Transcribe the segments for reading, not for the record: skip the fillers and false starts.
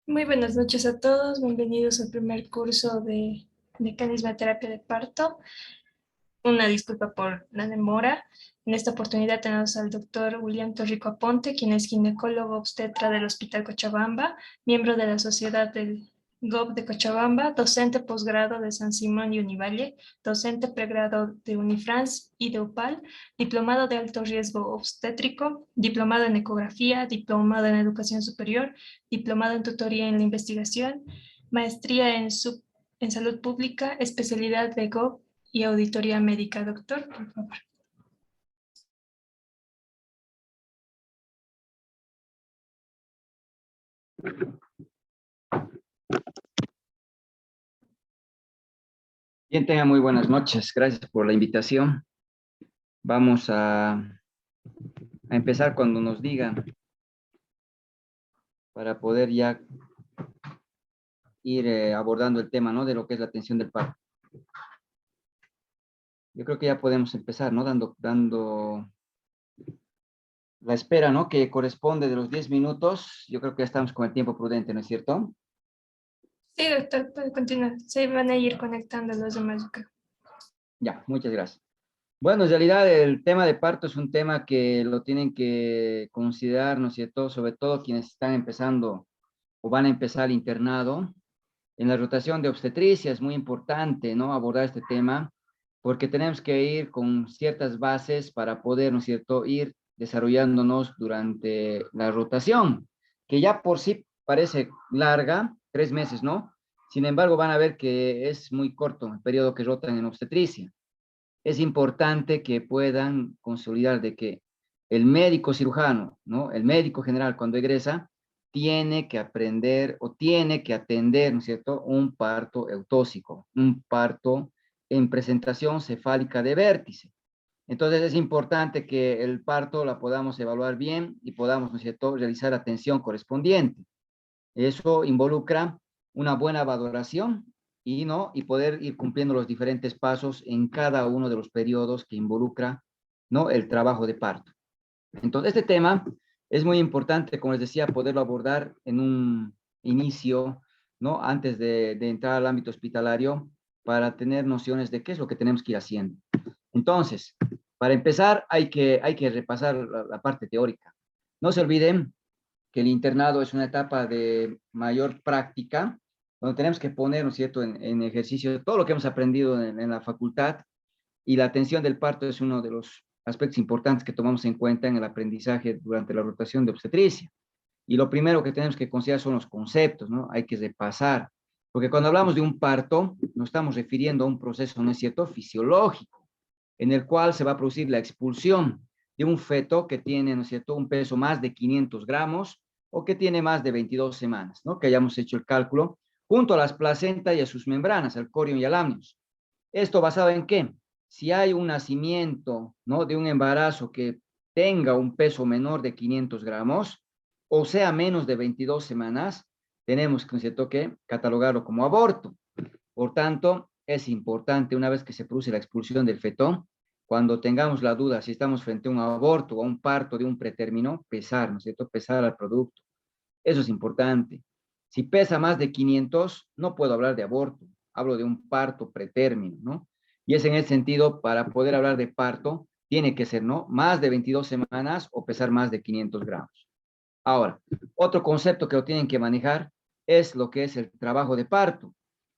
Muy buenas noches a todos, bienvenidos al primer curso de mecanismo de terapia de parto. Una disculpa por la demora. En esta oportunidad tenemos al doctor William Torrico Aponte, quien es ginecólogo obstetra del Hospital Cochabamba, miembro de la Sociedad del GOB de Cochabamba, docente posgrado de San Simón y Univalle, docente pregrado de Unifrance y de UPAL, diplomado de alto riesgo obstétrico, diplomado en ecografía, diplomado en educación superior, diplomado en tutoría en la investigación, maestría en salud pública, especialidad de GOB y auditoría médica. Doctor, por favor. Bien, tenga muy buenas noches. Gracias por la invitación. Vamos a empezar cuando nos digan para poder ya ir abordando el tema, ¿no? De lo que es la atención del parto. Yo creo que ya podemos empezar, ¿no? Dando la espera, ¿no? Que corresponde de los 10 minutos. Yo creo que ya estamos con el tiempo prudente, ¿no es cierto? Sí, doctor, puede continuar. Se van a ir conectando los demás, yo creo. Ya, muchas gracias. Bueno, en realidad el tema de parto es un tema que lo tienen que considerar, ¿no es cierto? Sobre todo quienes están empezando o van a empezar el internado. En la rotación de obstetricia es muy importante, ¿no? Abordar este tema, porque tenemos que ir con ciertas bases para poder, ¿no es cierto?, ir desarrollándonos durante la rotación, que ya por sí parece larga, 3 meses, ¿no? Sin embargo, van a ver que es muy corto el periodo que rotan en obstetricia. Es importante que puedan consolidar de que el médico cirujano, ¿no? El médico general cuando egresa, tiene que aprender o tiene que atender, ¿no es cierto?, un parto eutóxico, un parto en presentación cefálica de vértice. Entonces es importante que el parto la podamos evaluar bien y podamos, ¿no es cierto?, realizar la atención correspondiente. Eso involucra una buena valoración y, ¿no? y poder ir cumpliendo los diferentes pasos en cada uno de los periodos que involucra, ¿no? el trabajo de parto. Entonces, este tema es muy importante, como les decía, poderlo abordar en un inicio, ¿no? Antes de entrar al ámbito hospitalario, para tener nociones de qué es lo que tenemos que ir haciendo. Entonces, para empezar, hay que repasar la parte teórica. No se olviden que el internado es una etapa de mayor práctica, donde tenemos que poner, ¿no es cierto?, en ejercicio todo lo que hemos aprendido en la facultad, y la atención del parto es uno de los aspectos importantes que tomamos en cuenta en el aprendizaje durante la rotación de obstetricia. Y lo primero que tenemos que considerar son los conceptos, ¿no? Hay que repasar, porque cuando hablamos de un parto, nos estamos refiriendo a un proceso, ¿no es cierto?, fisiológico, en el cual se va a producir la expulsión de un feto que tiene, ¿no es cierto?, un peso más de 500 gramos o que tiene más de 22 semanas, ¿no? Que hayamos hecho el cálculo, junto a las placentas y a sus membranas, al corium y al amnios. ¿Esto basado en qué? Si hay un nacimiento, ¿no?, de un embarazo que tenga un peso menor de 500 gramos, o sea, menos de 22 semanas, tenemos, ¿no es cierto?, que catalogarlo como aborto. Por tanto, es importante, una vez que se produce la expulsión del feto, cuando tengamos la duda si estamos frente a un aborto o a un parto de un pretérmino, pesar, ¿no es cierto?, pesar al producto. Eso es importante. Si pesa más de 500, no puedo hablar de aborto, hablo de un parto pretérmino, ¿no? Y es en ese sentido, para poder hablar de parto, tiene que ser, ¿no?, más de 22 semanas o pesar más de 500 gramos. Ahora, otro concepto que lo tienen que manejar es lo que es el trabajo de parto.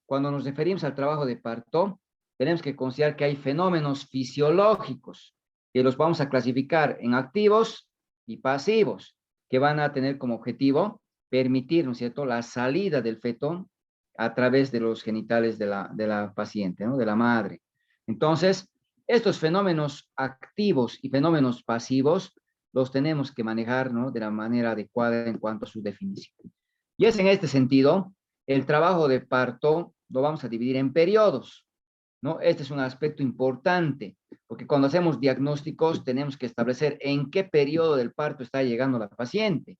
Cuando nos referimos al trabajo de parto, tenemos que considerar que hay fenómenos fisiológicos que los vamos a clasificar en activos y pasivos, que van a tener como objetivo permitir, ¿no es cierto?, la salida del feto a través de los genitales de la paciente, ¿no?, de la madre. Entonces, estos fenómenos activos y fenómenos pasivos los tenemos que manejar, ¿no?, de la manera adecuada en cuanto a su definición. Y es en este sentido, el trabajo de parto lo vamos a dividir en periodos, ¿no? Este es un aspecto importante, porque cuando hacemos diagnósticos tenemos que establecer en qué periodo del parto está llegando la paciente.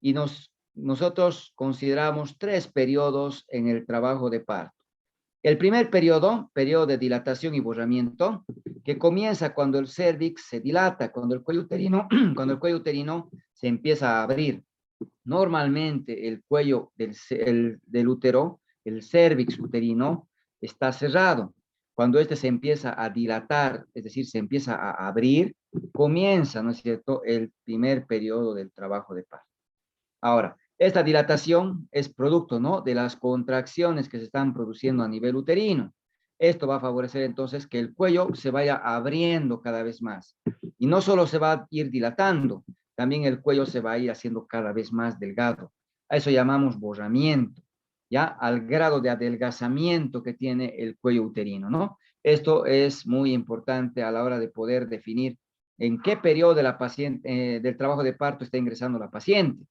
Y nosotros consideramos 3 periodos en el trabajo de parto. El primer periodo, periodo de dilatación y borramiento, que comienza cuando el cérvix se dilata, cuando el cuello uterino, cuando el cuello uterino se empieza a abrir, Normalmente el cuello del útero, el cérvix uterino, está cerrado. Cuando este se empieza a dilatar, es decir, se empieza a abrir, comienza, ¿no es cierto?, el primer periodo del trabajo de parto. Ahora, esta dilatación es producto, ¿no?, de las contracciones que se están produciendo a nivel uterino. Esto va a favorecer entonces que el cuello se vaya abriendo cada vez más. Y no solo se va a ir dilatando, también el cuello se va a ir haciendo cada vez más delgado. A eso llamamos borramiento, ya al grado de adelgazamiento que tiene el cuello uterino, ¿no? Esto es muy importante a la hora de poder definir en qué periodo de la paciente, del trabajo de parto está ingresando la paciente,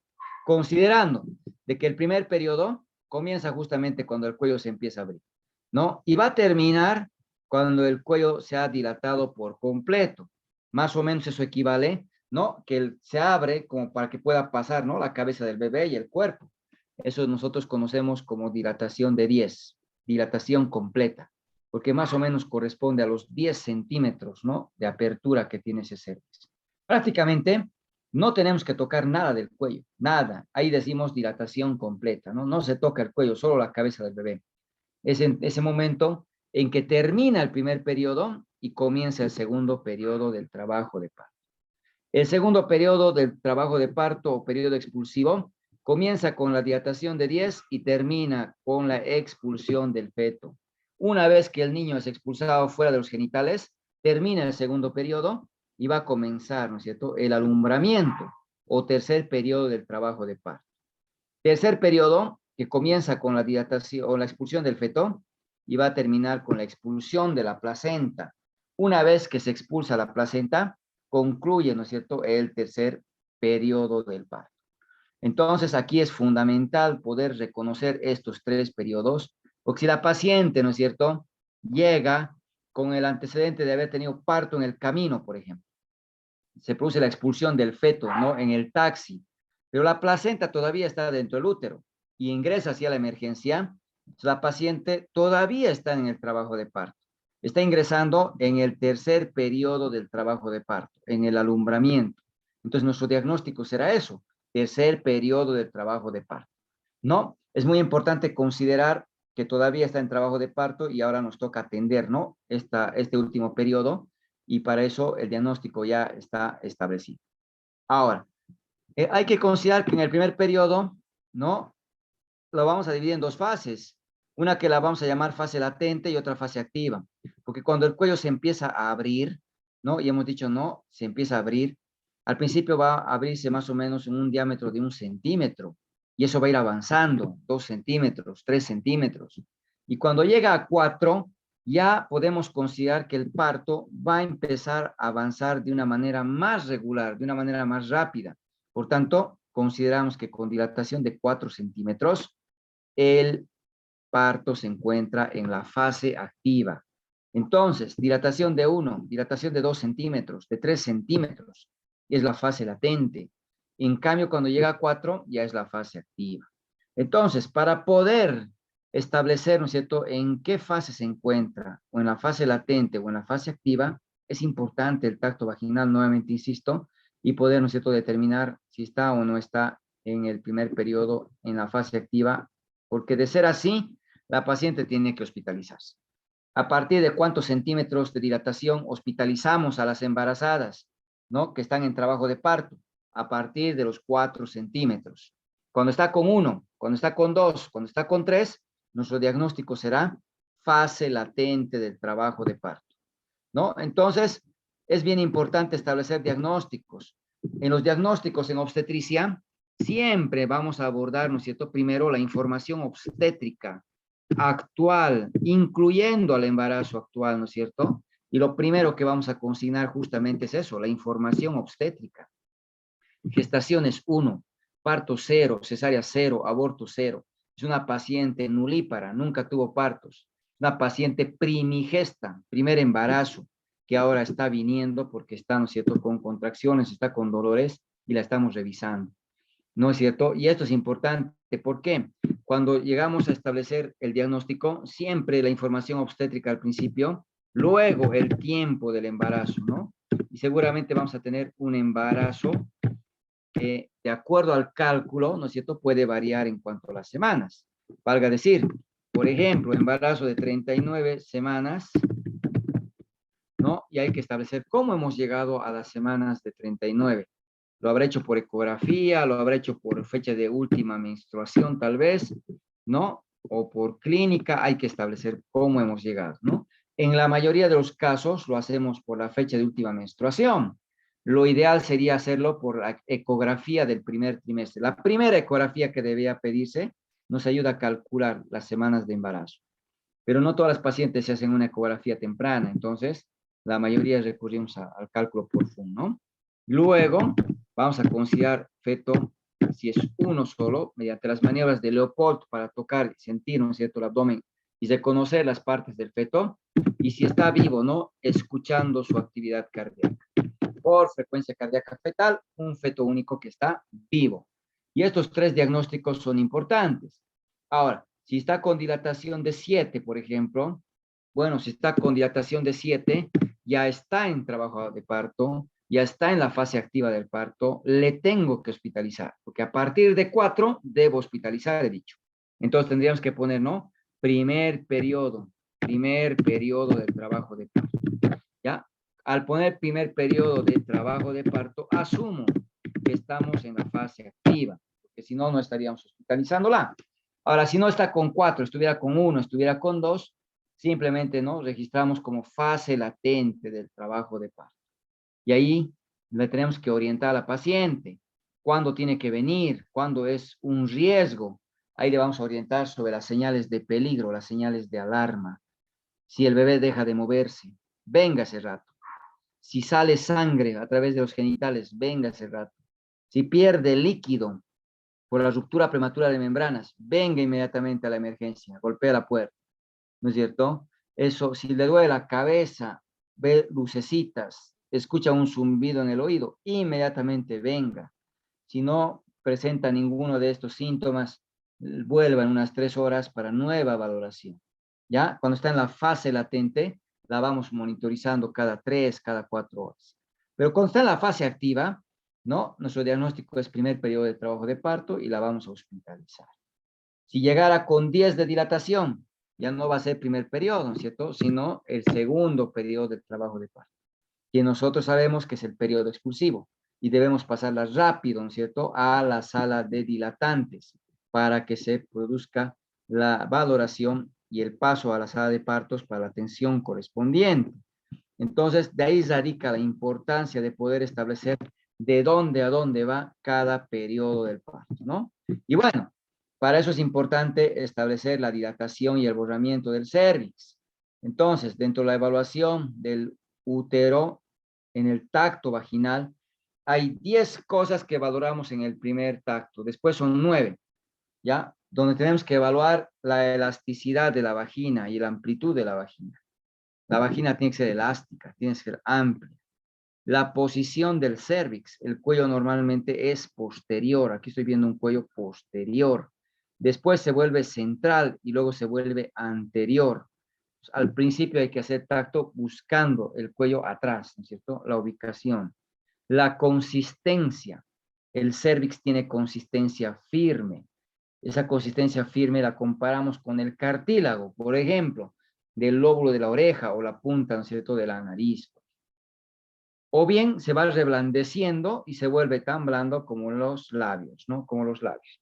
considerando de que el primer periodo comienza justamente cuando el cuello se empieza a abrir, ¿no? Y va a terminar cuando el cuello se ha dilatado por completo. Más o menos eso equivale, ¿no? Que se abre como para que pueda pasar, ¿no?, la cabeza del bebé y el cuerpo. Eso nosotros conocemos como dilatación de 10, dilatación completa, porque más o menos corresponde a los 10 centímetros, ¿no?, de apertura que tiene ese cervix. Prácticamente no tenemos que tocar nada del cuello, nada. Ahí decimos dilatación completa, ¿no? No se toca el cuello, solo la cabeza del bebé. Es en ese momento en que termina el primer periodo y comienza el segundo periodo del trabajo de parto. El segundo periodo del trabajo de parto o periodo expulsivo comienza con la dilatación de 10 y termina con la expulsión del feto. Una vez que el niño es expulsado fuera de los genitales, termina el segundo periodo y va a comenzar, ¿no es cierto?, el alumbramiento o tercer periodo del trabajo de parto. Tercer periodo que comienza con la dilatación o la expulsión del feto y va a terminar con la expulsión de la placenta. Una vez que se expulsa la placenta, concluye, ¿no es cierto?, el tercer periodo del parto. Entonces, aquí es fundamental poder reconocer estos tres periodos, porque si la paciente, ¿no es cierto?, llega con el antecedente de haber tenido parto en el camino, por ejemplo, se produce la expulsión del feto, ¿no?, en el taxi, pero la placenta todavía está dentro del útero y ingresa hacia la emergencia, la paciente todavía está en el trabajo de parto. Está ingresando en el tercer periodo del trabajo de parto, en el alumbramiento. Entonces, nuestro diagnóstico será eso, tercer periodo del trabajo de parto. ¿No? Es muy importante considerar que todavía está en trabajo de parto y ahora nos toca atender, ¿no?, este último periodo, y para eso el diagnóstico ya está establecido. Ahora, hay que considerar que en el primer periodo, ¿no?, lo vamos a dividir en dos fases. Una que la vamos a llamar fase latente y otra fase activa. Porque cuando el cuello se empieza a abrir, ¿no?, y hemos dicho, no, se empieza a abrir, al principio va a abrirse más o menos en un diámetro de 1 centímetro. Y eso va a ir avanzando, 2 centímetros, 3 centímetros. Y cuando llega a 4, ya podemos considerar que el parto va a empezar a avanzar de una manera más regular, de una manera más rápida. Por tanto, consideramos que con dilatación de 4 centímetros, el parto se encuentra en la fase activa. Entonces, dilatación de 1, dilatación de 2 centímetros, de 3 centímetros, es la fase latente. En cambio, cuando llega a 4, ya es la fase activa. Entonces, para poder establecer, ¿no es cierto?, en qué fase se encuentra, o en la fase latente o en la fase activa, es importante el tacto vaginal, nuevamente insisto, y poder, ¿no es cierto?, determinar si está o no está en el primer periodo en la fase activa, porque de ser así, la paciente tiene que hospitalizarse. ¿A partir de cuántos centímetros de dilatación hospitalizamos a las embarazadas, ¿no?, que están en trabajo de parto? A partir de los 4 centímetros. Cuando está con 1, cuando está con 2, cuando está con 3, nuestro diagnóstico será fase latente del trabajo de parto, ¿no? Entonces, es bien importante establecer diagnósticos. En los diagnósticos en obstetricia, siempre vamos a abordar, ¿no es cierto?, primero la información obstétrica actual, incluyendo al embarazo actual, ¿no es cierto? Y lo primero que vamos a consignar justamente es eso, la información obstétrica. Gestaciones 1, parto 0, cesárea 0, aborto 0. Es una paciente nulípara, nunca tuvo partos. Una paciente primigesta, primer embarazo, que ahora está viniendo porque está, ¿no es cierto?, con contracciones, está con dolores y la estamos revisando, ¿no es cierto? Y esto es importante. ¿Por qué? Cuando llegamos a establecer el diagnóstico, siempre la información obstétrica al principio, luego el tiempo del embarazo, ¿no? Y seguramente vamos a tener un embarazo que de acuerdo al cálculo, ¿no es cierto?, puede variar en cuanto a las semanas. Valga decir, por ejemplo, embarazo de 39 semanas, ¿no? Y hay que establecer cómo hemos llegado a las semanas de 39. Lo habrá hecho por ecografía, lo habrá hecho por fecha de última menstruación, tal vez, ¿no? O por clínica, hay que establecer cómo hemos llegado, ¿no? En la mayoría de los casos lo hacemos por la fecha de última menstruación. Lo ideal sería hacerlo por la ecografía del primer trimestre. La primera ecografía que debía pedirse nos ayuda a calcular las semanas de embarazo. Pero no todas las pacientes se hacen una ecografía temprana, entonces la mayoría recurrimos al cálculo por FUN, ¿no? Luego vamos a considerar feto, si es uno solo, mediante las maniobras de Leopold para tocar y sentir, ¿no es cierto?, el abdomen y reconocer las partes del feto, y si está vivo, ¿no?, escuchando su actividad cardíaca. Por frecuencia cardíaca fetal, un feto único que está vivo. Y estos tres diagnósticos son importantes. Ahora, si está con dilatación de 7, por ejemplo, bueno, si está con dilatación de 7, ya está en trabajo de parto, ya está en la fase activa del parto, le tengo que hospitalizar, porque a partir de 4 debo hospitalizar, he dicho. Entonces tendríamos que poner, ¿no? Primer periodo del trabajo de parto, ¿ya? Al poner primer periodo de trabajo de parto, asumo que estamos en la fase activa, porque si no, no estaríamos hospitalizándola. Ahora, si no está con 4, estuviera con 1, estuviera con 2, simplemente no registramos como fase latente del trabajo de parto. Y ahí le tenemos que orientar a la paciente, cuándo tiene que venir, cuándo es un riesgo. Ahí le vamos a orientar sobre las señales de peligro, las señales de alarma. Si el bebé deja de moverse, venga ese rato. Si sale sangre a través de los genitales, venga ese rato. Si pierde líquido por la ruptura prematura de membranas, venga inmediatamente a la emergencia, golpea la puerta, ¿no es cierto? Eso, si le duele la cabeza, ve lucecitas, escucha un zumbido en el oído, inmediatamente venga. Si no presenta ninguno de estos síntomas, vuelva en unas 3 horas para nueva valoración. ¿Ya? Cuando está en la fase latente, la vamos monitorizando cada 3, cada 4 horas. Pero cuando está en la fase activa, ¿no? Nuestro diagnóstico es primer periodo de trabajo de parto y la vamos a hospitalizar. Si llegara con 10 de dilatación, ya no va a ser primer periodo, ¿no es cierto?, sino el segundo periodo de trabajo de parto, que nosotros sabemos que es el periodo expulsivo y debemos pasarla rápido, ¿no es cierto?, a la sala de dilatantes para que se produzca la valoración y el paso a la sala de partos para la atención correspondiente. Entonces, de ahí radica la importancia de poder establecer de dónde a dónde va cada periodo del parto, ¿no? Y bueno, para eso es importante establecer la dilatación y el borramiento del cérvix. Entonces, dentro de la evaluación del útero en el tacto vaginal, hay 10 cosas que valoramos en el primer tacto. Después son 9, ¿ya? Donde tenemos que evaluar la elasticidad de la vagina y la amplitud de la vagina. La vagina tiene que ser elástica, tiene que ser amplia. La posición del cérvix, el cuello normalmente es posterior. Aquí estoy viendo un cuello posterior. Después se vuelve central y luego se vuelve anterior. Al principio hay que hacer tacto buscando el cuello atrás, ¿no es cierto? La ubicación. La consistencia. El cérvix tiene consistencia firme. Esa consistencia firme la comparamos con el cartílago, por ejemplo, del lóbulo de la oreja o la punta, ¿no es cierto?, de la nariz. O bien se va reblandeciendo y se vuelve tan blando como los labios, ¿no? Como los labios.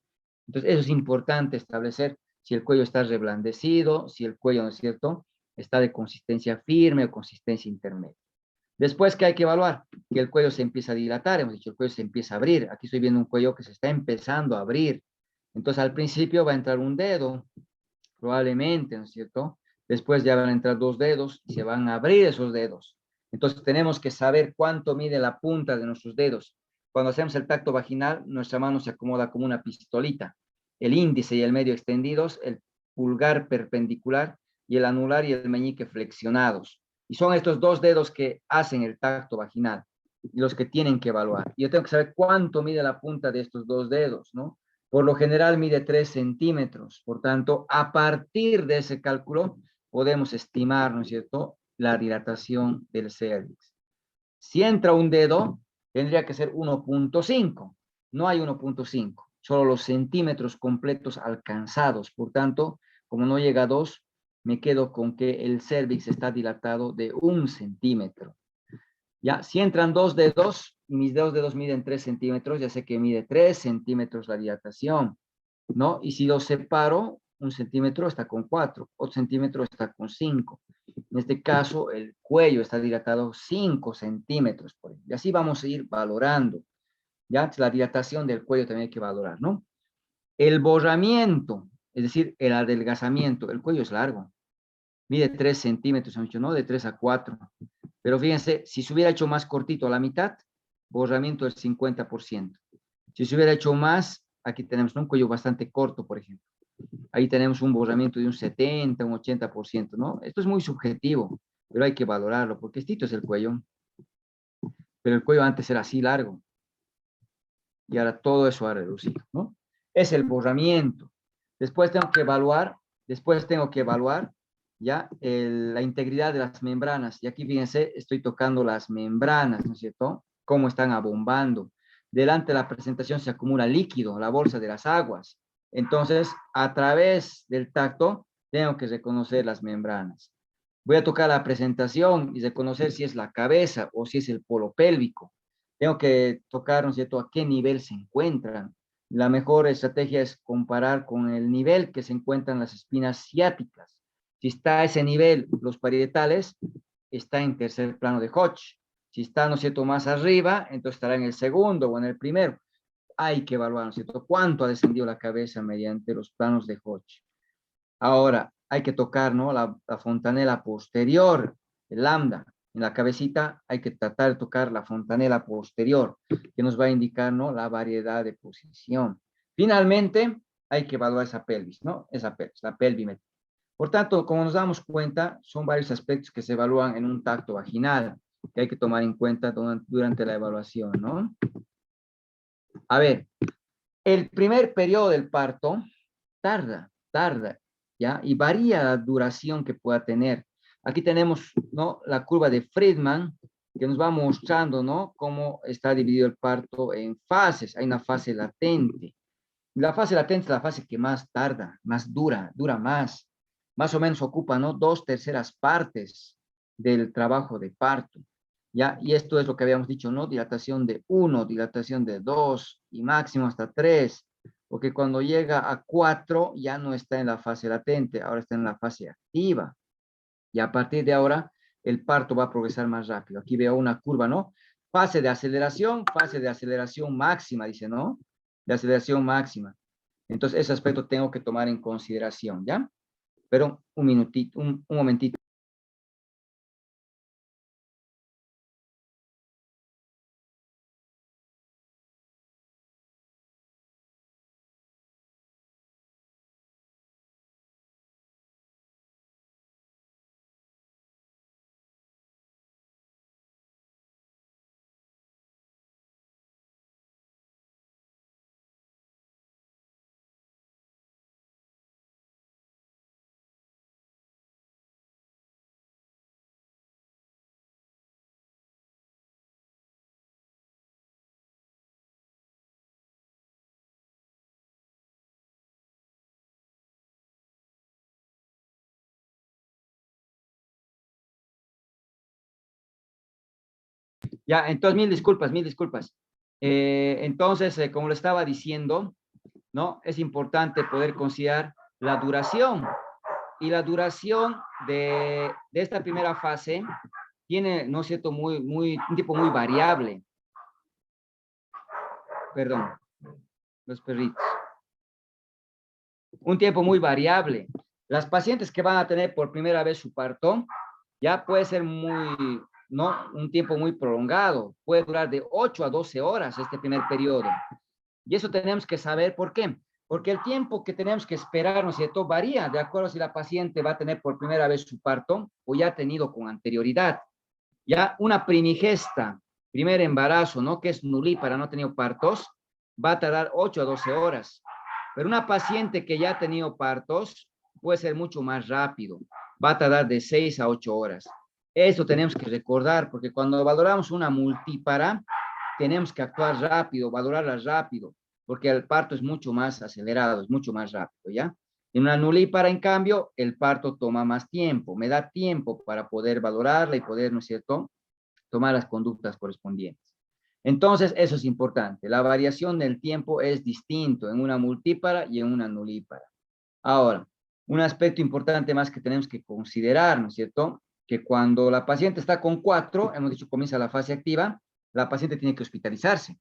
Entonces, eso es importante establecer si el cuello está reblandecido, si el cuello, ¿no es cierto?, está de consistencia firme o consistencia intermedia. Después, ¿qué hay que evaluar? Que el cuello se empieza a dilatar, hemos dicho, el cuello se empieza a abrir. Aquí estoy viendo un cuello que se está empezando a abrir. Entonces, al principio va a entrar un dedo, probablemente, ¿no es cierto? Después ya van a entrar 2 dedos y se van a abrir esos dedos. Entonces tenemos que saber cuánto mide la punta de nuestros dedos. Cuando hacemos el tacto vaginal, nuestra mano se acomoda como una pistolita. El índice y el medio extendidos, el pulgar perpendicular y el anular y el meñique flexionados. Y son estos 2 dedos que hacen el tacto vaginal y los que tienen que evaluar. Yo tengo que saber cuánto mide la punta de estos 2 dedos, ¿no? Por lo general mide 3 centímetros. Por tanto, a partir de ese cálculo podemos estimar, ¿no es cierto?, la dilatación del cérvix. Si entra un dedo, tendría que ser 1.5. no hay 1.5, solo los centímetros completos alcanzados. Por tanto, como no llega a 2, me quedo con que el cérvix está dilatado de 1 centímetro. Ya, si entran 2 dedos y mis 2 dedos miden 3 centímetros, ya sé que mide 3 centímetros la dilatación, ¿no? Y si los separo, 1 centímetro está con 4, otro centímetro está con 5. En este caso, el cuello está dilatado 5 centímetros. Por ejemplo. Y así vamos a ir valorando. Ya, la dilatación del cuello también hay que valorar, ¿no? El borramiento, es decir, el adelgazamiento. El cuello es largo, mide 3 centímetros, ¿no? De 3 a 4. Pero fíjense, si se hubiera hecho más cortito a la mitad, borramiento del 50%. Si se hubiera hecho más, aquí tenemos un cuello bastante corto, por ejemplo. Ahí tenemos un borramiento de un 70, un 80%, ¿no? Esto es muy subjetivo, pero hay que valorarlo, porque esto es el cuello. Pero el cuello antes era así largo. Y ahora todo eso ha reducido, ¿no? Es el borramiento. Después tengo que evaluar ya la integridad de las membranas. Y aquí fíjense, estoy tocando las membranas, ¿no es cierto? Cómo están abombando. Delante de la presentación se acumula líquido, la bolsa de las aguas. Entonces, a través del tacto, tengo que reconocer las membranas. Voy a tocar la presentación y reconocer si es la cabeza o si es el polo pélvico. Tengo que tocar, ¿no es cierto?, a qué nivel se encuentran. La mejor estrategia es comparar con el nivel que se encuentran las espinas ciáticas. Si está a ese nivel, los parietales, está en tercer plano de Hodge. Si está, ¿no es cierto?, más arriba, entonces estará en el segundo o en el primero. Hay que evaluar, ¿no es cierto?, cuánto ha descendido la cabeza mediante los planos de Hodge. Ahora, hay que tocar, ¿no?, la fontanela posterior, el lambda. En la cabecita hay que tratar de tocar la fontanela posterior, que nos va a indicar, ¿no?, la variedad de posición. Finalmente, hay que evaluar esa pelvis, ¿no? Esa pelvis, la pelvímetría. Por tanto, como nos damos cuenta, son varios aspectos que se evalúan en un tacto vaginal, que hay que tomar en cuenta durante la evaluación, ¿no? A ver, el primer periodo del parto tarda, ¿ya? Y varía la duración que pueda tener. Aquí tenemos, ¿no?, la curva de Friedman, que nos va mostrando, ¿no?, cómo está dividido el parto en fases. Hay una fase latente. La fase latente es la fase que más tarda, más dura más. Más o menos ocupa, ¿no?, 2/3 partes del trabajo de parto. ¿Ya? Y esto es lo que habíamos dicho, ¿no? Dilatación de 1, dilatación de 2 y máximo hasta 3, porque cuando llega a 4 ya no está en la fase latente, ahora está en la fase activa. Y a partir de ahora el parto va a progresar más rápido. Aquí veo una curva, ¿no? Fase de aceleración máxima, dice, ¿no? De aceleración máxima. Entonces ese aspecto tengo que tomar en consideración, ¿ya? Pero un minutito, un momentito. Ya, entonces mil disculpas, mil disculpas. Entonces, como lo estaba diciendo, ¿no? Es importante poder considerar la duración. Y la duración de esta primera fase tiene, ¿no es cierto?, un tipo muy variable. Perdón, los perritos. Un tiempo muy variable. Las pacientes que van a tener por primera vez su parto, ya puede ser ¿no?, un tiempo muy prolongado. Puede durar de 8 a 12 horas este primer periodo. Y eso tenemos que saber por qué. Porque el tiempo que tenemos que esperar, ¿no es cierto?, varía de acuerdo a si la paciente va a tener por primera vez su parto o ya ha tenido con anterioridad. Ya una primigesta, primer embarazo, ¿no?, que es nulípara, no ha tenido partos, va a tardar 8 a 12 horas. Pero una paciente que ya ha tenido partos puede ser mucho más rápido, va a tardar de 6 a 8 horas. Esto tenemos que recordar, porque cuando valoramos una multípara, tenemos que actuar rápido, valorarla rápido, porque el parto es mucho más acelerado, es mucho más rápido, ¿ya? En una nulípara, en cambio, el parto toma más tiempo, me da tiempo para poder valorarla y poder, ¿no es cierto?, tomar las conductas correspondientes. Entonces, eso es importante. La variación del tiempo es distinto en una multípara y en una nulípara. Ahora, un aspecto importante más que tenemos que considerar, ¿no es cierto?, que cuando la paciente está con 4, hemos dicho comienza la fase activa, la paciente tiene que hospitalizarse,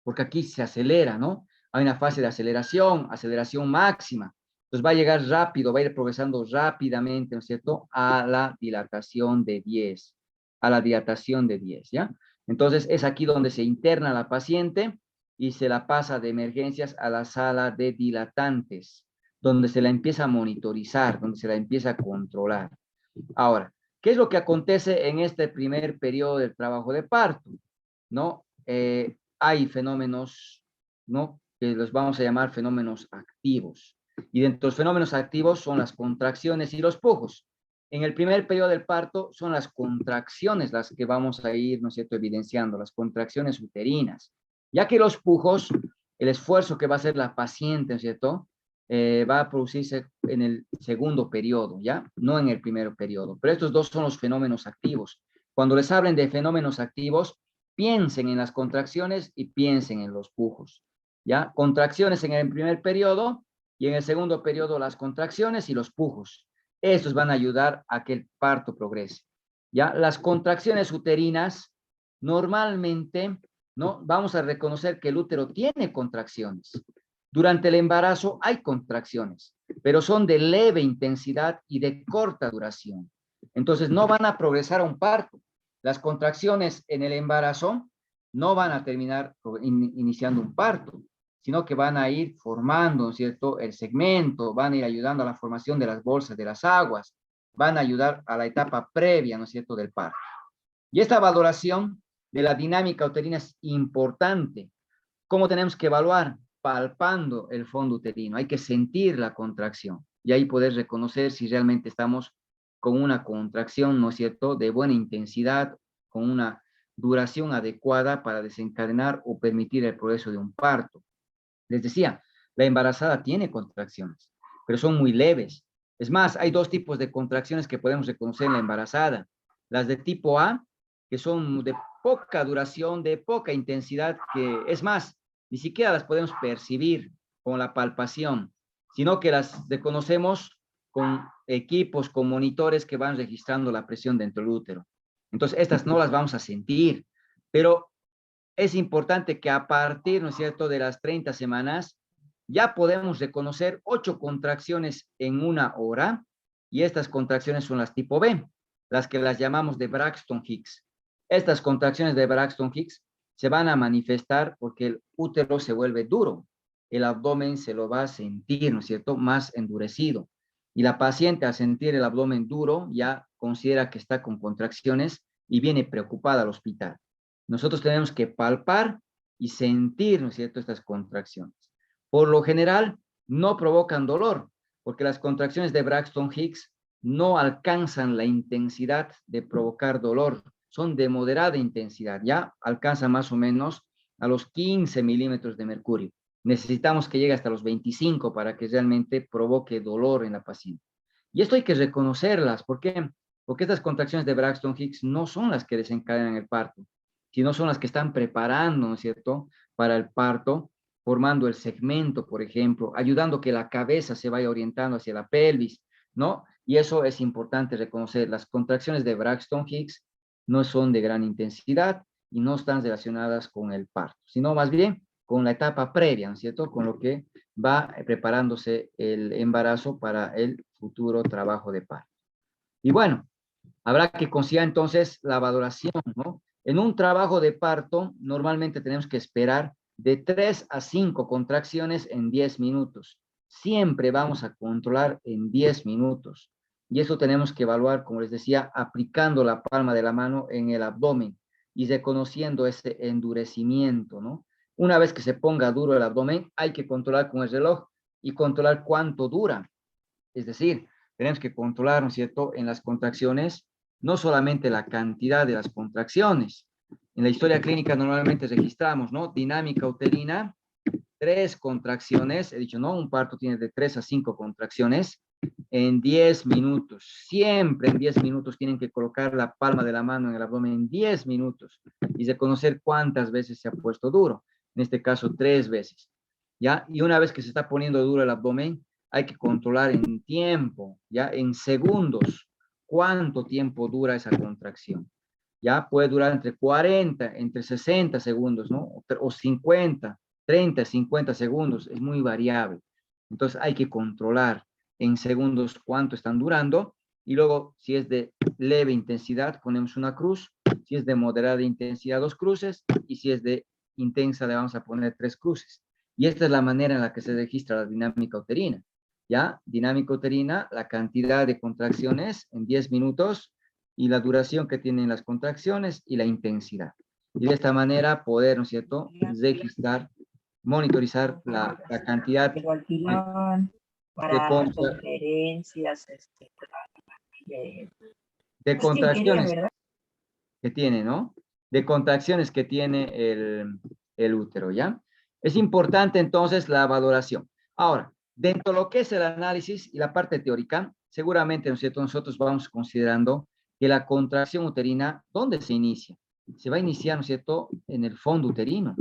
porque aquí se acelera, ¿no? Hay una fase de aceleración, aceleración máxima. Entonces va a llegar rápido, va a ir progresando rápidamente, ¿no es cierto?, a la dilatación de 10, a la dilatación de 10, ¿ya? Entonces es aquí donde se interna la paciente y se la pasa de emergencias a la sala de dilatantes, donde se la empieza a monitorizar, donde se la empieza a controlar. Ahora, ¿qué es lo que acontece en este primer periodo del trabajo de parto? ¿No? Hay fenómenos, ¿no?, que los vamos a llamar fenómenos activos. Y dentro de los fenómenos activos son las contracciones y los pujos. En el primer periodo del parto son las contracciones las que vamos a ir, ¿no es cierto?, evidenciando, las contracciones uterinas. Ya que los pujos, el esfuerzo que va a hacer la paciente, ¿no es cierto?, va a producirse en el segundo periodo, ¿ya? No en el primer periodo. Pero estos dos son los fenómenos activos. Cuando les hablen de fenómenos activos, piensen en las contracciones y piensen en los pujos, ¿ya? Contracciones en el primer periodo y en el segundo periodo las contracciones y los pujos. Estos van a ayudar a que el parto progrese, ¿ya? Las contracciones uterinas, normalmente, ¿no?, vamos a reconocer que el útero tiene contracciones. Durante el embarazo hay contracciones, pero son de leve intensidad y de corta duración. Entonces no van a progresar a un parto. Las contracciones en el embarazo no van a terminar iniciando un parto, sino que van a ir formando, ¿cierto?, el segmento, van a ir ayudando a la formación de las bolsas de las aguas, van a ayudar a la etapa previa, ¿no es cierto?, del parto. Y esta valoración de la dinámica uterina es importante. ¿Cómo tenemos que evaluar? Palpando el fondo uterino. Hay que sentir la contracción y ahí poder reconocer si realmente estamos con una contracción, ¿no es cierto?, de buena intensidad, con una duración adecuada para desencadenar o permitir el progreso de un parto. Les decía, la embarazada tiene contracciones, pero son muy leves. Es más, hay dos tipos de contracciones que podemos reconocer en la embarazada. Las de tipo A, que son de poca duración, de poca intensidad, que es más, ni siquiera las podemos percibir con la palpación, sino que las reconocemos con equipos, con monitores que van registrando la presión dentro del útero. Entonces, estas no las vamos a sentir, pero es importante que a partir, ¿no es cierto?, de las 30 semanas, ya podemos reconocer 8 contracciones en una hora, y estas contracciones son las tipo B, las que las llamamos de Braxton Hicks. Estas contracciones de Braxton Hicks se van a manifestar porque el útero se vuelve duro, el abdomen se lo va a sentir, ¿no es cierto?, más endurecido. Y la paciente, al sentir el abdomen duro, ya considera que está con contracciones y viene preocupada al hospital. Nosotros tenemos que palpar y sentir, ¿no es cierto?, estas contracciones. Por lo general, no provocan dolor, porque las contracciones de Braxton Hicks no alcanzan la intensidad de provocar dolor. Son de moderada intensidad, ya alcanzan más o menos a los 15 milímetros de mercurio. Necesitamos que llegue hasta los 25 para que realmente provoque dolor en la paciente. Y esto hay que reconocerlas. ¿Por qué? Porque estas contracciones de Braxton Hicks no son las que desencadenan el parto, sino son las que están preparando, ¿no es cierto?, para el parto, formando el segmento, por ejemplo, ayudando que la cabeza se vaya orientando hacia la pelvis, ¿no? Y eso es importante reconocer. Las contracciones de Braxton Hicks no son de gran intensidad y no están relacionadas con el parto, sino más bien con la etapa previa, ¿no es cierto?, con lo que va preparándose el embarazo para el futuro trabajo de parto. Y bueno, habrá que considerar entonces la valoración, ¿no? En un trabajo de parto, normalmente tenemos que esperar de 3 a 5 contracciones en 10 minutos. Siempre vamos a controlar en 10 minutos. Y eso tenemos que evaluar, como les decía, aplicando la palma de la mano en el abdomen y reconociendo ese endurecimiento, ¿no? Una vez que se ponga duro el abdomen, hay que controlar con el reloj y controlar cuánto dura. Es decir, tenemos que controlar, ¿no es cierto?, en las contracciones, no solamente la cantidad de las contracciones, En la historia clínica normalmente registramos, ¿no? Dinámica uterina, 3 contracciones, he dicho, ¿no? Un parto tiene de 3 a 5 contracciones en 10 minutos. Siempre en 10 minutos tienen que colocar la palma de la mano en el abdomen en 10 minutos y reconocer cuántas veces se ha puesto duro. En este caso, 3 veces. ¿Ya? Y una vez que se está poniendo duro el abdomen, hay que controlar en tiempo, ¿ya? En segundos, cuánto tiempo dura esa contracción. Ya puede durar entre 40, entre 60 segundos, ¿no? O 50, 30, 50 segundos, es muy variable. Entonces hay que controlar en segundos cuánto están durando y luego si es de leve intensidad ponemos una cruz, si es de moderada intensidad 2 cruces y si es de intensa le vamos a poner 3 cruces. Y esta es la manera en la que se registra la dinámica uterina. ¿Ya? Dinámica uterina, la cantidad de contracciones en 10 minutos y la duración que tienen las contracciones y la intensidad. Y de esta manera poder, ¿no es cierto?, registrar, monitorizar la cantidad Pero al final, de, para contra, conferencias, de, de es quien quería, contracciones ¿verdad? que tiene, ¿no? De contracciones que tiene el útero, ¿ya? Es importante entonces la valoración. Ahora, dentro de lo que es el análisis y la parte teórica, seguramente, ¿no es cierto?, nosotros vamos considerando que la contracción uterina, ¿dónde se inicia? Se va a iniciar, ¿no es cierto?, en el fondo uterino,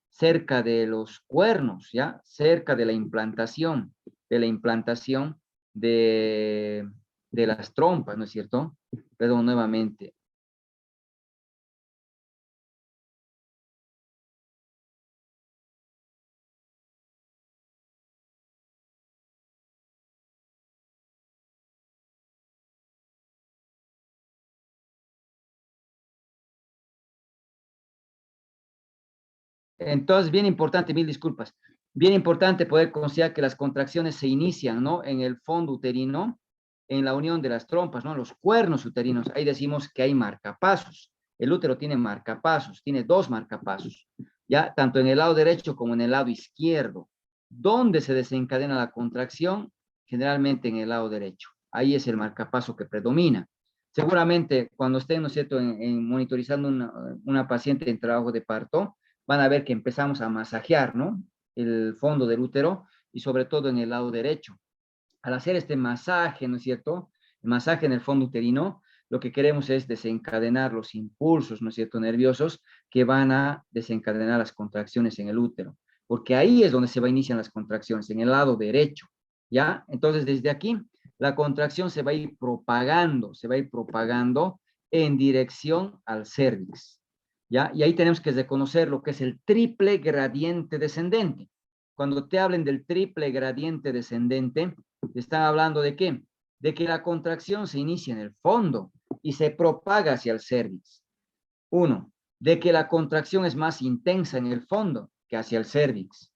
cerca de los cuernos, ¿ya? Cerca de la implantación, de, de las trompas, ¿no es cierto? Perdón, nuevamente. Entonces, bien importante, mil disculpas, bien importante poder considerar que las contracciones se inician, ¿no? En el fondo uterino, en la unión de las trompas, ¿no? Los cuernos uterinos, ahí decimos que hay marcapasos. El útero tiene marcapasos, tiene 2 marcapasos, ¿ya? Tanto en el lado derecho como en el lado izquierdo. ¿Dónde se desencadena la contracción? Generalmente en el lado derecho. Ahí es el marcapaso que predomina. Seguramente cuando estén, ¿no es cierto?, en monitorizando una paciente en trabajo de parto, van a ver que empezamos a masajear, ¿no? El fondo del útero y sobre todo en el lado derecho. Al hacer este masaje, ¿no es cierto? El masaje en el fondo uterino, lo que queremos es desencadenar los impulsos, ¿no es cierto?, nerviosos que van a desencadenar las contracciones en el útero, porque ahí es donde se va a iniciar las contracciones, en el lado derecho, ¿ya? Entonces, desde aquí, la contracción se va a ir propagando en dirección al cérvix, ¿ya? Y ahí tenemos que reconocer lo que es el triple gradiente descendente. Cuando te hablen del triple gradiente descendente, están hablando de qué? De que la contracción se inicia en el fondo y se propaga hacia el cérvix. 1. De que la contracción es más intensa en el fondo que hacia el cérvix.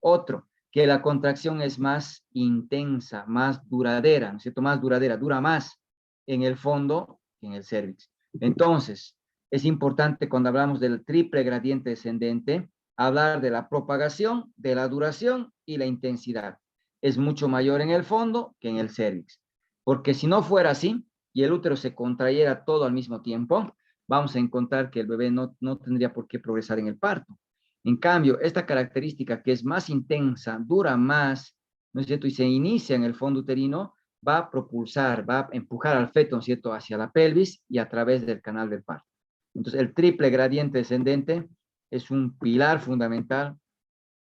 Otro, que la contracción es más intensa, más duradera, ¿no es cierto? Más duradera, dura más en el fondo que en el cérvix. Entonces, es importante cuando hablamos del triple gradiente descendente, hablar de la propagación, de la duración y la intensidad. Es mucho mayor en el fondo que en el cérvix. Porque si no fuera así y el útero se contrayera todo al mismo tiempo, vamos a encontrar que el bebé no tendría por qué progresar en el parto. En cambio, esta característica que es más intensa, dura más, ¿no es cierto? Y se inicia en el fondo uterino, va a propulsar, va a empujar al feto, ¿no es cierto?, hacia la pelvis y a través del canal del parto. Entonces, el triple gradiente descendente es un pilar fundamental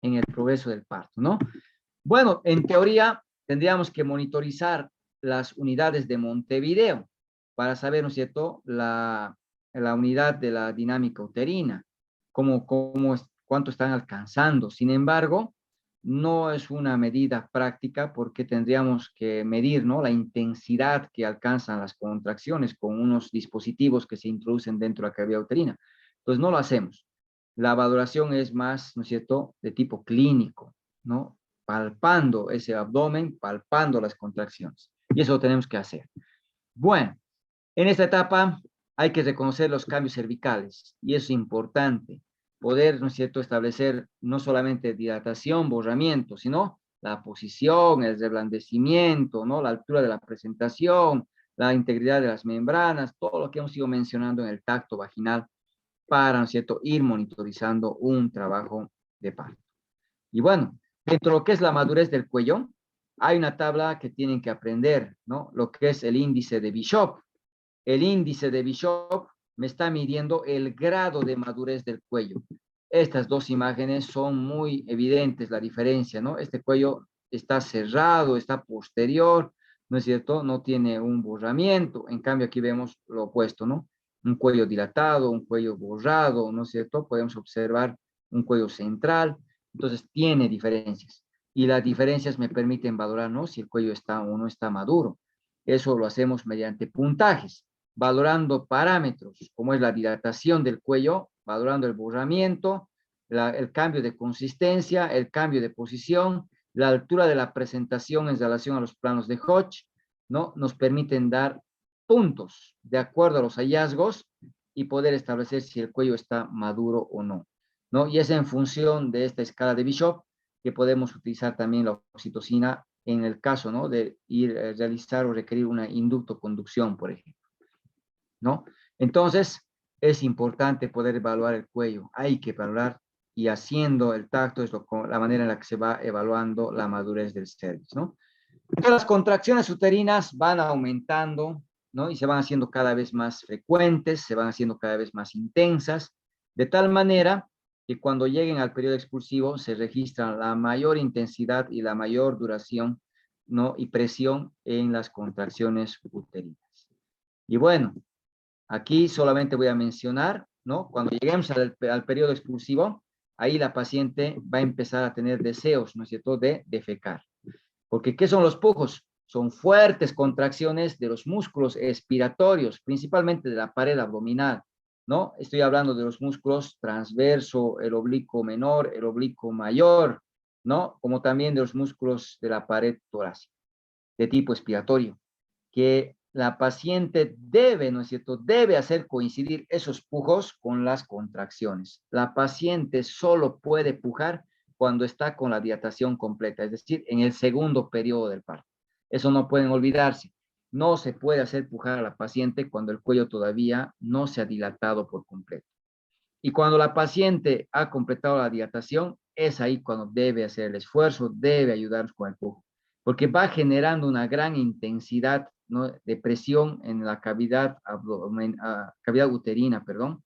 en el progreso del parto, ¿no? Bueno, en teoría, tendríamos que monitorizar las unidades de Montevideo para saber, ¿no es cierto?, la unidad de la dinámica uterina, cuánto están alcanzando. Sin embargo, no es una medida práctica porque tendríamos que medir, ¿no?, la intensidad que alcanzan las contracciones con unos dispositivos que se introducen dentro de la cavidad uterina. Entonces, no lo hacemos. La valoración es más, ¿no es cierto?, de tipo clínico, ¿no? Palpando ese abdomen, palpando las contracciones. Y eso lo tenemos que hacer. Bueno, en esta etapa hay que reconocer los cambios cervicales y es importante poder, ¿no es cierto?, establecer no solamente dilatación, borramiento, sino la posición, el reblandecimiento, ¿no?, la altura de la presentación, la integridad de las membranas, todo lo que hemos ido mencionando en el tacto vaginal. para, ¿no es cierto?, ir monitorizando un trabajo de parto. Y bueno, dentro de lo que es la madurez del cuello, hay una tabla que tienen que aprender, ¿no? Lo que es el índice de Bishop. El índice de Bishop me está midiendo el grado de madurez del cuello. Estas dos imágenes son muy evidentes, la diferencia, ¿no? Este cuello está cerrado, está posterior, ¿no es cierto? No tiene un borramiento. En cambio, aquí vemos lo opuesto, ¿no? Un cuello dilatado, un cuello borrado, ¿no es cierto? Podemos observar un cuello central. Entonces, tiene diferencias. Y las diferencias me permiten valorar, ¿no? Si el cuello está o no está maduro. Eso lo hacemos mediante puntajes, valorando parámetros, como es la dilatación del cuello, valorando el borramiento, el cambio de consistencia, el cambio de posición, la altura de la presentación en relación a los planos de Hodge, ¿no? Nos permiten dar puntos de acuerdo a los hallazgos y poder establecer si el cuello está maduro o no, ¿no? Y es en función de esta escala de Bishop que podemos utilizar también la oxitocina en el caso, ¿no?, de ir a realizar o requerir una inductoconducción, por ejemplo, ¿no? Entonces, es importante poder evaluar el cuello. Hay que evaluar y haciendo el tacto es la manera en la que se va evaluando la madurez del cervix, ¿no? Entonces, las contracciones uterinas van aumentando, ¿no? Y se van haciendo cada vez más frecuentes, se van haciendo cada vez más intensas, de tal manera que cuando lleguen al periodo expulsivo se registra la mayor intensidad y la mayor duración, ¿no?, y presión en las contracciones uterinas. Y bueno, aquí solamente voy a mencionar, ¿no? Cuando lleguemos al periodo expulsivo, ahí la paciente va a empezar a tener deseos, ¿no es cierto?, de defecar. Porque, ¿qué son los pujos? Son fuertes contracciones de los músculos expiratorios, principalmente de la pared abdominal, ¿no? Estoy hablando de los músculos transverso, el oblicuo menor, el oblicuo mayor, ¿no? Como también de los músculos de la pared torácica, de tipo expiratorio, que la paciente debe, ¿no es cierto?, debe hacer coincidir esos pujos con las contracciones. La paciente solo puede pujar cuando está con la dilatación completa, es decir, en el segundo periodo del parto. Eso no pueden olvidarse. No se puede hacer pujar a la paciente cuando el cuello todavía no se ha dilatado por completo. Y cuando la paciente ha completado la dilatación, es ahí cuando debe hacer el esfuerzo, debe ayudarnos con el pujo, porque va generando una gran intensidad, ¿no?, de presión en la cavidad, cavidad uterina, perdón,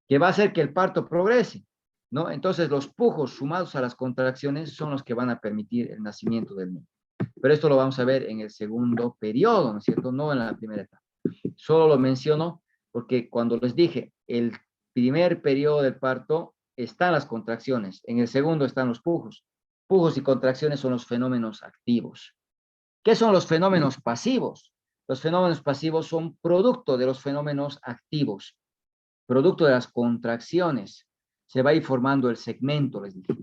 que va a hacer que el parto progrese, ¿no? Entonces, los pujos sumados a las contracciones son los que van a permitir el nacimiento del niño. Pero esto lo vamos a ver en el segundo periodo, ¿no es cierto? No en la primera etapa. Solo lo menciono porque cuando les dije, el primer periodo del parto están las contracciones, en el segundo están los pujos. Pujos y contracciones son los fenómenos activos. ¿Qué son los fenómenos pasivos? Los fenómenos pasivos son producto de los fenómenos activos, producto de las contracciones. Se va a ir formando el segmento, les dije,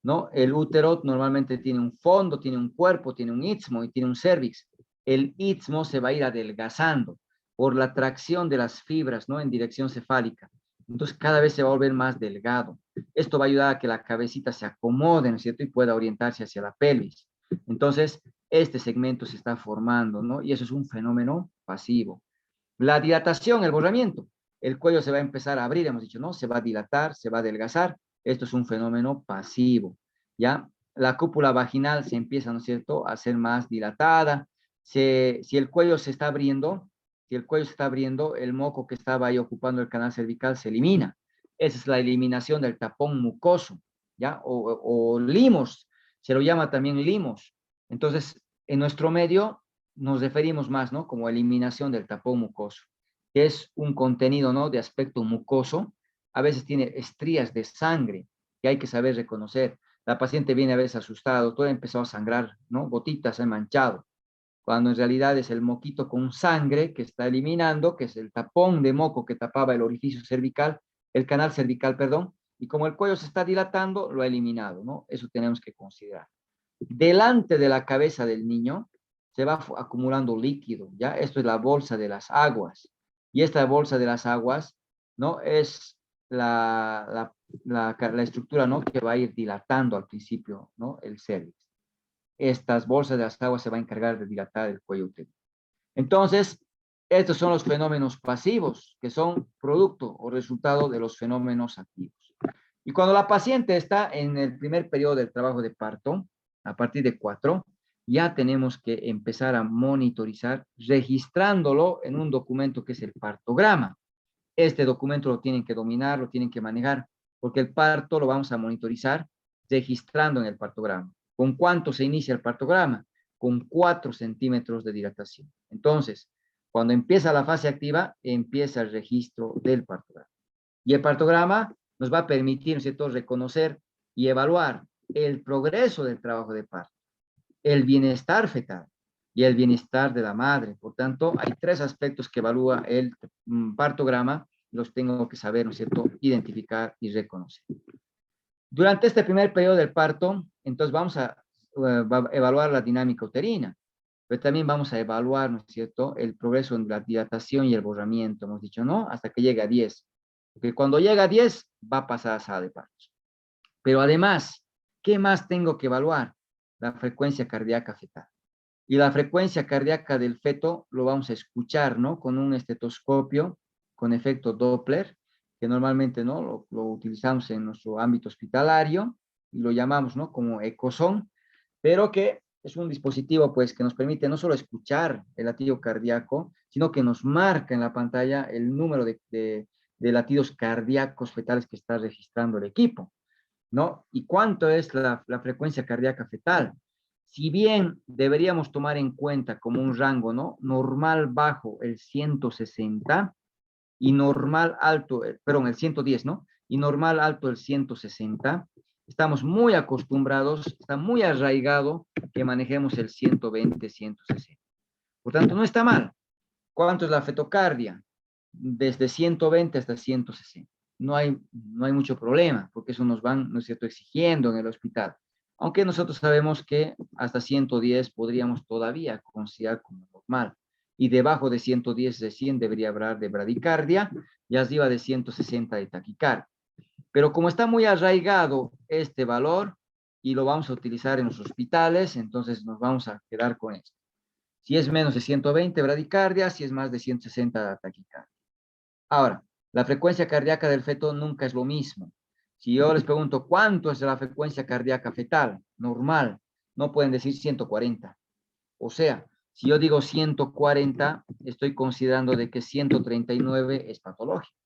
¿no? El útero normalmente tiene un fondo, tiene un cuerpo, tiene un istmo y tiene un cervix. El istmo se va a ir adelgazando por la tracción de las fibras, ¿no?, en dirección cefálica. Entonces, cada vez se va a volver más delgado. Esto va a ayudar a que la cabecita se acomode, ¿no es cierto?, y pueda orientarse hacia la pelvis. Entonces, este segmento se está formando, ¿no? Y eso es un fenómeno pasivo. La dilatación, el borramiento. El cuello se va a empezar a abrir, hemos dicho, ¿no? Se va a dilatar, se va a adelgazar. Esto es un fenómeno pasivo, ¿ya? La cúpula vaginal se empieza, ¿no es cierto?, a hacer más dilatada. Si el cuello se está abriendo, el moco que estaba ahí ocupando el canal cervical se elimina. Esa es la eliminación del tapón mucoso, ¿ya? O limos, se lo llama también limos. Entonces, en nuestro medio nos referimos más, ¿no?, como eliminación del tapón mucoso, que es un contenido, ¿no?, de aspecto mucoso. A veces tiene estrías de sangre que hay que saber reconocer. La paciente viene a veces asustada, doctora, empezó a sangrar, ¿no? Gotitas, se manchado, cuando en realidad es el moquito con sangre que está eliminando, que es el tapón de moco que tapaba el orificio cervical, el canal cervical, perdón, y como el cuello se está dilatando, lo ha eliminado, ¿no? Eso tenemos que considerar. Delante de la cabeza del niño se va acumulando líquido, ¿ya? Esto es la bolsa de las aguas. Y esta bolsa de las aguas, ¿no?, es la estructura, ¿no?, que va a ir dilatando al principio, ¿no?, el cervix. Estas bolsas de las aguas se van a encargar de dilatar el cuello uterino. Entonces, Estos son los fenómenos pasivos, que son producto o resultado de los fenómenos activos. Y cuando la paciente está en el primer periodo del trabajo de parto, a partir de 4, ya tenemos que empezar a monitorizar, registrándolo en un documento que es el partograma. Este documento lo tienen que dominar, lo tienen que manejar, porque el parto lo vamos a monitorizar registrando en el partograma. ¿Con cuánto se inicia el partograma? Con 4 centímetros de dilatación. Entonces, cuando empieza la fase activa, empieza el registro del partograma. Y el partograma nos va a permitir, ¿no es cierto?, reconocer y evaluar el progreso del trabajo de parto, el bienestar fetal y el bienestar de la madre. Por tanto, hay 3 aspectos que evalúa el partograma, los tengo que saber, ¿no es cierto?, identificar y reconocer. Durante este primer periodo del parto, entonces vamos a evaluar la dinámica uterina, pero también vamos a evaluar, ¿no es cierto?, el progreso en la dilatación y el borramiento, hemos dicho, ¿no?, hasta que llegue a 10. Porque cuando llega a 10, va a pasar a sala de partos. Pero además, ¿qué más tengo que evaluar? La frecuencia cardíaca fetal. Y la frecuencia cardíaca del feto lo vamos a escuchar, ¿no?, con un estetoscopio con efecto Doppler, que normalmente, ¿no?, lo utilizamos en nuestro ámbito hospitalario y lo llamamos, ¿no?, como ecosón, pero que es un dispositivo, pues, que nos permite no solo escuchar el latido cardíaco, sino que nos marca en la pantalla el número de latidos cardíacos fetales que está registrando el equipo, ¿no? ¿Y cuánto es la frecuencia cardíaca fetal? Si bien deberíamos tomar en cuenta como un rango, ¿no?, normal bajo el 160 y normal alto, perdón, el 110, ¿no?, y normal alto el 160, estamos muy acostumbrados, está muy arraigado que manejemos el 120, 160. Por tanto, no está mal. ¿Cuánto es la fetocardia? Desde 120 hasta 160. No hay mucho problema, porque eso nos van, ¿no es cierto?, exigiendo en el hospital. Aunque nosotros sabemos que hasta 110 podríamos todavía considerar como normal. Y debajo de 110, de 100 debería hablar de bradicardia, y arriba de 160 de taquicardia. Pero como está muy arraigado este valor y lo vamos a utilizar en los hospitales, entonces nos vamos a quedar con esto. Si es menos de 120, bradicardia; si es más de 160, taquicardia. Ahora, la frecuencia cardíaca del feto nunca es lo mismo. Si yo les pregunto cuánto es la frecuencia cardíaca fetal normal, no pueden decir 140. O sea, si yo digo 140, estoy considerando de que 139 es patológico.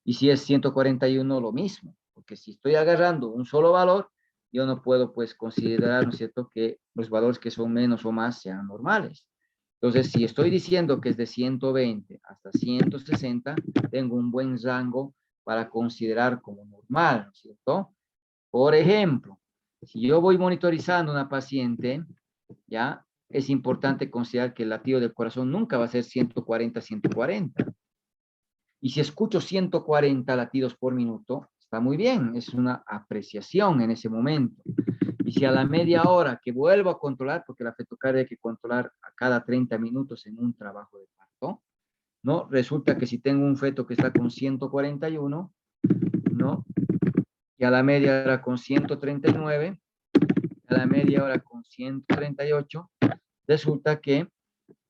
Y si es 141, lo mismo. Porque si estoy agarrando un solo valor, yo no puedo, pues, considerar, ¿no es cierto?, que los valores que son menos o más sean normales. Entonces, si estoy diciendo que es de 120 hasta 160, tengo un buen rango para considerar como normal, ¿no es cierto? Por ejemplo, si yo voy monitorizando a una paciente, ya es importante considerar que el latido del corazón nunca va a ser 140, 140. Y si escucho 140 latidos por minuto, está muy bien, es una apreciación en ese momento. Y si a la media hora que vuelvo a controlar, porque la fetocardia hay que controlar a cada 30 minutos en un trabajo de parto, ¿no? Resulta que si tengo un feto que está con 141, ¿no?, y a la media hora con 139, a la media hora con 138, resulta que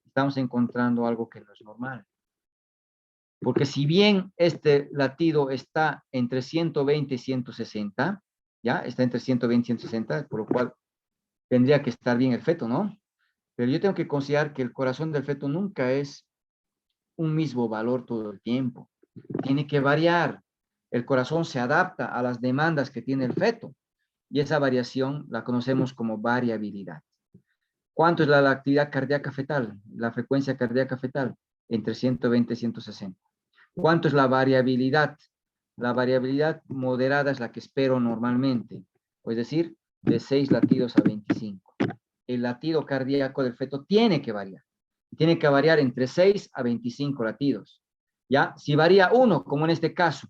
estamos encontrando algo que no es normal. Porque si bien este latido está entre 120 y 160, ¿ya? Está entre 120 y 160, por lo cual tendría que estar bien el feto, ¿no? Pero yo tengo que considerar que el corazón del feto nunca es un mismo valor todo el tiempo. Tiene que variar. El corazón se adapta a las demandas que tiene el feto. Y esa variación la conocemos como variabilidad. ¿Cuánto es la actividad cardíaca fetal? La frecuencia cardíaca fetal, entre 120 y 160. ¿Cuánto es la variabilidad? La variabilidad moderada es la que espero normalmente, es decir, de 6 latidos a 25. El latido cardíaco del feto tiene que variar. Tiene que variar entre 6 a 25 latidos. ¿Ya? Si varía 1, como en este caso,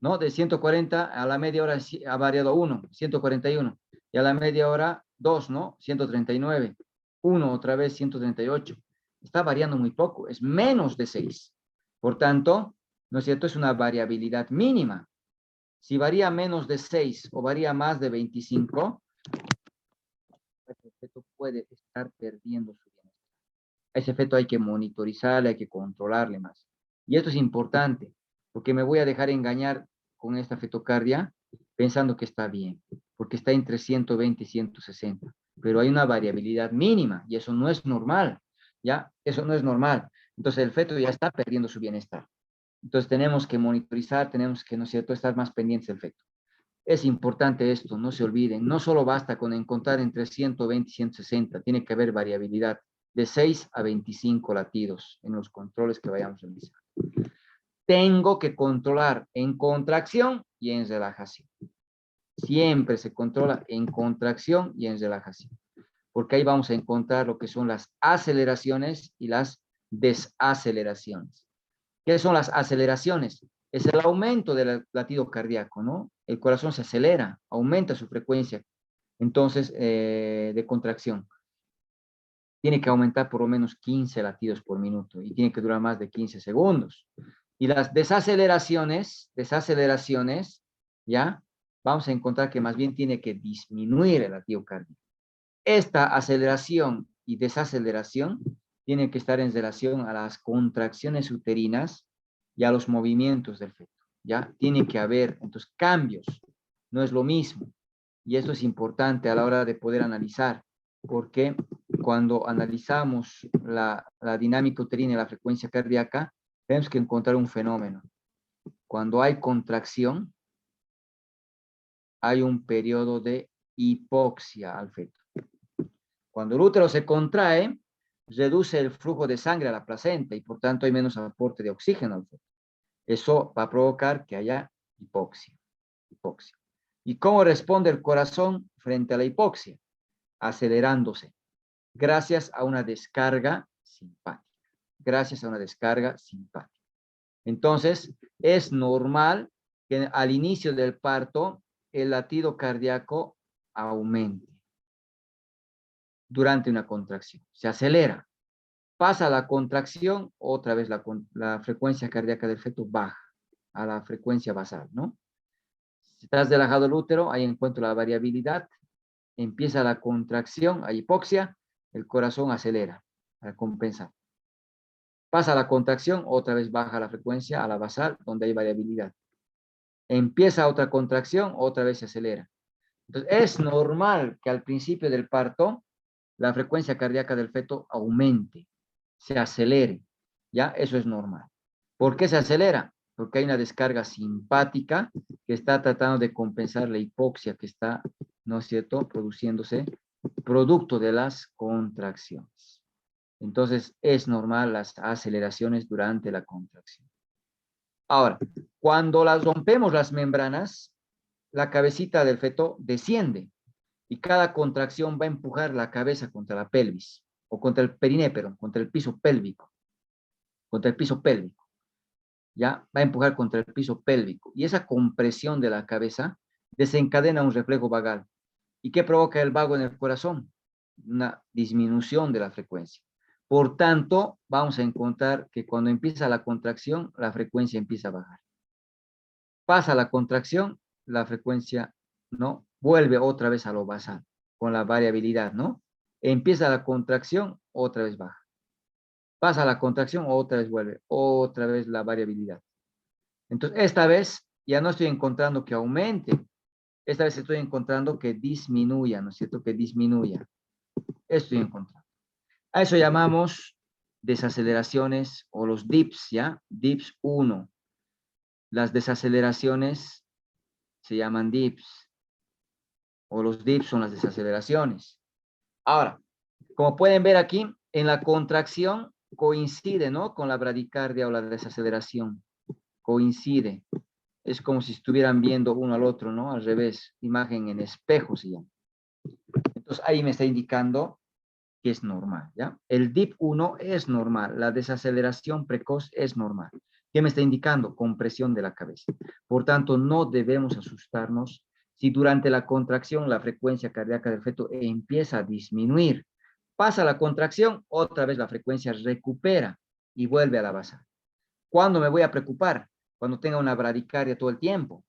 ¿no?, de 140 a la media hora ha variado 1, 141. Y a la media hora 2, ¿no?, 139. 1 otra vez 138. Está variando muy poco, es menos de 6. Por tanto, ¿no es cierto?, es una variabilidad mínima. Si varía menos de 6 o varía más de 25, el feto puede estar perdiendo su bienestar. A ese feto hay que monitorizarle, hay que controlarle más. Y esto es importante, porque me voy a dejar engañar con esta fetocardia pensando que está bien, porque está entre 120 y 160, pero hay una variabilidad mínima y eso no es normal, ¿ya? Eso no es normal. Entonces el feto ya está perdiendo su bienestar. Entonces tenemos que monitorizar, tenemos que, ¿no es cierto?, estar más pendientes del feto. Es importante esto, no se olviden, no solo basta con encontrar entre 120 y 160, tiene que haber variabilidad de 6 a 25 latidos en los controles que vayamos a realizar. Tengo que controlar en contracción y en relajación. Siempre se controla en contracción y en relajación, porque ahí vamos a encontrar lo que son las aceleraciones y las desaceleraciones. ¿Qué son las aceleraciones? Es el aumento del latido cardíaco, ¿no? El corazón se acelera, aumenta su frecuencia, entonces, de contracción. Tiene que aumentar por lo menos 15 latidos por minuto y tiene que durar más de 15 segundos. Y las desaceleraciones, ¿ya? Vamos a encontrar que más bien tiene que disminuir el latido cardíaco. Esta aceleración y desaceleración tiene que estar en relación a las contracciones uterinas y a los movimientos del feto, ¿ya? Tiene que haber, entonces, cambios, no es lo mismo. Y eso es importante a la hora de poder analizar, porque cuando analizamos la dinámica uterina y la frecuencia cardíaca, tenemos que encontrar un fenómeno. Cuando hay contracción, hay un periodo de hipoxia al feto. Cuando el útero se contrae, reduce el flujo de sangre a la placenta y por tanto hay menos aporte de oxígeno al feto. Eso va a provocar que haya hipoxia. ¿Y cómo responde el corazón frente a la hipoxia? Acelerándose, gracias a una descarga simpática. Entonces, es normal que al inicio del parto el latido cardíaco aumente durante una contracción, se acelera. Pasa la contracción, otra vez la frecuencia cardíaca del feto baja a la frecuencia basal, ¿no? Si estás relajado el útero, ahí encuentro la variabilidad, empieza la contracción, hay hipoxia, el corazón acelera para compensar. Pasa la contracción, otra vez baja la frecuencia a la basal, donde hay variabilidad. Empieza otra contracción, otra vez se acelera. Entonces, es normal que al principio del parto la frecuencia cardíaca del feto aumente, se acelere, ¿ya? Eso es normal. ¿Por qué se acelera? Porque hay una descarga simpática que está tratando de compensar la hipoxia que está, ¿no es cierto?, produciéndose producto de las contracciones. Entonces, es normal las aceleraciones durante la contracción. Ahora, cuando las rompemos las membranas, la cabecita del feto desciende y cada contracción va a empujar la cabeza contra la pelvis o contra el periné, contra el piso pélvico, ya va a empujar contra el piso pélvico y esa compresión de la cabeza desencadena un reflejo vagal. ¿Y qué provoca el vago en el corazón? Una disminución de la frecuencia. Por tanto, vamos a encontrar que cuando empieza la contracción, la frecuencia empieza a bajar. Pasa la contracción, la frecuencia, ¿no?, vuelve otra vez a lo basal, con la variabilidad, ¿no? Empieza la contracción, otra vez baja. Pasa la contracción, otra vez vuelve, otra vez la variabilidad. Entonces, esta vez ya no estoy encontrando que aumente, esta vez estoy encontrando que disminuya, ¿no es cierto? Que disminuya. Estoy encontrando. A eso llamamos desaceleraciones o los dips, ¿ya? Dips 1. Las desaceleraciones se llaman dips, o los dips son las desaceleraciones. Ahora, como pueden ver aquí, en la contracción coincide, ¿no?, con la bradicardia o la desaceleración. Coincide. Es como si estuvieran viendo uno al otro, ¿no? Al revés, imagen en espejo se llama. Entonces ahí me está indicando que es normal, ¿ya? El DIP 1 es normal, la desaceleración precoz es normal. ¿Qué me está indicando? Compresión de la cabeza. Por tanto, no debemos asustarnos si durante la contracción la frecuencia cardíaca del feto empieza a disminuir. Pasa la contracción, otra vez la frecuencia recupera y vuelve a la basal. ¿Cuándo me voy a preocupar? Cuando tenga una bradicardia todo el tiempo.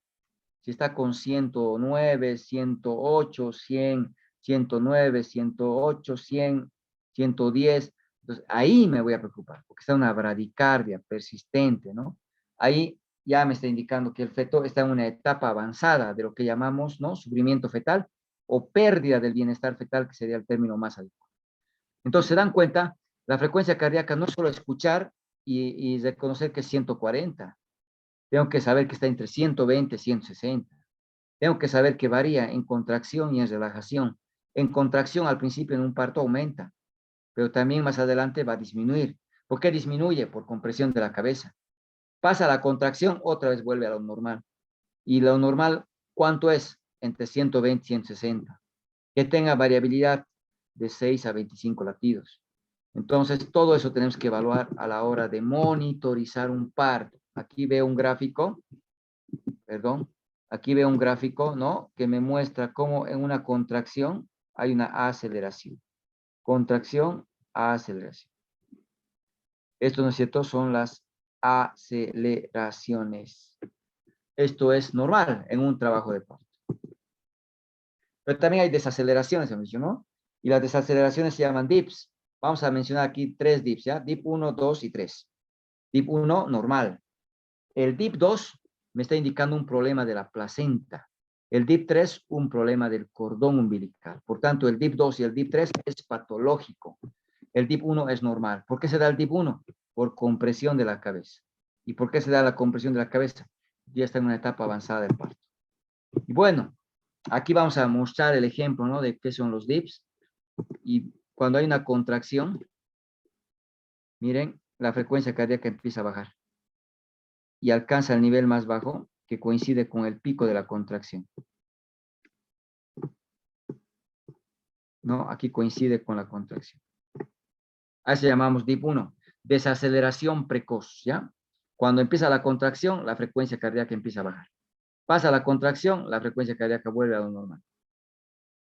Si está con 109, 108, 100, 109, 108, 100, 110, Entonces, ahí me voy a preocupar, porque está una bradicardia persistente, ¿no? Ahí ya me está indicando que el feto está en una etapa avanzada de lo que llamamos, ¿no? Sufrimiento fetal o pérdida del bienestar fetal, que sería el término más adecuado. Entonces, se dan cuenta, la frecuencia cardíaca no es solo escuchar y reconocer que es 140. Tengo que saber que está entre 120 y 160. Tengo que saber que varía en contracción y en relajación. En contracción al principio en un parto aumenta, pero también más adelante va a disminuir. ¿Por qué disminuye? Por compresión de la cabeza. Pasa la contracción, otra vez vuelve a lo normal. ¿Y lo normal cuánto es? Entre 120 y 160. Que tenga variabilidad de 6 a 25 latidos. Entonces, todo eso tenemos que evaluar a la hora de monitorizar un parto. Aquí veo un gráfico, perdón, aquí veo un gráfico, ¿no? Que me muestra cómo en una contracción hay una aceleración. Contracción, aceleración. Esto, ¿no es cierto? Son las aceleraciones. Esto es normal en un trabajo de parto. Pero también hay desaceleraciones, se mencionó, y las desaceleraciones se llaman dips. Vamos a mencionar aquí 3 dips, ¿ya? Dip 1, 2 y 3. Dip 1, normal. El dip 2 me está indicando un problema de la placenta. El dip 3, un problema del cordón umbilical. Por tanto, el dip 2 y el dip 3 es patológico. El dip 1 es normal. ¿Por qué se da el dip 1? Por compresión de la cabeza. ¿Y por qué se da la compresión de la cabeza? Ya está en una etapa avanzada del parto. Y bueno, aquí vamos a mostrar el ejemplo, ¿no? De qué son los dips. Y cuando hay una contracción, miren, la frecuencia cardíaca empieza a bajar y alcanza el nivel más bajo que coincide con el pico de la contracción. ¿No? Aquí coincide con la contracción. A eso llamamos dip 1, desaceleración precoz, ¿ya? Cuando empieza la contracción, la frecuencia cardíaca empieza a bajar. Pasa la contracción, la frecuencia cardíaca vuelve a lo normal.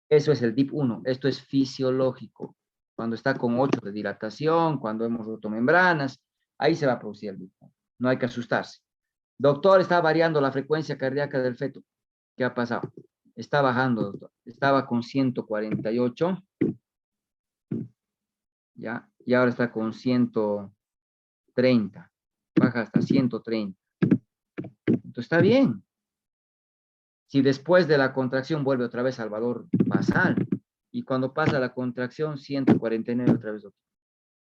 Eso es el dip 1, esto es fisiológico. Cuando está con 8 de dilatación, cuando hemos roto membranas, ahí se va a producir el dip 1. No hay que asustarse. Doctor, está variando la frecuencia cardíaca del feto. ¿Qué ha pasado? Está bajando, doctor. Estaba con 148, ¿ya? Y ahora está con 130. Baja hasta 130. Entonces está bien. Si después de la contracción vuelve otra vez al valor basal, y cuando pasa la contracción, 149 otra vez, doctor.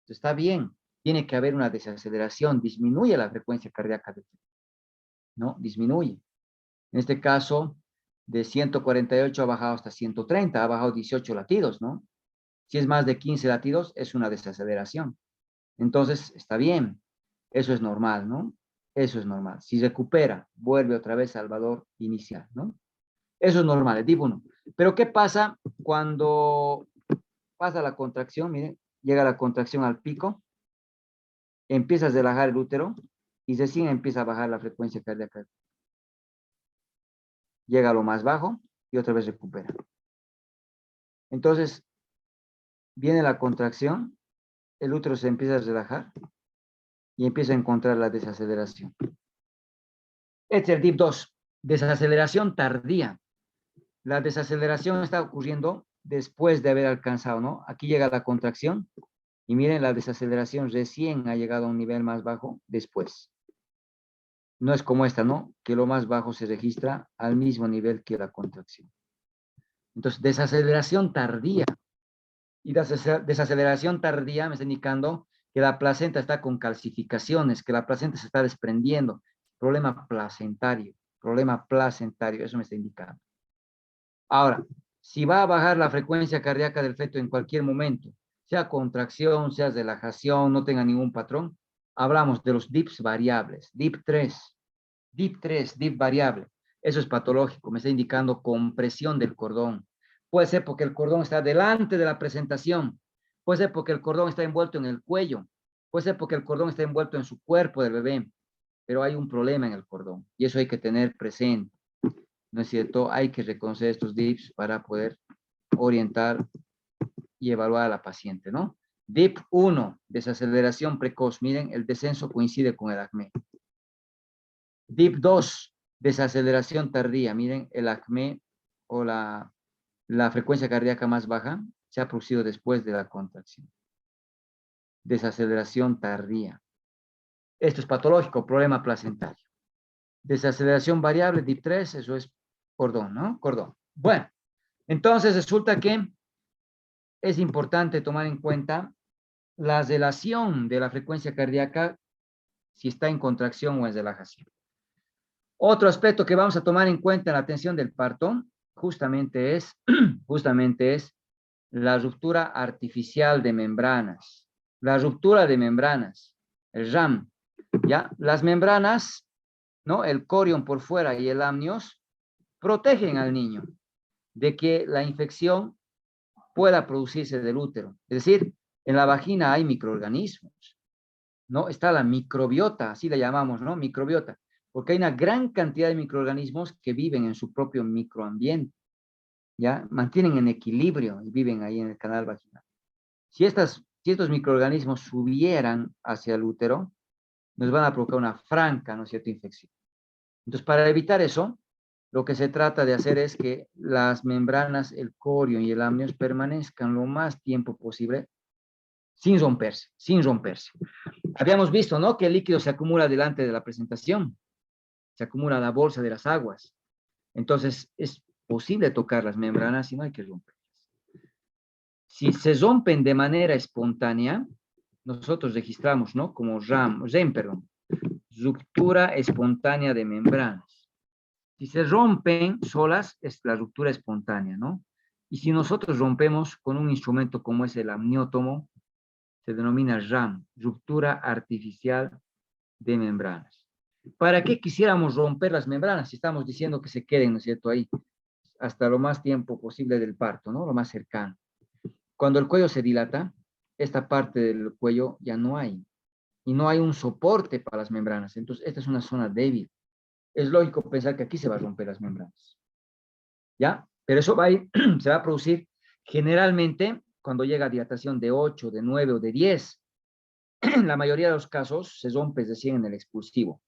Entonces está bien. Tiene que haber una desaceleración. Disminuye la frecuencia cardíaca del feto, ¿no? Disminuye. En este caso, de 148 ha bajado hasta 130, ha bajado 18 latidos, ¿no? Si es más de 15 latidos, es una desaceleración. Entonces, está bien. Eso es normal, ¿no? Eso es normal. Si recupera, vuelve otra vez al valor inicial, ¿no? Eso es normal, el tipo 1. Pero, ¿qué pasa cuando pasa la contracción? Miren, llega la contracción al pico, empieza a relajar el útero y recién empieza a bajar la frecuencia cardíaca. Llega a lo más bajo y otra vez recupera. Entonces, viene la contracción, el útero se empieza a relajar y empieza a encontrar la desaceleración. Este es el dip 2, desaceleración tardía. La desaceleración está ocurriendo después de haber alcanzado, ¿no? Aquí llega la contracción y miren, la desaceleración recién ha llegado a un nivel más bajo después. No es como esta, ¿no? Que lo más bajo se registra al mismo nivel que la contracción. Entonces, desaceleración tardía. Y desaceleración tardía me está indicando que la placenta está con calcificaciones, que la placenta se está desprendiendo. Problema placentario, eso me está indicando. Ahora, si va a bajar la frecuencia cardíaca del feto en cualquier momento, sea contracción, sea relajación, no tenga ningún patrón, hablamos de los dips variables, dip 3, dip variable. Eso es patológico, me está indicando compresión del cordón. Puede ser porque el cordón está delante de la presentación, puede ser porque el cordón está envuelto en el cuello, puede ser porque el cordón está envuelto en su cuerpo del bebé, pero hay un problema en el cordón y eso hay que tener presente. ¿No es cierto? Hay que reconocer estos dips para poder orientar y evaluar a la paciente, ¿no? Dip 1, desaceleración precoz. Miren, el descenso coincide con el acné. Dip 2, desaceleración tardía. Miren, el acné o la frecuencia cardíaca más baja se ha producido después de la contracción. desaceleración tardía. Esto es patológico, problema placentario. Desaceleración variable, DIP3, eso es cordón, ¿no? Cordón. Bueno, entonces resulta que es importante tomar en cuenta la relación de la frecuencia cardíaca si está en contracción o en relajación. Otro aspecto que vamos a tomar en cuenta en la atención del parto justamente es la ruptura artificial de membranas. La ruptura de membranas, el RAM, ¿ya? Las membranas, ¿no? El corión por fuera y el amnios protegen al niño de que la infección pueda producirse del útero. Es decir, en la vagina hay microorganismos, ¿no? Está la microbiota, así la llamamos, ¿no? Microbiota, porque hay una gran cantidad de microorganismos que viven en su propio microambiente, ¿ya? Mantienen en equilibrio y viven ahí en el canal vaginal. Si estos microorganismos subieran hacia el útero, nos van a provocar una franca, ¿no es cierto?, infección. Entonces, para evitar eso, lo que se trata de hacer es que las membranas, el corión y el amnios permanezcan lo más tiempo posible sin romperse, sin romperse. Habíamos visto, ¿no?, que el líquido se acumula delante de la presentación, se acumula la bolsa de las aguas. Entonces, es posible tocar las membranas y no hay que romperlas. Si se rompen de manera espontánea, nosotros registramos, ¿no?, como REM, ruptura espontánea de membranas. Si se rompen solas, es la ruptura espontánea, ¿no? Y si nosotros rompemos con un instrumento como es el amniótomo, se denomina RAM, ruptura artificial de membranas. ¿Para qué quisiéramos romper las membranas si estamos diciendo que se queden, ¿no es cierto?, ahí hasta lo más tiempo posible del parto, ¿no?, lo más cercano. Cuando el cuello se dilata, esta parte del cuello ya no hay, y no hay un soporte para las membranas. Entonces, esta es una zona débil. Es lógico pensar que aquí se va a romper las membranas, ¿ya? Pero eso se va a producir generalmente cuando llega a dilatación de 8, de 9 o de 10. En la mayoría de los casos se rompe recién en el expulsivo.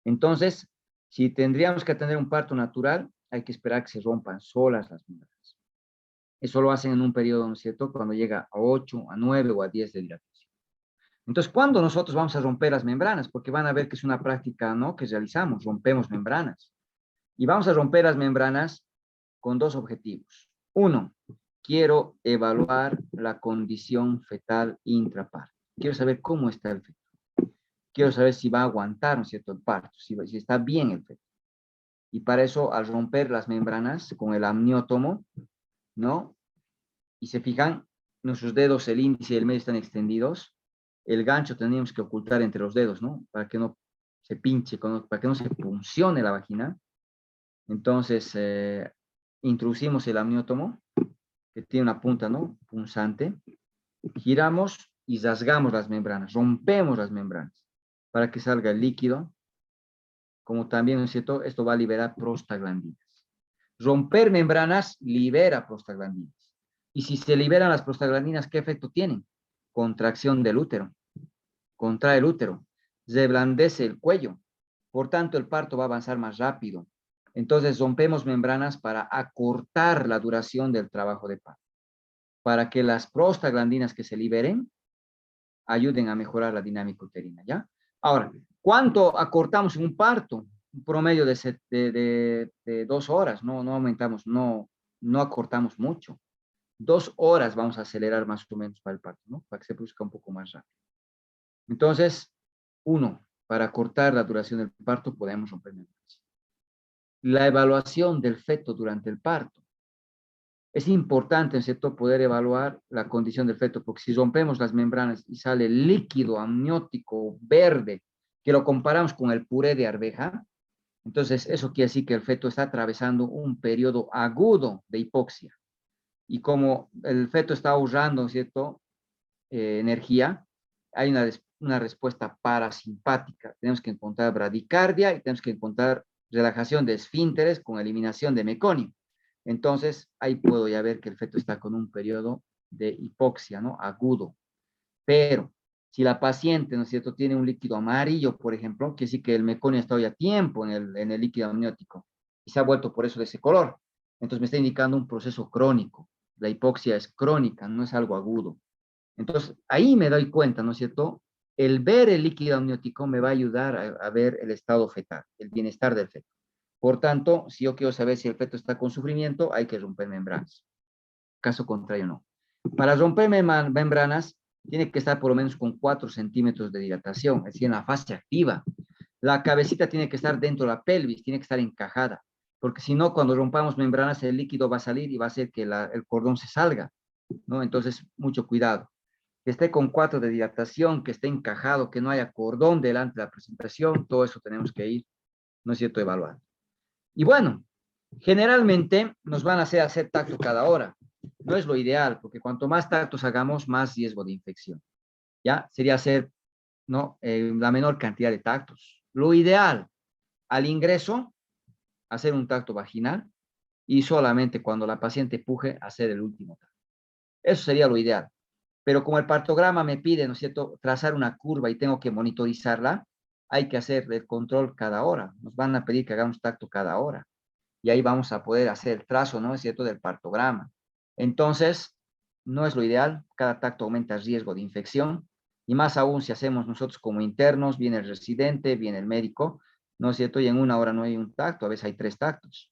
Entonces, si tendríamos que tener un parto natural, hay que esperar que se rompan solas las membranas. Eso lo hacen en un periodo, ¿no es cierto?, cuando llega a 8, a 9 o a 10 de dilatación. Entonces, ¿cuándo nosotros vamos a romper las membranas? Porque van a ver que es una práctica, ¿no?, que realizamos, rompemos membranas. Y vamos a romper las membranas con dos objetivos. Uno, quiero evaluar la condición fetal intraparto. Quiero saber cómo está el feto. Quiero saber si va a aguantar, ¿no es cierto?, el parto, si está bien el feto. Y para eso, al romper las membranas con el amniótomo, ¿no? Y se fijan, nuestros dedos, el índice y el medio están extendidos. El gancho tenemos que ocultar entre los dedos, ¿no?, para que no se pinche, para que no se puncione la vagina. Entonces, introducimos el amniótomo, que tiene una punta, ¿no?, punzante. Giramos y rasgamos las membranas, rompemos las membranas para que salga el líquido. Como también, ¿no es cierto?, esto va a liberar prostaglandinas. Romper membranas libera prostaglandinas. Y si se liberan las prostaglandinas, ¿qué efecto tienen? Contracción del útero. Contrae el útero. Reblandece el cuello. Por tanto, el parto va a avanzar más rápido. Entonces, rompemos membranas para acortar la duración del trabajo de parto, para que las prostaglandinas que se liberen ayuden a mejorar la dinámica uterina, ¿ya? Ahora, ¿cuánto acortamos en un parto? Un promedio de 2 horas, no aumentamos, no acortamos mucho. 2 horas vamos a acelerar más o menos para el parto, ¿no?, para que se produzca un poco más rápido. Entonces, para acortar la duración del parto podemos romper membranas. La evaluación del feto durante el parto. Es importante, ¿no es cierto?, poder evaluar la condición del feto, porque si rompemos las membranas y sale líquido amniótico verde, que lo comparamos con el puré de arveja, entonces eso quiere decir que el feto está atravesando un periodo agudo de hipoxia. Y como el feto está ahorrando, ¿no es cierto?, energía, hay una respuesta parasimpática. Tenemos que encontrar bradicardia y tenemos que encontrar relajación de esfínteres con eliminación de meconio. Entonces, ahí puedo ya ver que el feto está con un periodo de hipoxia, ¿no?, agudo. Pero, si la paciente, ¿no es cierto?, tiene un líquido amarillo, por ejemplo, quiere decir que el meconio ha estado ya tiempo en el líquido amniótico y se ha vuelto por eso de ese color. Entonces, me está indicando un proceso crónico. La hipoxia es crónica, no es algo agudo. Entonces, ahí me doy cuenta, ¿no es cierto? El ver el líquido amniótico me va a ayudar a ver el estado fetal, el bienestar del feto. Por tanto, si yo quiero saber si el feto está con sufrimiento, hay que romper membranas. Caso contrario, no. Para romper membranas, tiene que estar por lo menos con 4 centímetros de dilatación, es decir, en la fase activa. La cabecita tiene que estar dentro de la pelvis, tiene que estar encajada, porque si no, cuando rompamos membranas, el líquido va a salir y va a hacer que el cordón se salga, ¿no? Entonces, mucho cuidado. Que esté con 4 de dilatación, que esté encajado, que no haya cordón delante de la presentación, todo eso tenemos que ir, ¿no es cierto?, evaluando. Y bueno, generalmente nos van a hacer tacto cada hora. No es lo ideal, porque cuanto más tactos hagamos, más riesgo de infección. ¿Ya? Sería hacer, ¿no? La menor cantidad de tactos. Lo ideal, al ingreso, hacer un tacto vaginal y solamente cuando la paciente puje, hacer el último tacto. Eso sería lo ideal. Pero como el partograma me pide, ¿no es cierto?, trazar una curva y tengo que monitorizarla, hay que hacer el control cada hora. Nos van a pedir que hagamos tacto cada hora. Y ahí vamos a poder hacer el trazo, ¿no es cierto?, del partograma. Entonces, no es lo ideal, cada tacto aumenta el riesgo de infección, y más aún si hacemos nosotros como internos, viene el residente, viene el médico, ¿no es cierto?, y en una hora no hay un tacto, a veces hay 3 tactos.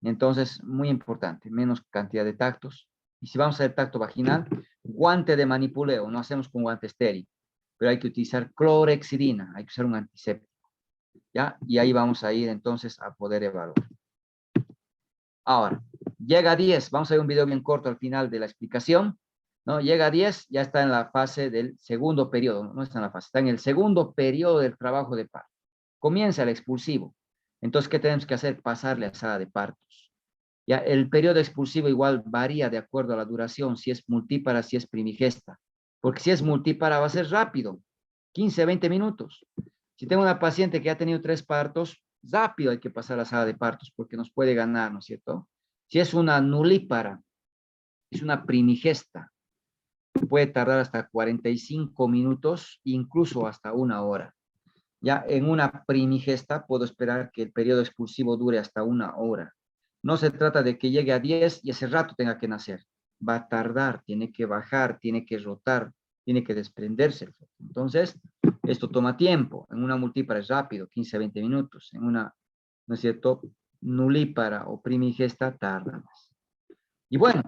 Entonces, muy importante, menos cantidad de tactos. Y si vamos a hacer tacto vaginal, guante de manipuleo, no hacemos con guante estéril, pero hay que utilizar clorhexidina, hay que usar un antiséptico, ¿ya? Y ahí vamos a ir entonces a poder evaluar. Ahora, llega a 10, vamos a ver un video bien corto al final de la explicación, ¿no? Llega a 10, ya está en la fase del segundo periodo, no está en la fase, está en el segundo periodo del trabajo de parto. Comienza el expulsivo. Entonces, ¿qué tenemos que hacer? Pasarle a sala de partos. Ya, el periodo expulsivo igual varía de acuerdo a la duración, si es multípara, si es primigesta. Porque si es multípara va a ser rápido, 15, 20 minutos. Si tengo una paciente que ha tenido 3 partos, rápido hay que pasar a la sala de partos porque nos puede ganar, ¿no es cierto? Si es una nulípara, es una primigesta, puede tardar hasta 45 minutos, incluso hasta 1 hora. Ya en una primigesta puedo esperar que el periodo expulsivo dure hasta 1 hora. No se trata de que llegue a 10 y ese rato tenga que nacer. Va a tardar, tiene que bajar, tiene que rotar, tiene que desprenderse. Entonces, esto toma tiempo. En una multípara es rápido, 15 a 20 minutos. En una, ¿no es cierto?, nulípara o primigesta tarda más. Y bueno,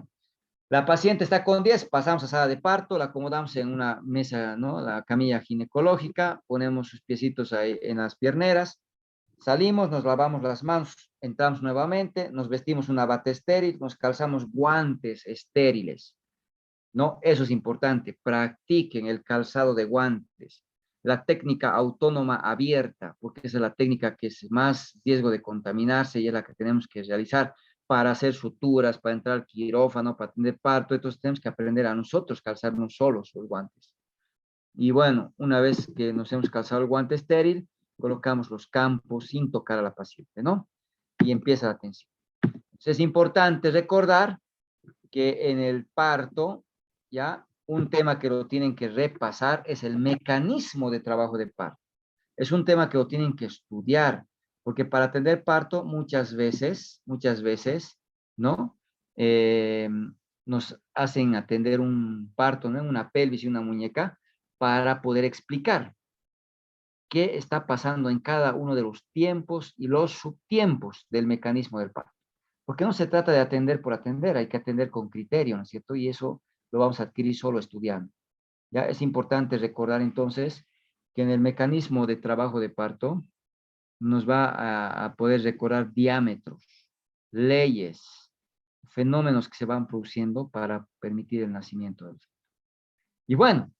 la paciente está con 10, pasamos a sala de parto, la acomodamos en una mesa, ¿no?, la camilla ginecológica, ponemos sus piecitos ahí en las pierneras, salimos, nos lavamos las manos, entramos nuevamente, nos vestimos una bata estéril, nos calzamos guantes estériles, ¿no? Eso es importante, practiquen el calzado de guantes, la técnica autónoma abierta, porque esa es la técnica que es más riesgo de contaminarse y es la que tenemos que realizar para hacer suturas, para entrar al quirófano, para atender parto. Entonces tenemos que aprender a nosotros calzarnos solos los guantes. Y bueno, una vez que nos hemos calzado el guante estéril, colocamos los campos sin tocar a la paciente, ¿no? Y empieza la atención. Entonces es importante recordar que en el parto, ya, un tema que lo tienen que repasar es el mecanismo de trabajo de parto. Es un tema que lo tienen que estudiar, porque para atender parto muchas veces, ¿no? Nos hacen atender un parto, ¿no?, en una pelvis y una muñeca para poder explicar qué está pasando en cada uno de los tiempos y los subtiempos del mecanismo del parto. Porque no se trata de atender por atender, hay que atender con criterio, ¿no es cierto? Y eso lo vamos a adquirir solo estudiando. Ya es importante recordar entonces que en el mecanismo de trabajo de parto nos va a poder recordar diámetros, leyes, fenómenos que se van produciendo para permitir el nacimiento del feto. Y bueno,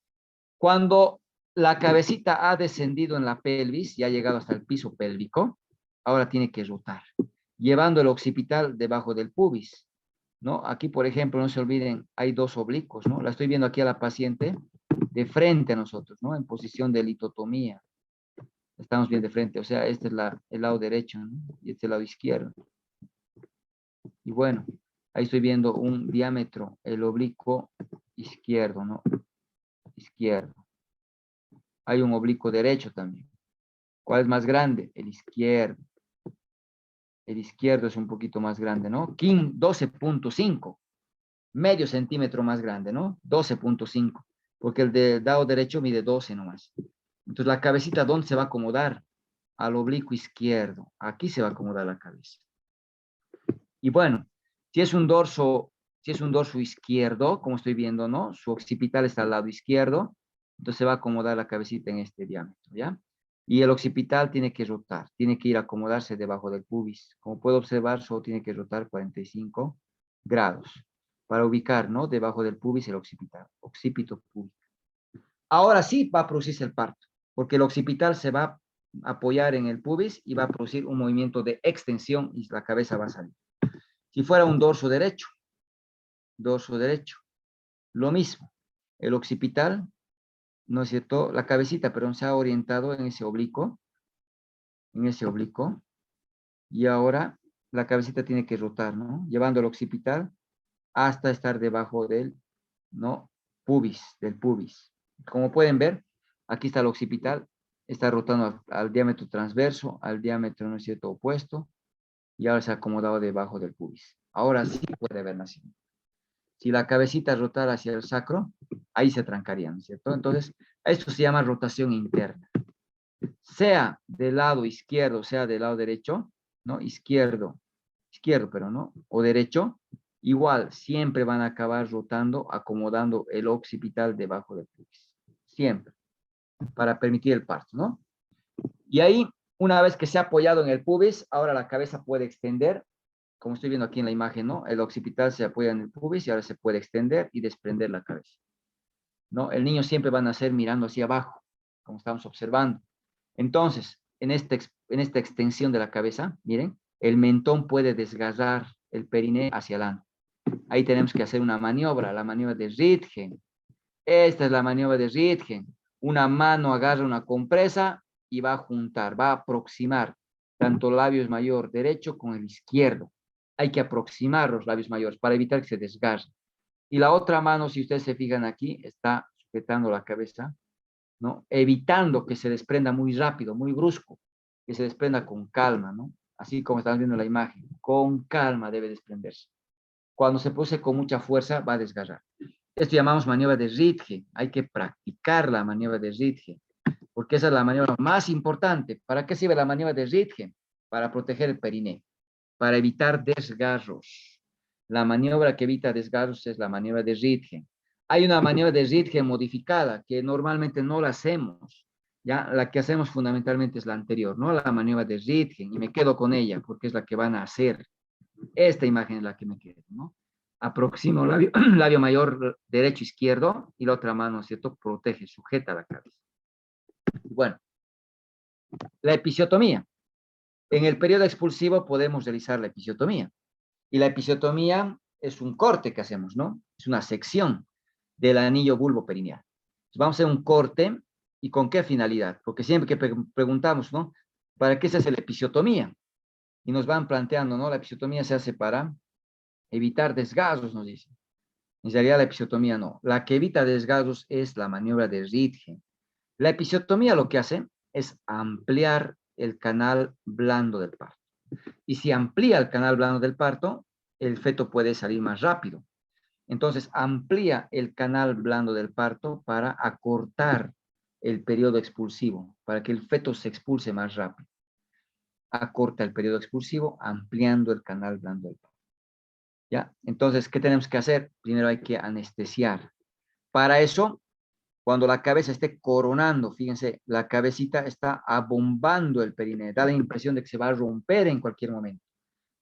cuando la cabecita ha descendido en la pelvis y ha llegado hasta el piso pélvico, ahora tiene que rotar, llevando el occipital debajo del pubis, ¿no? Aquí, por ejemplo, no se olviden, hay 2 oblicuos, ¿no? La estoy viendo aquí a la paciente de frente a nosotros, ¿no? En posición de litotomía. Estamos bien de frente, o sea, este es el lado derecho, ¿no? Y este es el lado izquierdo. Y bueno, ahí estoy viendo un diámetro, el oblicuo izquierdo, ¿no? Izquierdo. Hay un oblicuo derecho también. ¿Cuál es más grande? El izquierdo. El izquierdo es un poquito más grande, ¿no? 12.5. Medio centímetro más grande, ¿no? 12.5. porque el del lado derecho mide 12 nomás. Entonces la cabecita, ¿dónde se va a acomodar? Al oblicuo izquierdo. Aquí se va a acomodar la cabeza. Y bueno, si es un dorso izquierdo, como estoy viendo, ¿no? Su occipital está al lado izquierdo, entonces se va a acomodar la cabecita en este diámetro, ¿ya? Y el occipital tiene que rotar, tiene que ir a acomodarse debajo del pubis. Como puedo observar, solo tiene que rotar 45 grados para ubicar, ¿no? Debajo del pubis el occipital, occipito púbico. Ahora sí va a producirse el parto, porque el occipital se va a apoyar en el pubis y va a producir un movimiento de extensión y la cabeza va a salir. Si fuera un dorso derecho, lo mismo. El occipital, ¿no es cierto? La cabecita, perdón, se ha orientado en ese oblicuo, y ahora la cabecita tiene que rotar, ¿no? Llevando el occipital hasta estar debajo del, ¿no? Del pubis. Como pueden ver, aquí está el occipital, está rotando al diámetro transverso, al diámetro, ¿no es cierto?, opuesto, y ahora se ha acomodado debajo del pubis. Ahora sí puede haber nacimiento. Si la cabecita rotara hacia el sacro, ahí se trancaría, ¿no es cierto? Entonces, esto se llama rotación interna. Sea del lado izquierdo, sea del lado derecho, ¿no? Izquierdo, pero no, o derecho, igual, siempre van a acabar rotando, acomodando el occipital debajo del pubis. Siempre, para permitir el parto, ¿no? Y ahí, una vez que se ha apoyado en el pubis, ahora la cabeza puede extender, como estoy viendo aquí en la imagen, ¿no? El occipital se apoya en el pubis y ahora se puede extender y desprender la cabeza, ¿no? El niño siempre va a nacer mirando hacia abajo, como estamos observando. Entonces, en esta extensión de la cabeza, miren, el mentón puede desgarrar el periné hacia adelante. Ahí tenemos que hacer una maniobra, la maniobra de Röntgen. Esta es la maniobra de Röntgen. Una mano agarra una compresa y va a juntar, va a aproximar tanto labios mayor derecho con el izquierdo. Hay que aproximar los labios mayores para evitar que se desgarren. Y la otra mano, si ustedes se fijan aquí, está sujetando la cabeza, ¿no? Evitando que se desprenda muy rápido, muy brusco, que se desprenda con calma, ¿no? Así como están viendo la imagen, con calma debe desprenderse. Cuando se pose con mucha fuerza, va a desgarrar. Esto llamamos maniobra de Röntgen. Hay que practicar la maniobra de Röntgen, porque esa es la maniobra más importante. ¿Para qué sirve la maniobra de Röntgen? Para proteger el periné, para evitar desgarros. La maniobra que evita desgarros es la maniobra de Röntgen. Hay una maniobra de Röntgen modificada que normalmente no la hacemos. ¿Ya? La que hacemos fundamentalmente es la anterior, no la maniobra de Röntgen, y me quedo con ella porque es la que van a hacer. Esta imagen es la que me quedo, ¿no? Aproximo labio, labio mayor derecho izquierdo y la otra mano, ¿cierto? Protege, sujeta la cabeza. Bueno, la episiotomía. En el periodo expulsivo podemos realizar la episiotomía. Y la episiotomía es un corte que hacemos, ¿no? Es una sección del anillo bulbo perineal. Vamos a hacer un corte, ¿y con qué finalidad? Porque siempre que preguntamos, ¿no? ¿Para qué se hace la episiotomía? Y nos van planteando, ¿no? La episiotomía se hace para evitar desgarros, nos dicen. En realidad la episiotomía no. La que evita desgarros es la maniobra de Röntgen. La episiotomía lo que hace es ampliar el canal blando del parto. Y si amplía el canal blando del parto, el feto puede salir más rápido. Entonces, amplía el canal blando del parto para acortar el periodo expulsivo, para que el feto se expulse más rápido. Acorta el periodo expulsivo ampliando el canal blando del parto. ¿Ya? Entonces, ¿qué tenemos que hacer? Primero hay que anestesiar. Para eso, cuando la cabeza esté coronando, fíjense, la cabecita está abombando el periné, da la impresión de que se va a romper en cualquier momento.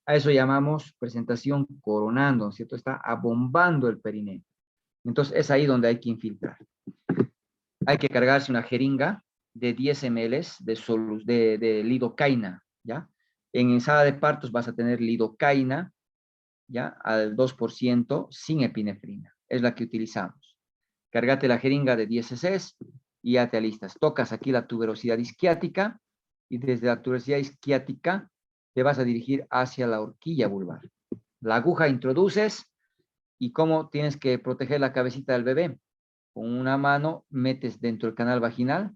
A eso llamamos presentación coronando, ¿cierto? Está abombando el periné. Entonces, es ahí donde hay que infiltrar. Hay que cargarse una jeringa de 10 ml de lidocaína, ¿ya? En sala de partos vas a tener lidocaína, ¿ya? Al 2% sin epinefrina. Es la que utilizamos. Cárgate la jeringa de 10 cc y ya te alistas. Tocas aquí la tuberosidad isquiática y desde la tuberosidad isquiática te vas a dirigir hacia la horquilla vulvar. La aguja introduces y cómo tienes que proteger la cabecita del bebé. Con una mano metes dentro del canal vaginal,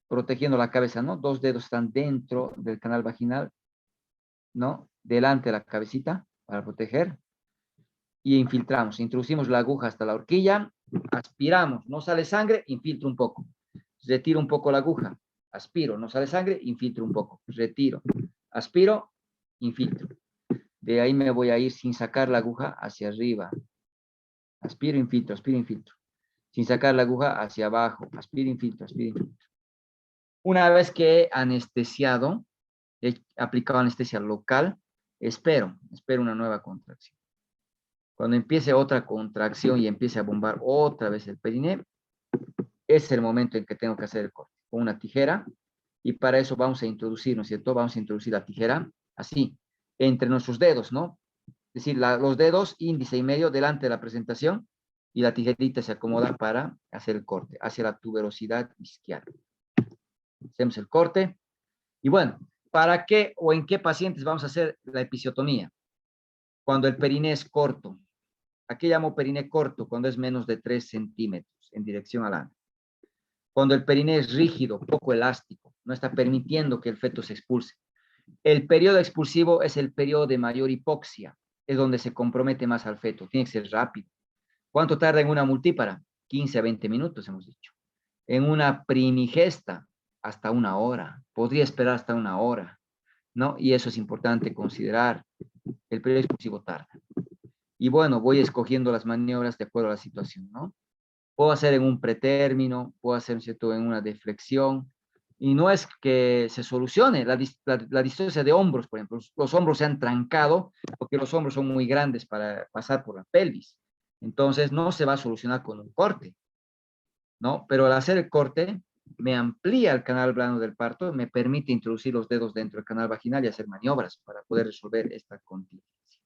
protegiendo la cabeza, ¿no? 2 dedos están dentro del canal vaginal, ¿no? Delante de la cabecita para proteger. Y infiltramos, introducimos la aguja hasta la horquilla Aspiramos, no sale sangre, infiltro un poco. Retiro un poco la aguja. Aspiro, no sale sangre, infiltro un poco. Retiro. Aspiro, infiltro. De ahí me voy a ir sin sacar la aguja hacia arriba. Aspiro, infiltro, aspiro, infiltro. Sin sacar la aguja hacia abajo. Aspiro, infiltro, aspiro, infiltro. Una vez que he anestesiado, he aplicado anestesia local, espero una nueva contracción. Cuando empiece otra contracción y empiece a bombar otra vez el periné, es el momento en que tengo que hacer el corte con una tijera, y para eso vamos a introducir, ¿no es cierto? Vamos a introducir la tijera así, entre nuestros dedos, ¿no? Es decir, los dedos índice y medio delante de la presentación, y la tijerita se acomoda para hacer el corte hacia la tuberosidad izquierda. Hacemos el corte. Y bueno, ¿para qué o en qué pacientes vamos a hacer la episiotomía? Cuando el periné es corto. Aquí llamo periné corto, cuando es menos de 3 centímetros en dirección al ano. Cuando el periné es rígido, poco elástico, no está permitiendo que el feto se expulse. El periodo expulsivo es el periodo de mayor hipoxia, es donde se compromete más al feto, tiene que ser rápido. ¿Cuánto tarda en una multípara? 15 a 20 minutos, hemos dicho. En una primigesta, hasta 1 hora. Podría esperar hasta 1 hora, ¿no? Y eso es importante considerar. El periodo expulsivo tarda. Y bueno, voy escogiendo las maniobras de acuerdo a la situación, ¿no? Puedo hacer en un pretérmino, puedo hacer, ¿cierto?, en una deflexión. Y no es que se solucione la distancia de hombros, por ejemplo. Los hombros se han trancado porque los hombros son muy grandes para pasar por la pelvis. Entonces, no se va a solucionar con un corte, ¿no? Pero al hacer el corte, me amplía el canal blando del parto, me permite introducir los dedos dentro del canal vaginal y hacer maniobras para poder resolver esta contingencia.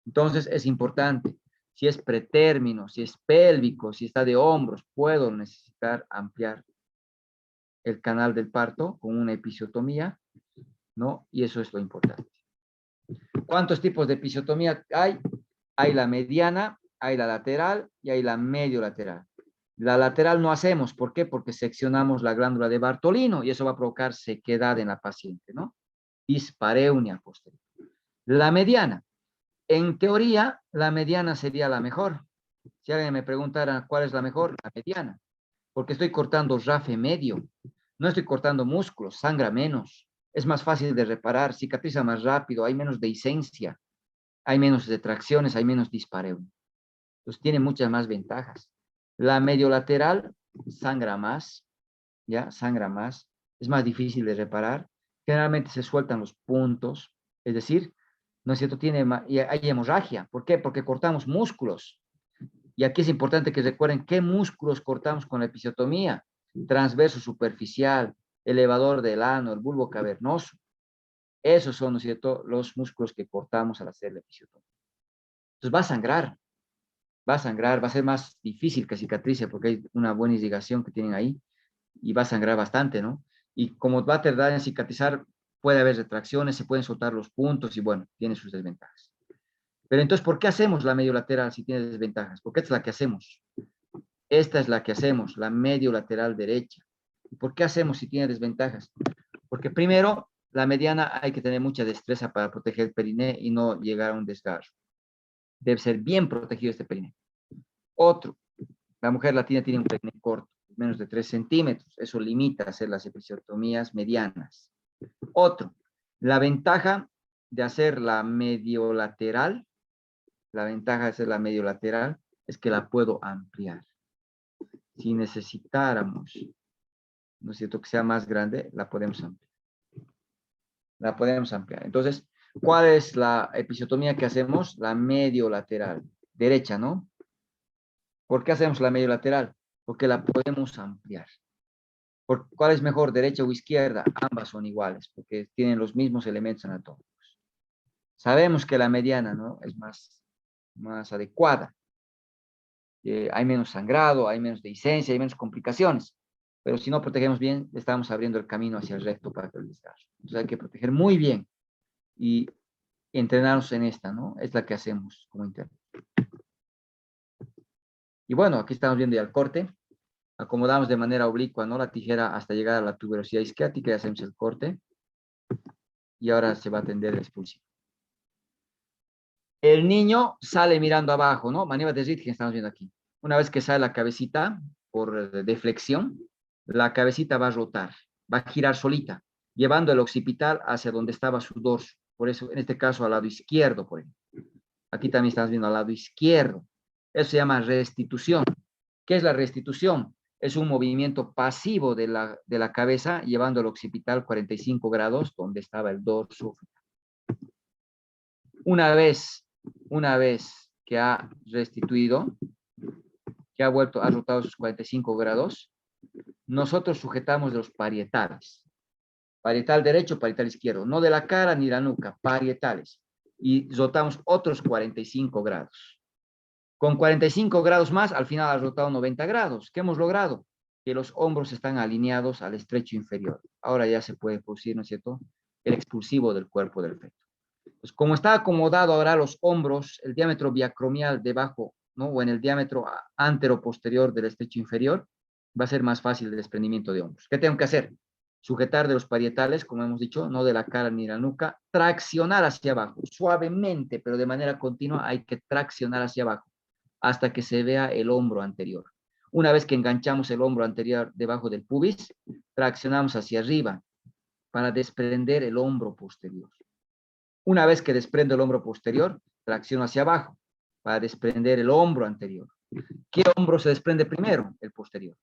Entonces, es importante. Si es pretérmino, si es pélvico, si está de hombros, puedo necesitar ampliar el canal del parto con una episiotomía, ¿no? Y eso es lo importante. ¿Cuántos tipos de episiotomía hay? Hay la mediana, hay la lateral y hay la medio lateral. La lateral no hacemos, ¿por qué? Porque seccionamos la glándula de Bartolino y eso va a provocar sequedad en la paciente, ¿no? Dispareunia posterior. La mediana, en teoría, la mediana sería la mejor. Si alguien me preguntara cuál es la mejor, la mediana, porque estoy cortando rafe medio, no estoy cortando músculos, sangra menos, es más fácil de reparar, cicatriza más rápido, hay menos dehiscencia, hay menos retracciones, hay menos dispareunia. Entonces tiene muchas más ventajas. La mediolateral sangra más, ¿ya? Sangra más, es más difícil de reparar, generalmente se sueltan los puntos, es decir, ¿no es cierto? Y hay hemorragia. ¿Por qué? Porque cortamos músculos. Y aquí es importante que recuerden qué músculos cortamos con la episiotomía. Transverso superficial, elevador del ano, el bulbo cavernoso. Esos son, ¿no es cierto?, los músculos que cortamos al hacer la episiotomía. Entonces va a sangrar, va a ser más difícil que cicatrice porque hay una buena irrigación que tienen ahí y va a sangrar bastante, ¿no? Y como va a tardar en cicatrizar, puede haber retracciones, se pueden soltar los puntos y bueno, tiene sus desventajas. Pero entonces, ¿por qué hacemos la mediolateral si tiene desventajas? Porque esta es la que hacemos. Esta es la que hacemos, la mediolateral derecha. ¿Por qué hacemos si tiene desventajas? Porque primero, la mediana hay que tener mucha destreza para proteger el periné y no llegar a un desgarro. Debe ser bien protegido este periné. Otro, la mujer latina tiene un periné corto, menos de 3 centímetros. Eso limita a hacer las episiotomías medianas. Otro, la ventaja de hacer la mediolateral, es que la puedo ampliar. Si necesitáramos, ¿no es cierto?, que sea más grande, la podemos ampliar. La podemos ampliar. Entonces, ¿cuál es la episiotomía que hacemos? La mediolateral, derecha, ¿no? ¿Por qué hacemos la mediolateral? Porque la podemos ampliar. ¿Cuál es mejor, derecha o izquierda? Ambas son iguales, porque tienen los mismos elementos anatómicos. Sabemos que la mediana, ¿no?, es más adecuada. Hay menos sangrado, hay menos dehiscencia, hay menos complicaciones. Pero si no protegemos bien, estamos abriendo el camino hacia el recto para el desgarro. Entonces hay que proteger muy bien y entrenarnos en esta, ¿no? Es la que hacemos como interno. Y bueno, aquí estamos viendo ya el corte. Acomodamos de manera oblicua, ¿no?, la tijera hasta llegar a la tuberosidad isquiática y hacemos el corte. Y ahora se va a atender el expulsivo. El niño sale mirando abajo, ¿no? Maniobra de Ritgen estamos viendo aquí. Una vez que sale la cabecita por deflexión, la cabecita va a rotar, va a girar solita, llevando el occipital hacia donde estaba su dorso. Por eso, en este caso, al lado izquierdo, por ejemplo. Aquí también estamos viendo al lado izquierdo. Eso se llama restitución. ¿Qué es la restitución? Es un movimiento pasivo de la cabeza, llevando el occipital 45 grados, donde estaba el dorso. Una vez que ha restituido, que ha vuelto, ha rotado sus 45 grados, nosotros sujetamos los parietales. Parietal derecho, parietal izquierdo. No de la cara ni la nuca, parietales. Y rotamos otros 45 grados. Con 45 grados más, al final ha rotado 90 grados. ¿Qué hemos logrado? Que los hombros están alineados al estrecho inferior. Ahora ya se puede producir, ¿no es cierto?, el expulsivo del cuerpo del feto. Pues como está acomodado ahora los hombros, el diámetro biacromial debajo, ¿no?, o en el diámetro antero-posterior del estrecho inferior, va a ser más fácil el desprendimiento de hombros. ¿Qué tengo que hacer? Sujetar de los parietales, como hemos dicho, no de la cara ni la nuca, traccionar hacia abajo, suavemente, pero de manera continua hay que traccionar hacia abajo, hasta que se vea el hombro anterior. Una vez que enganchamos el hombro anterior debajo del pubis, traccionamos hacia arriba para desprender el hombro posterior. Una vez que desprendo el hombro posterior, tracciono hacia abajo para desprender el hombro anterior. ¿Qué hombro se desprende primero? El posterior.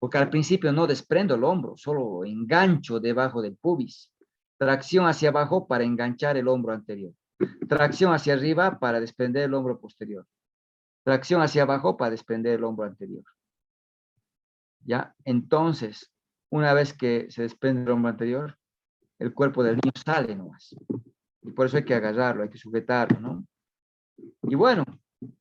Porque al principio no desprendo el hombro, solo engancho debajo del pubis. Tracción hacia abajo para enganchar el hombro anterior. Tracción hacia arriba para desprender el hombro posterior. Tracción hacia abajo para desprender el hombro anterior. ¿Ya? Entonces, una vez que se desprende el hombro anterior, el cuerpo del niño sale nomás. Y por eso hay que agarrarlo, hay que sujetarlo, ¿no? Y bueno,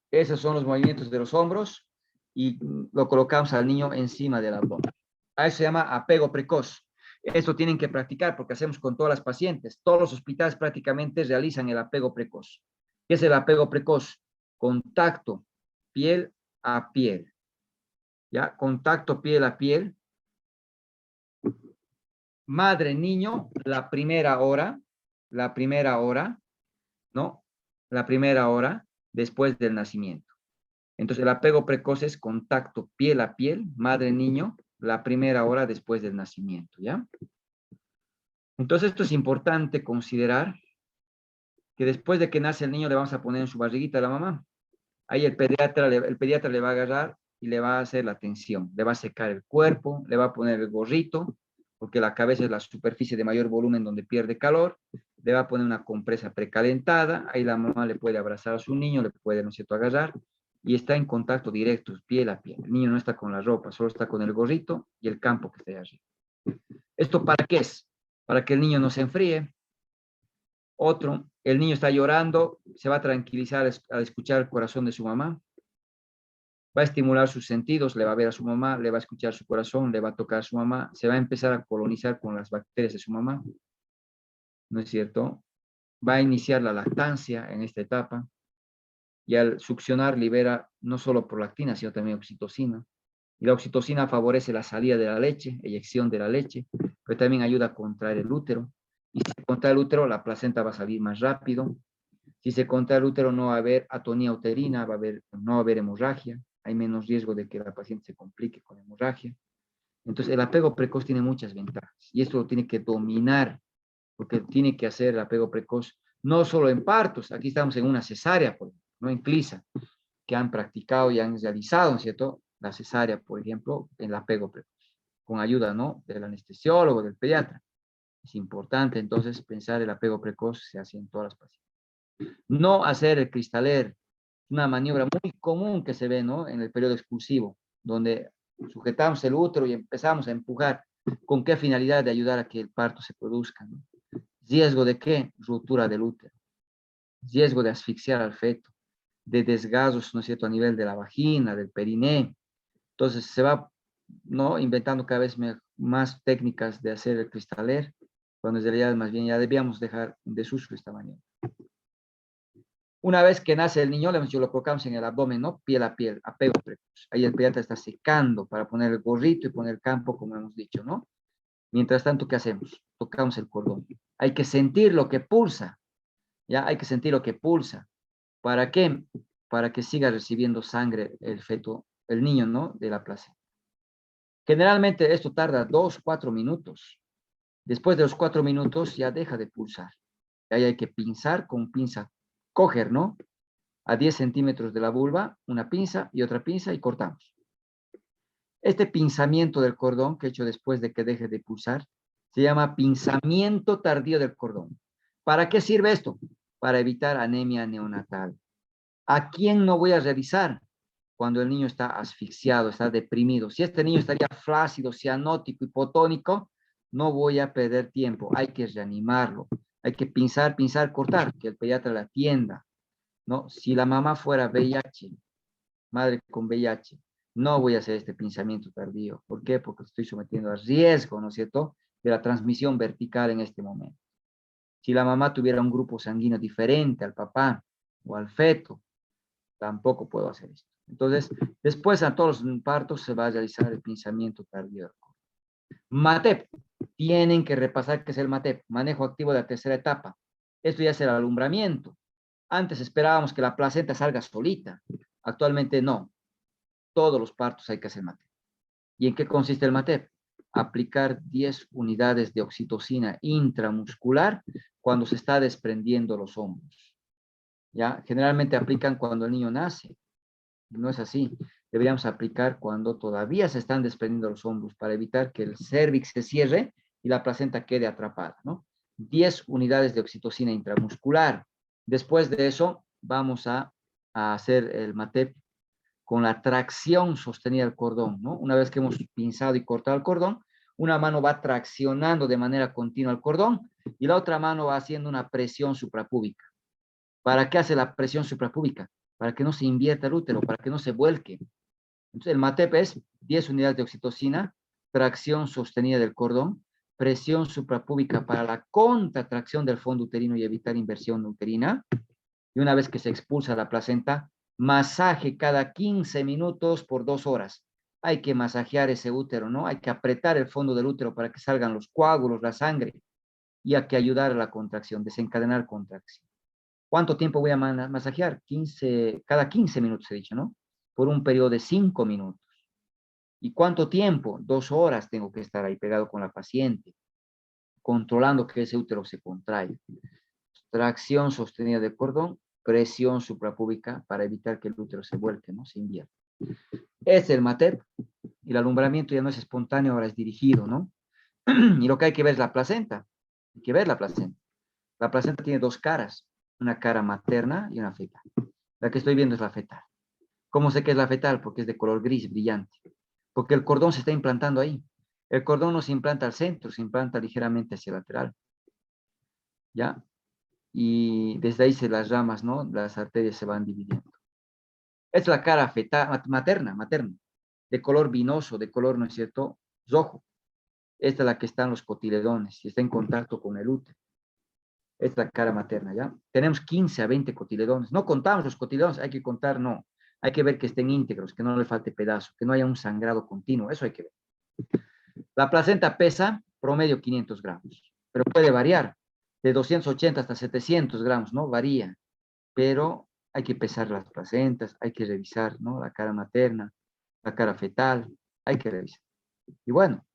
esos son los movimientos de los hombros y lo colocamos al niño encima del abdomen. A eso se llama apego precoz. Esto tienen que practicar porque hacemos con todas las pacientes. Todos los hospitales prácticamente realizan el apego precoz. ¿Qué es el apego precoz? Contacto piel a piel. ¿Ya? Contacto piel a piel. Madre-niño, la primera hora, ¿no? La primera hora después del nacimiento. Entonces, el apego precoz es contacto piel a piel, madre-niño, la primera hora después del nacimiento, ¿ya? Entonces, esto es importante considerar que después de que nace el niño le vamos a poner en su barriguita a la mamá. Ahí el pediatra le va a agarrar y le va a hacer la tensión, le va a secar el cuerpo, le va a poner el gorrito, porque la cabeza es la superficie de mayor volumen donde pierde calor, le va a poner una compresa precalentada, ahí la mamá le puede abrazar a su niño, le puede, ¿no es cierto?, agarrar, y está en contacto directo, piel a piel. El niño no está con la ropa, solo está con el gorrito y el campo que está allí. ¿Esto para qué es? Para que el niño no se enfríe. Otro, el niño está llorando, se va a tranquilizar al escuchar el corazón de su mamá, va a estimular sus sentidos, le va a ver a su mamá, le va a escuchar su corazón, le va a tocar a su mamá, se va a empezar a colonizar con las bacterias de su mamá, ¿no es cierto? Va a iniciar la lactancia en esta etapa y al succionar libera no solo prolactina, sino también oxitocina. Y la oxitocina favorece la salida de la leche, eyección de la leche, pero también ayuda a contraer el útero. Y si se contrae el útero, la placenta va a salir más rápido. Si se contrae el útero, no va a haber atonía uterina, no va a haber hemorragia. Hay menos riesgo de que la paciente se complique con hemorragia. Entonces, el apego precoz tiene muchas ventajas. Y esto lo tiene que dominar, porque tiene que hacer el apego precoz, no solo en partos. Aquí estamos en una cesárea, no en CLISA, que han practicado y han realizado, ¿cierto?, la cesárea, por ejemplo, en el apego precoz, con ayuda, ¿no?, del anestesiólogo, del pediatra. Es importante, entonces, pensar el apego precoz se hace en todas las pacientes. No hacer el cristaler, una maniobra muy común que se ve, ¿no?, en el periodo expulsivo, donde sujetamos el útero y empezamos a empujar. ¿Con qué finalidad? De ayudar a que el parto se produzca, ¿no? ¿Riesgo de qué? Ruptura del útero. Riesgo de asfixiar al feto, de desgarros, ¿no es cierto?, a nivel de la vagina, del periné. Entonces se va, ¿no?, inventando cada vez más técnicas de hacer el cristaler, cuando en realidad más bien ya debíamos dejar en desuso esta maniobra. Una vez que nace el niño, lo colocamos en el abdomen, ¿no?, piel a piel, apego precoz. Ahí el pediatra está secando para poner el gorrito y poner el campo, como hemos dicho, ¿no? Mientras tanto, ¿qué hacemos? Tocamos el cordón. Hay que sentir lo que pulsa, ¿ya? Hay que sentir lo que pulsa. ¿Para qué? para que siga recibiendo sangre el feto, el niño, ¿no? De la placenta. Generalmente esto tarda 2, 4 minutos. Después de los 4 minutos ya deja de pulsar. Ahí hay que pinzar con pinza, coger, ¿no? A 10 centímetros de la vulva, una pinza y otra pinza y cortamos. Este pinzamiento del cordón que he hecho después de que deje de pulsar se llama pinzamiento tardío del cordón. ¿Para qué sirve esto? Para evitar anemia neonatal. ¿A quién no voy a revisar? Cuando el niño está asfixiado, está deprimido. Si este niño estaría flácido, cianótico, hipotónico, no voy a perder tiempo. Hay que reanimarlo. Hay que pinzar, pinzar, cortar, que el pediatra la atienda, ¿no? Si la mamá fuera VIH, madre con VIH, no voy a hacer este pinzamiento tardío. ¿Por qué? Porque estoy sometiendo a riesgo, ¿no es cierto?, de la transmisión vertical en este momento. Si la mamá tuviera un grupo sanguíneo diferente al papá o al feto, tampoco puedo hacer esto. Entonces, después a todos los partos se va a realizar el pinzamiento tardío. MATEP. Tienen que repasar qué es el MATEP, manejo activo de la tercera etapa. Esto ya es el alumbramiento. Antes esperábamos que la placenta salga solita. Actualmente no. Todos los partos hay que hacer MATEP. ¿Y en qué consiste el MATEP? Aplicar 10 unidades de oxitocina intramuscular cuando se está desprendiendo los hombros. ¿Ya? Generalmente aplican cuando el niño nace. No es así. Deberíamos aplicar cuando todavía se están desprendiendo los hombros para evitar que el cérvix se cierre y la placenta quede atrapada, ¿no? 10 unidades de oxitocina intramuscular. Después de eso, vamos a hacer el MATEP con la tracción sostenida del cordón, ¿no? Una vez que hemos pinzado y cortado el cordón, una mano va traccionando de manera continua el cordón y la otra mano va haciendo una presión suprapúbica. ¿Para qué hace la presión suprapúbica? Para que no se invierta el útero, para que no se vuelque. Entonces, el MATEP es 10 unidades de oxitocina, tracción sostenida del cordón, presión suprapúbica para la contracción del fondo uterino y evitar inversión uterina. Y una vez que se expulsa la placenta, masaje cada 15 minutos por 2 horas. Hay que masajear ese útero, ¿no? Hay que apretar el fondo del útero para que salgan los coágulos, la sangre, y hay que ayudar a la contracción, desencadenar contracción. ¿Cuánto tiempo voy a masajear? Cada 15 minutos he dicho, ¿no? Por un periodo de 5 minutos. ¿Y cuánto tiempo? 2 horas tengo que estar ahí pegado con la paciente, controlando que ese útero se contraiga. Tracción sostenida del cordón, presión suprapúbica para evitar que el útero se vuelque, ¿no? Se invierta. Es el MATEP, y el alumbramiento ya no es espontáneo, ahora es dirigido, ¿no? Y lo que hay que ver es la placenta. Hay que ver la placenta. La placenta tiene 2 caras, una cara materna y una fetal. La que estoy viendo es la fetal. ¿Cómo sé que es la fetal? Porque es de color gris brillante. Porque el cordón se está implantando ahí. El cordón no se implanta al centro, se implanta ligeramente hacia el lateral. ¿Ya? Y desde ahí las ramas, ¿no? Las arterias se van dividiendo. Es la cara fetal, materna, de color vinoso, de color, ¿no es cierto?, rojo. Esta es la que está en los cotiledones y está en contacto con el útero. Es la cara materna, ¿ya? Tenemos 15 a 20 cotiledones. No contamos los cotiledones, hay que contar, no. Hay que ver que estén íntegros, que no le falte pedazo, que no haya un sangrado continuo, eso hay que ver. La placenta pesa promedio 500 gramos, pero puede variar de 280 hasta 700 gramos, ¿no? Varía, pero hay que pesar las placentas, hay que revisar, ¿no? La cara materna, la cara fetal, hay que revisar. Y bueno,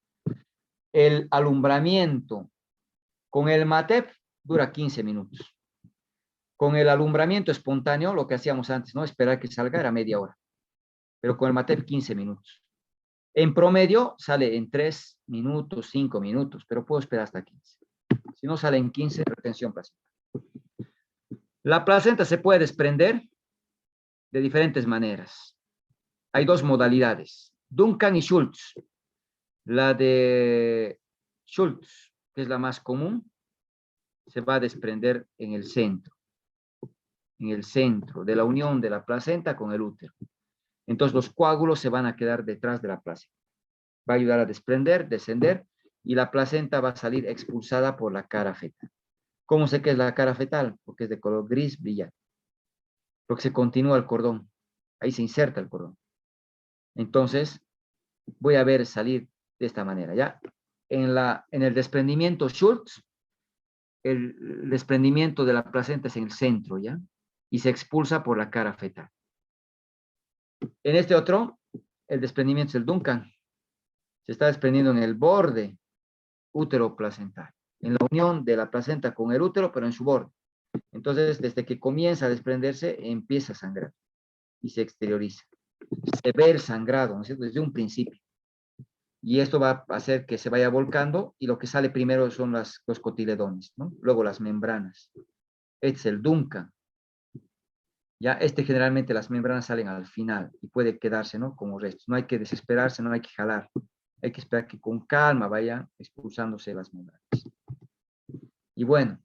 el alumbramiento con el MATEP dura 15 minutos. Con el alumbramiento espontáneo, lo que hacíamos antes, ¿no? Esperar que salga era media hora. Pero con el MATEP 15 minutos. En promedio sale en 3 minutos, 5 minutos, pero puedo esperar hasta 15. Si no sale en 15, retención placental. La placenta se puede desprender de diferentes maneras. Hay 2 modalidades, Duncan y Schultz. La de Schultz, que es la más común, se va a desprender en el centro de la unión de la placenta con el útero. Entonces los coágulos se van a quedar detrás de la placenta. Va a ayudar a desprender, descender, y la placenta va a salir expulsada por la cara fetal. ¿Cómo sé que es la cara fetal? Porque es de color gris brillante. Porque se continúa el cordón. Ahí se inserta el cordón. Entonces, voy a ver salir de esta manera, ¿ya? En el desprendimiento Schultz, el desprendimiento de la placenta es en el centro, ¿ya? Y se expulsa por la cara fetal. En este otro, el desprendimiento es el Duncan. Se está desprendiendo en el borde útero-placental, en la unión de la placenta con el útero, pero en su borde. Entonces, desde que comienza a desprenderse, empieza a sangrar y se exterioriza. Se ve el sangrado, ¿no es cierto? Desde un principio. Y esto va a hacer que se vaya volcando y lo que sale primero son los cotiledones, ¿no? Luego las membranas. Este es el Duncan. Ya generalmente las membranas salen al final y puede quedarse, ¿no? Como restos. No hay que desesperarse, no hay que jalar. Hay que esperar que con calma vayan expulsándose las membranas. Y bueno,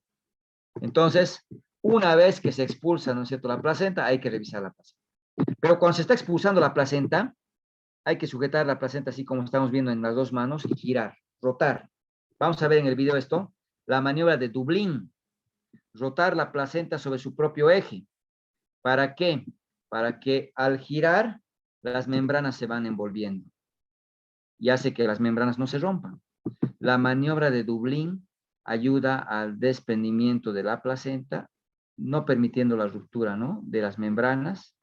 entonces, una vez que se expulsa, ¿no es cierto?, la placenta, hay que revisar la placenta. Pero cuando se está expulsando la placenta, hay que sujetar la placenta así como estamos viendo en las dos manos y girar, rotar. Vamos a ver en el video esto, la maniobra de Dublín. Rotar la placenta sobre su propio eje. ¿Para qué? Para que al girar, las membranas se van envolviendo y hace que las membranas no se rompan. La maniobra de Dublín ayuda al desprendimiento de la placenta, no permitiendo la ruptura, ¿no?, de las membranas,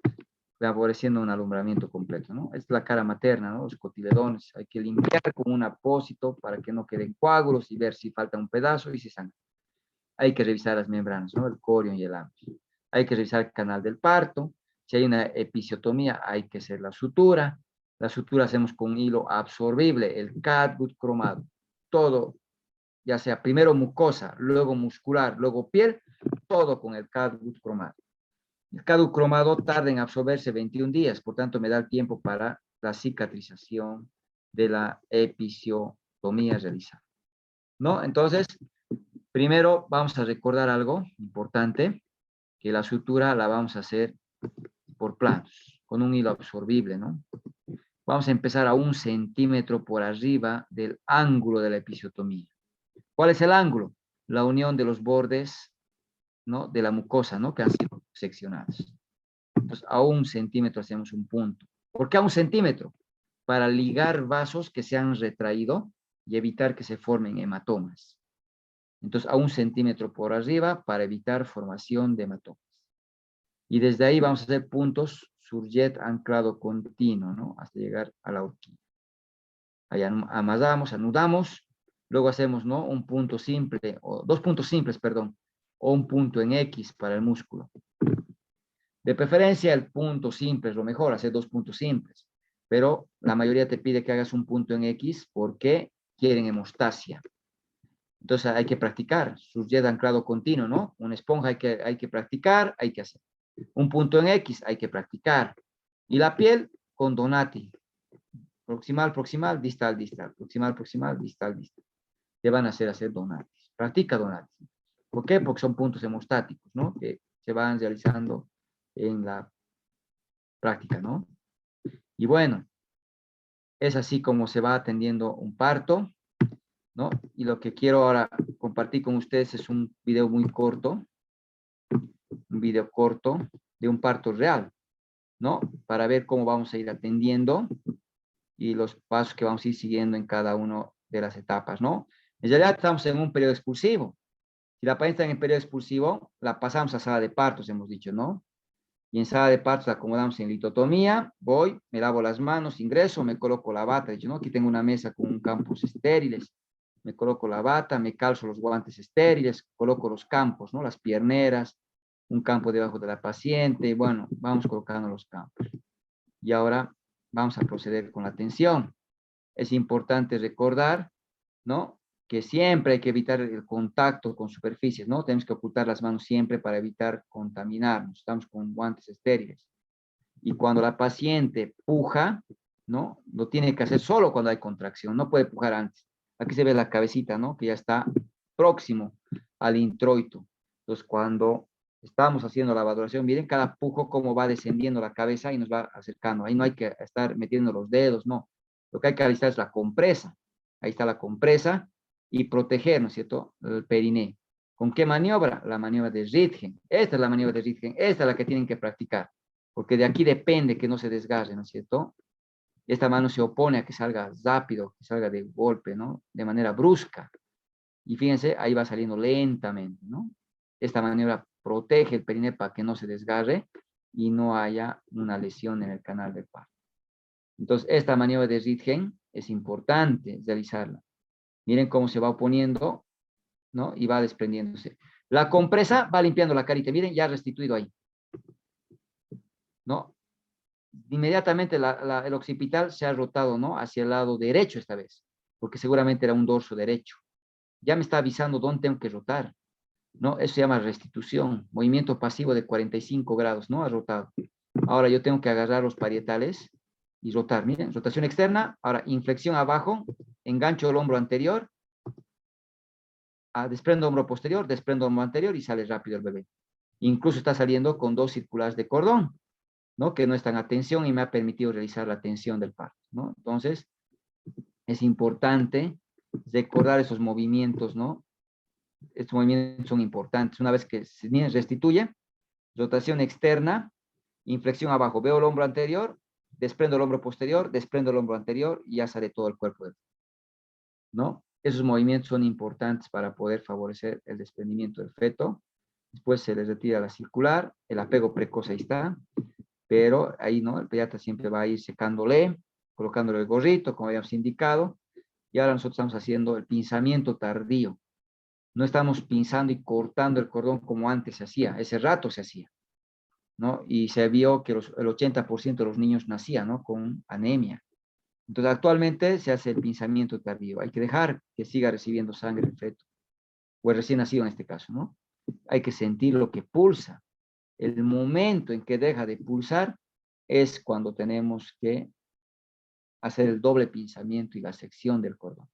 favoreciendo un alumbramiento completo, ¿no? Es la cara materna, ¿no? Los cotiledones. Hay que limpiar con un apósito para que no queden coágulos y ver si falta un pedazo y si sangra. Hay que revisar las membranas, ¿no? El corion y el ambio. Hay que revisar el canal del parto. Si hay una episiotomía, hay que hacer la sutura. La sutura hacemos con un hilo absorbible, el catgut cromado. Todo, ya sea primero mucosa, luego muscular, luego piel, todo con el catgut cromado. El catgut cromado tarda en absorberse 21 días, por tanto me da el tiempo para la cicatrización de la episiotomía realizada, ¿no? Entonces, primero vamos a recordar algo importante, que la sutura la vamos a hacer por planos, con un hilo absorbible, ¿no? Vamos a empezar a 1 centímetro por arriba del ángulo de la episiotomía. ¿Cuál es el ángulo? La unión de los bordes, ¿no?, de la mucosa, ¿no?, que han sido seccionados. Entonces, a 1 centímetro hacemos un punto. ¿Por qué a 1 centímetro? Para ligar vasos que se han retraído y evitar que se formen hematomas. Entonces, a 1 centímetro por arriba para evitar formación de hematomas. Y desde ahí vamos a hacer puntos surjet anclado continuo, ¿no?, hasta llegar a la horquilla. Ahí amasamos, anudamos, luego hacemos, ¿no?, un punto simple, o 2 puntos simples, perdón, o un punto en X para el músculo. De preferencia, el punto simple es lo mejor, hacer 2 puntos simples, pero la mayoría te pide que hagas un punto en X porque quieren hemostasia. Entonces hay que practicar, surjet anclado continuo, ¿no? Una esponja hay que practicar, hay que hacer. Un punto en X hay que practicar. Y la piel con Donati. Proximal, proximal, distal, distal. Proximal, proximal, distal, distal. Te van a hacer Donatis. Practica Donatis. ¿Por qué? Porque son puntos hemostáticos, ¿no?, que se van realizando en la práctica, ¿no? Y bueno, es así como se va atendiendo un parto, ¿no? Y lo que quiero ahora compartir con ustedes es un video muy corto, un video corto de un parto real, ¿no? Para ver cómo vamos a ir atendiendo y los pasos que vamos a ir siguiendo en cada una de las etapas, ¿no? En realidad estamos en un periodo expulsivo. Si la paciente está en periodo expulsivo, la pasamos a sala de partos, hemos dicho, ¿no? Y en sala de partos la acomodamos en litotomía, voy, me lavo las manos, ingreso, me coloco la bata, ¿no? Aquí tengo una mesa con un campos estériles, me coloco la bata, me calzo los guantes estériles, coloco los campos, ¿no?, las pierneras, un campo debajo de la paciente, y bueno, vamos colocando los campos. Y ahora vamos a proceder con la atención. Es importante recordar, ¿no?, que siempre hay que evitar el contacto con superficies, ¿no? Tenemos que ocultar las manos siempre para evitar contaminarnos. Estamos con guantes estériles. Y cuando la paciente puja, ¿no?, lo tiene que hacer solo cuando hay contracción, no puede pujar antes. Aquí se ve la cabecita, ¿no?, que ya está próximo al introito. Entonces, cuando estamos haciendo la valoración, miren cada pujo cómo va descendiendo la cabeza y nos va acercando. Ahí no hay que estar metiendo los dedos, no. Lo que hay que realizar es la compresa. Ahí está la compresa y proteger, ¿no es cierto?, el periné. ¿Con qué maniobra? La maniobra de Ritgen. Esta es la maniobra de Ritgen. Esta es la que tienen que practicar, porque de aquí depende que no se desgarre, ¿no es cierto? Esta mano se opone a que salga rápido, que salga de golpe, ¿no?, de manera brusca. Y fíjense, ahí va saliendo lentamente, ¿no? Esta maniobra protege el periné para que no se desgarre y no haya una lesión en el canal del parto. Entonces, esta maniobra de Röntgen es importante realizarla. Miren cómo se va oponiendo, ¿no? Y va desprendiéndose. La compresa va limpiando la carita. Miren, ya restituido ahí, ¿no? Inmediatamente el occipital se ha rotado, ¿no? Hacia el lado derecho esta vez, porque seguramente era un dorso derecho. Ya me está avisando dónde tengo que rotar, ¿no? Eso se llama restitución, movimiento pasivo de 45 grados, ¿no? Ha rotado. Ahora yo tengo que agarrar los parietales y rotar. Miren, rotación externa, ahora inflexión abajo, engancho el hombro anterior, desprendo hombro posterior, desprendo hombro anterior y sale rápido el bebé. Incluso está saliendo con 2 circulares de cordón, ¿no? Que no están a tensión y me ha permitido realizar la tensión del parto, ¿no? Entonces, es importante recordar esos movimientos, ¿no? Estos movimientos son importantes. Una vez que se restituye, rotación externa, inflexión abajo, veo el hombro anterior, desprendo el hombro posterior, desprendo el hombro anterior y ya sale todo el cuerpo, ¿no? Esos movimientos son importantes para poder favorecer el desprendimiento del feto. Después se le retira la circular, el apego precoz ahí está, pero ahí, ¿no? El pediatra siempre va a ir secándole, colocándole el gorrito, como habíamos indicado, y ahora nosotros estamos haciendo el pinzamiento tardío. No estamos pinzando y cortando el cordón como antes se hacía, ese rato se hacía, ¿no? Y se vio que el 80% de los niños nacían, ¿no? Con anemia. Entonces, actualmente se hace el pinzamiento tardío. Hay que dejar que siga recibiendo sangre el feto, o el recién nacido en este caso, ¿no? Hay que sentir lo que pulsa. El momento en que deja de pulsar es cuando tenemos que hacer el doble pinzamiento y la sección del cordón.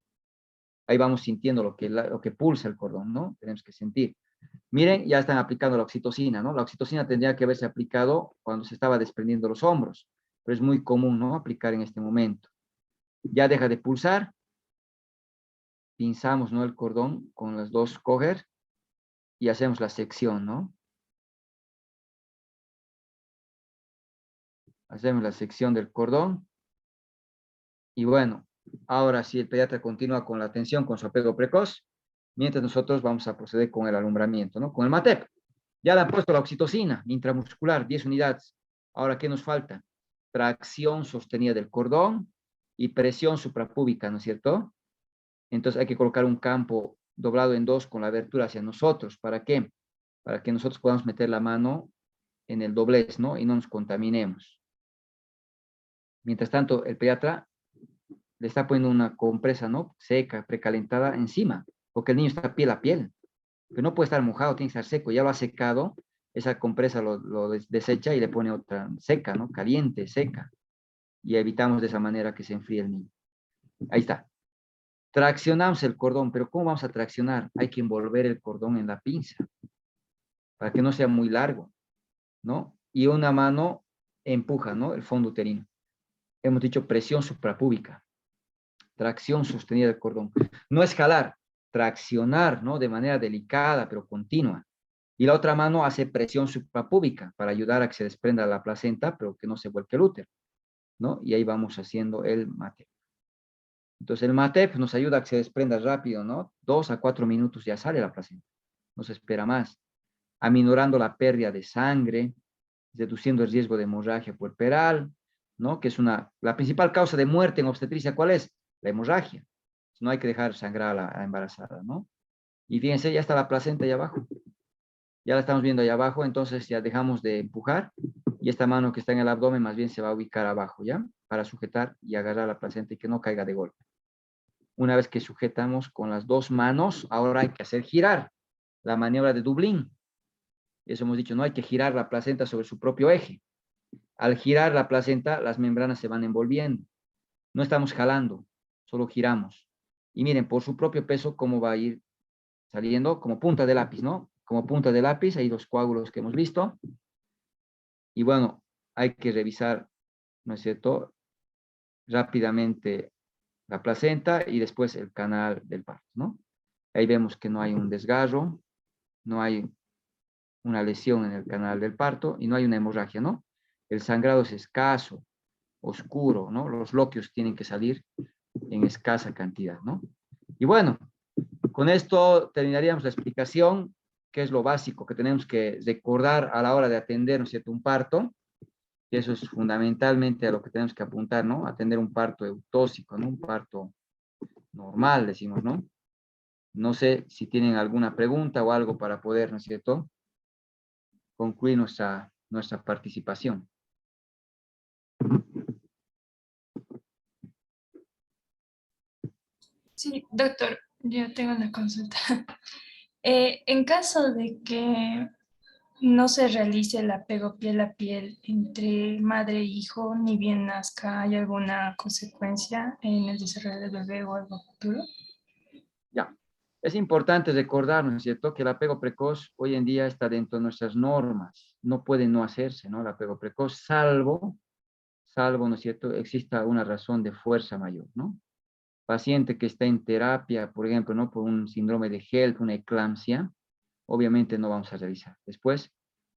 Ahí vamos sintiendo lo que pulsa el cordón, ¿no? Tenemos que sentir. Miren, ya están aplicando la oxitocina, ¿no? La oxitocina tendría que haberse aplicado cuando se estaba desprendiendo los hombros, pero es muy común, ¿no? Aplicar en este momento. Ya deja de pulsar, pinzamos, ¿no? El cordón con las dos coger y hacemos la sección, ¿no? Hacemos la sección del cordón y bueno, ahora sí el pediatra continúa con la atención, con su apego precoz, mientras nosotros vamos a proceder con el alumbramiento, ¿no? Con el MATEP. Ya le han puesto la oxitocina intramuscular, 10 unidades. Ahora, ¿qué nos falta? Tracción sostenida del cordón y presión suprapúbica, ¿no es cierto? Entonces hay que colocar un campo doblado en dos con la abertura hacia nosotros. ¿Para qué? Para que nosotros podamos meter la mano en el doblez, ¿no? Y no nos contaminemos. Mientras tanto, el pediatra le está poniendo una compresa, ¿no? Seca, precalentada encima, porque el niño está piel a piel. Pero no puede estar mojado, tiene que estar seco. Ya lo ha secado, esa compresa lo desecha y le pone otra seca, ¿no? Caliente, seca. Y evitamos de esa manera que se enfríe el niño. Ahí está. Traccionamos el cordón, pero ¿cómo vamos a traccionar? Hay que envolver el cordón en la pinza para que no sea muy largo, ¿no? Y una mano empuja, ¿no? El fondo uterino. Hemos dicho presión suprapúbica, tracción sostenida del cordón. No es jalar, traccionar, ¿no? De manera delicada, pero continua. Y la otra mano hace presión suprapúbica para ayudar a que se desprenda la placenta, pero que no se vuelque el útero, ¿no? Y ahí vamos haciendo el MATEP. Entonces el MATEP nos ayuda a que se desprenda rápido, ¿no? 2 a 4 minutos ya sale la placenta. No se espera más. Aminorando la pérdida de sangre, reduciendo el riesgo de hemorragia puerperal, ¿no? Que es la principal causa de muerte en obstetricia, ¿cuál es? La hemorragia. No hay que dejar sangrar a la embarazada, ¿no? Y fíjense, ya está la placenta ahí abajo. Ya la estamos viendo ahí abajo, entonces ya dejamos de empujar y esta mano que está en el abdomen más bien se va a ubicar abajo, ¿ya? Para sujetar y agarrar la placenta y que no caiga de golpe. Una vez que sujetamos con las dos manos, ahora hay que hacer girar la maniobra de Dublín. Eso hemos dicho, no hay que girar la placenta sobre su propio eje. Al girar la placenta, las membranas se van envolviendo. No estamos jalando, solo giramos. Y miren, por su propio peso, cómo va a ir saliendo como punta de lápiz, ¿no? Como punta de lápiz, ahí los coágulos que hemos visto. Y bueno, hay que revisar, ¿no es cierto? Rápidamente la placenta y después el canal del parto, ¿no? Ahí vemos que no hay un desgarro, no hay una lesión en el canal del parto y no hay una hemorragia, ¿no? El sangrado es escaso, oscuro, ¿no? Los loquios tienen que salir en escasa cantidad, ¿no? Y bueno, con esto terminaríamos la explicación. qué es lo básico que tenemos que recordar a la hora de atender, ¿no es cierto?, un parto. Y eso es fundamentalmente a lo que tenemos que apuntar, ¿no? Atender un parto eutóxico, ¿no? Un parto normal, decimos, ¿no? No sé si tienen alguna pregunta o algo para poder, ¿no es cierto?, concluir nuestra participación. Sí, doctor, yo tengo una consulta. En caso de que no se realice el apego piel a piel entre madre e hijo, ni bien nazca, ¿hay alguna consecuencia en el desarrollo del bebé o algo futuro? Ya. Es importante recordar, ¿no es cierto?, que el apego precoz hoy en día está dentro de nuestras normas. No puede no hacerse, ¿no? El apego precoz, salvo, ¿no es cierto?, exista una razón de fuerza mayor, ¿no? Paciente que está en terapia, por ejemplo, ¿no?, por un síndrome de HELP, una eclampsia, obviamente no vamos a realizar. Después,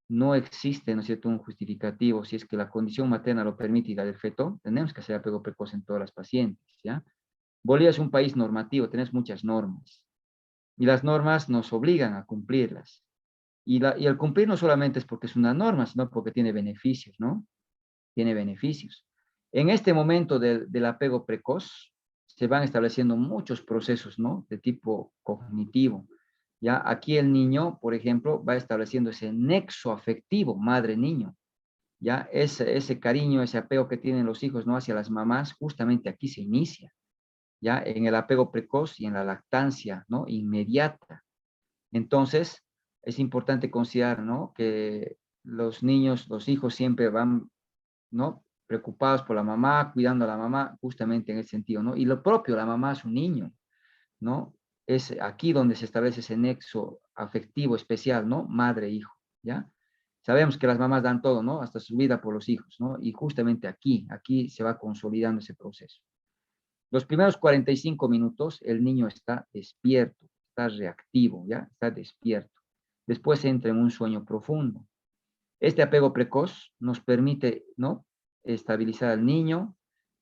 no existe, ¿no es cierto?, un justificativo. Si es que la condición materna lo permite y la del feto, tenemos que hacer apego precoz en todas las pacientes, ¿ya? Bolivia es un país normativo, tenemos muchas normas. Y las normas nos obligan a cumplirlas. Y el cumplir no solamente es porque es una norma, sino porque tiene beneficios, ¿no? Tiene beneficios. En este momento del apego precoz, se van estableciendo muchos procesos, ¿no?, de tipo cognitivo. Ya aquí el niño, por ejemplo, va estableciendo ese nexo afectivo madre-niño. Ya ese cariño, ese apego que tienen los hijos, ¿no?, hacia las mamás, justamente aquí se inicia. Ya en el apego precoz y en la lactancia, ¿no?, inmediata. Entonces, es importante considerar, ¿no?, que los niños, los hijos siempre van, ¿no?, preocupados por la mamá, cuidando a la mamá, justamente en ese sentido, ¿no? Y lo propio, la mamá es un niño, ¿no? Es aquí donde se establece ese nexo afectivo especial, ¿no? Madre-hijo, ¿ya? Sabemos que las mamás dan todo, ¿no? Hasta su vida por los hijos, ¿no? Y justamente aquí se va consolidando ese proceso. Los primeros 45 minutos, el niño está despierto, está reactivo, ¿ya? Está despierto. Después entra en un sueño profundo. Este apego precoz nos permite, ¿no?, estabilizar al niño,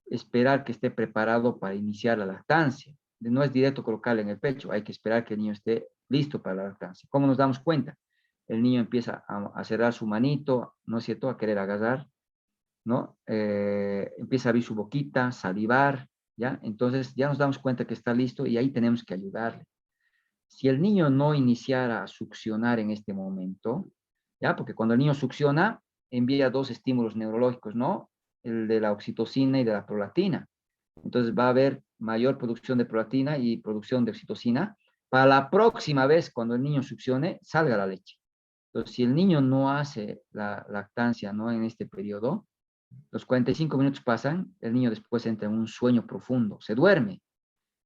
esperar que esté preparado para iniciar la lactancia. No es directo colocarle en el pecho, hay que esperar que el niño esté listo para la lactancia. ¿Cómo nos damos cuenta? El niño empieza a cerrar su manito, ¿no es cierto?, a querer agarrar, ¿no? Empieza a abrir su boquita, salivar, ¿ya? Entonces ya nos damos cuenta que está listo y ahí tenemos que ayudarle. Si el niño no iniciara a succionar en este momento, ¿ya? Porque cuando el niño succiona, envía dos estímulos neurológicos, ¿no? El de la oxitocina y de la prolactina. Entonces va a haber mayor producción de prolactina y producción de oxitocina. Para la próxima vez, cuando el niño succione, salga la leche. Entonces, si el niño no hace la lactancia, ¿no?, en este periodo, los 45 minutos pasan, el niño después entra en un sueño profundo, se duerme,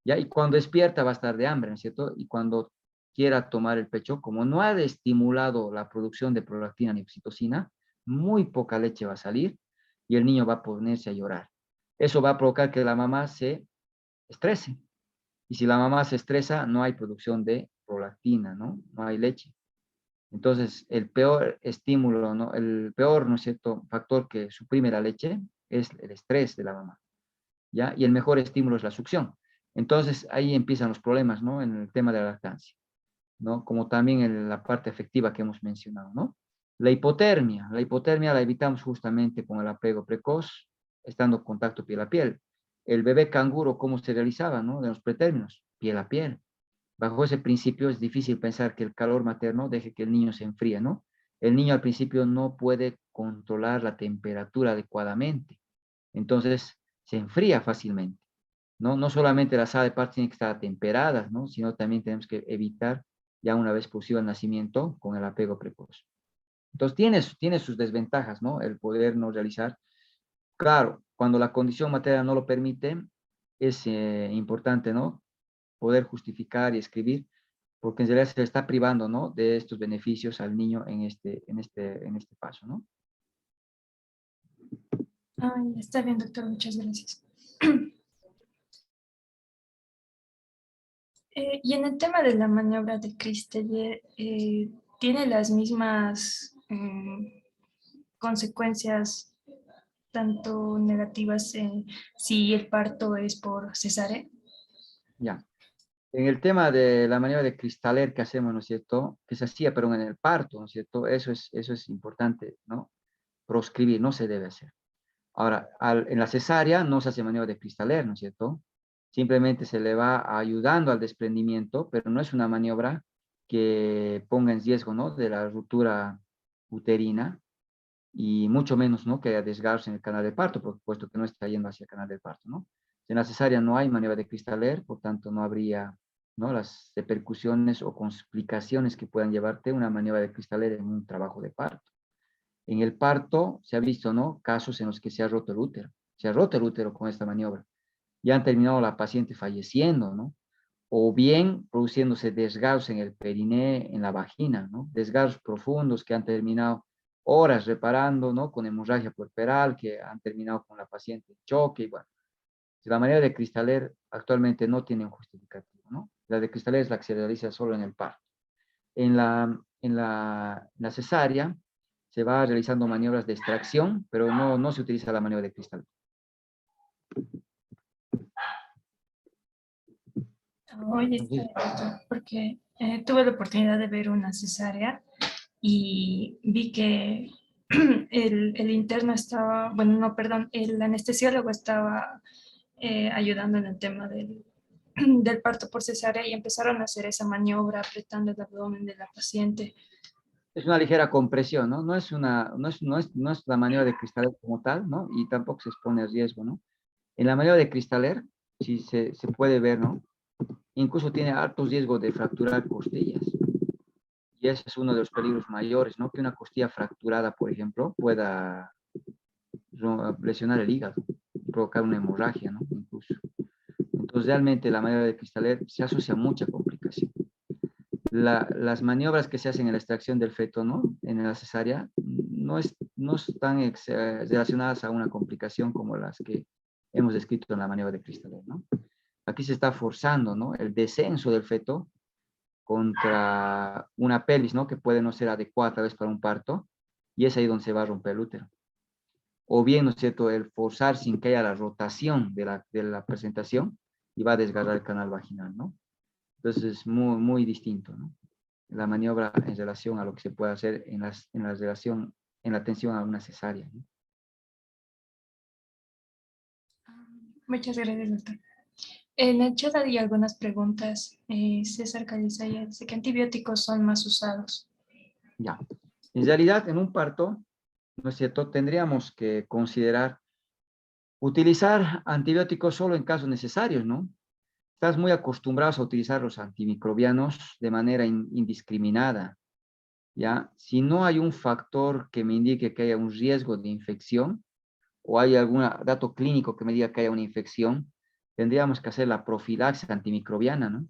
¿ya? Y cuando despierta va a estar de hambre, ¿no es cierto? Y cuando quiera tomar el pecho, como no ha estimulado la producción de prolactina ni oxitocina, muy poca leche va a salir y el niño va a ponerse a llorar. Eso va a provocar que la mamá se estrese. Y si la mamá se estresa, no hay producción de prolactina, ¿no? No hay leche. Entonces, el peor estímulo, ¿no?, el peor, ¿no es cierto?, factor que suprime la leche es el estrés de la mamá, ¿ya? Y el mejor estímulo es la succión. Entonces, ahí empiezan los problemas, ¿no?, en el tema de la lactancia, ¿no? Como también en la parte afectiva que hemos mencionado, ¿no? La hipotermia la evitamos justamente con el apego precoz, estando en contacto piel a piel. El bebé canguro, ¿cómo se realizaba, no?, de los pretérminos, piel a piel. Bajo ese principio es difícil pensar que el calor materno deje que el niño se enfríe, ¿no? El niño al principio no puede controlar la temperatura adecuadamente, entonces se enfría fácilmente, ¿no? No solamente la sala de parto tiene que estar temperada, ¿no?, sino también tenemos que evitar, ya una vez posible el nacimiento, con el apego precoz. Entonces tiene sus desventajas, ¿no?, el poder no realizar. Claro, cuando la condición materna no lo permite, es importante, ¿no?, poder justificar y escribir, porque en realidad se le está privando, ¿no?, de estos beneficios al niño en este paso, ¿no? Ay, está bien, doctor, muchas gracias. Y en el tema de la maniobra de Christelier, ¿tiene las mismas consecuencias, tanto negativas, si el parto es por cesárea? Ya. En el tema de la maniobra de Cristaler que hacemos, ¿no es cierto? Que se hacía, pero en el parto, ¿no es cierto? Eso es importante, ¿no? Proscribir, no se debe hacer. Ahora, en la cesárea no se hace maniobra de Cristaler, ¿no es cierto? Simplemente se le va ayudando al desprendimiento, pero no es una maniobra que ponga en riesgo, ¿no? De la ruptura uterina y mucho menos, ¿no? Que haya desgarros en el canal de parto, por supuesto que no está yendo hacia el canal de parto, ¿no? En la cesárea no hay maniobra de Cristaler, por tanto no habría, ¿no? Las repercusiones o complicaciones que puedan llevarte una maniobra de Cristaler en un trabajo de parto. En el parto se ha visto, ¿no? Casos en los que se ha roto el útero. Se ha roto el útero con esta maniobra. Ya han terminado la paciente falleciendo, ¿no? O bien produciéndose desgarros en el periné, en la vagina, ¿no? Desgarros profundos que han terminado horas reparando, ¿no? Con hemorragia puerperal, que han terminado con la paciente en choque, y bueno. La manera de Cristaler actualmente no tiene un justificativo, ¿no? La de Cristaler es la que se realiza solo en el parto. En la cesárea se va realizando maniobras de extracción, pero no se utiliza la maniobra de Cristaler. Oye, está Entonces, bien, doctor, porque tuve la oportunidad de ver una cesárea y vi que el interno estaba, bueno, no, perdón, el anestesiólogo estaba ayudando en el tema del parto por cesárea y empezaron a hacer esa maniobra apretando el abdomen de la paciente. es una ligera compresión, ¿no? No es la maniobra de Cristaler como tal, ¿no? Y tampoco se expone a riesgo, ¿no? En la maniobra de Cristaler, sí se puede ver, ¿no? Incluso tiene altos riesgos de fracturar costillas. Y ese es uno de los peligros mayores, ¿no? Que una costilla fracturada, por ejemplo, pueda lesionar el hígado y provocar una hemorragia, ¿no? Incluso. Entonces, realmente la maniobra de Cristaler se asocia a mucha complicación. Las maniobras que se hacen en la extracción del feto, ¿no? En la cesárea, no están relacionadas a una complicación como las que hemos descrito en la maniobra de Cristaler, ¿no? Aquí se está forzando, ¿no? El descenso del feto contra una pelvis, ¿no? Que puede no ser adecuada tal vez para un parto, y es ahí donde se va a romper el útero. O bien, ¿no es cierto?, el forzar sin que haya la rotación de la presentación y va a desgarrar el canal vaginal, ¿no? Entonces es muy distinto, ¿no? La maniobra en relación a lo que se puede hacer en la atención a una cesárea, ¿no? Muchas gracias, doctor. En el chat hay algunas preguntas. César Calizaya dice que antibióticos son más usados. Ya. En realidad, en un parto, ¿no es cierto?, tendríamos que considerar utilizar antibióticos solo en casos necesarios, ¿no? Estás muy acostumbrados a utilizar los antimicrobianos de manera indiscriminada, ¿ya? Si no hay un factor que me indique que haya un riesgo de infección o hay algún dato clínico que me diga que haya una infección, tendríamos que hacer la profilaxis antimicrobiana, ¿no?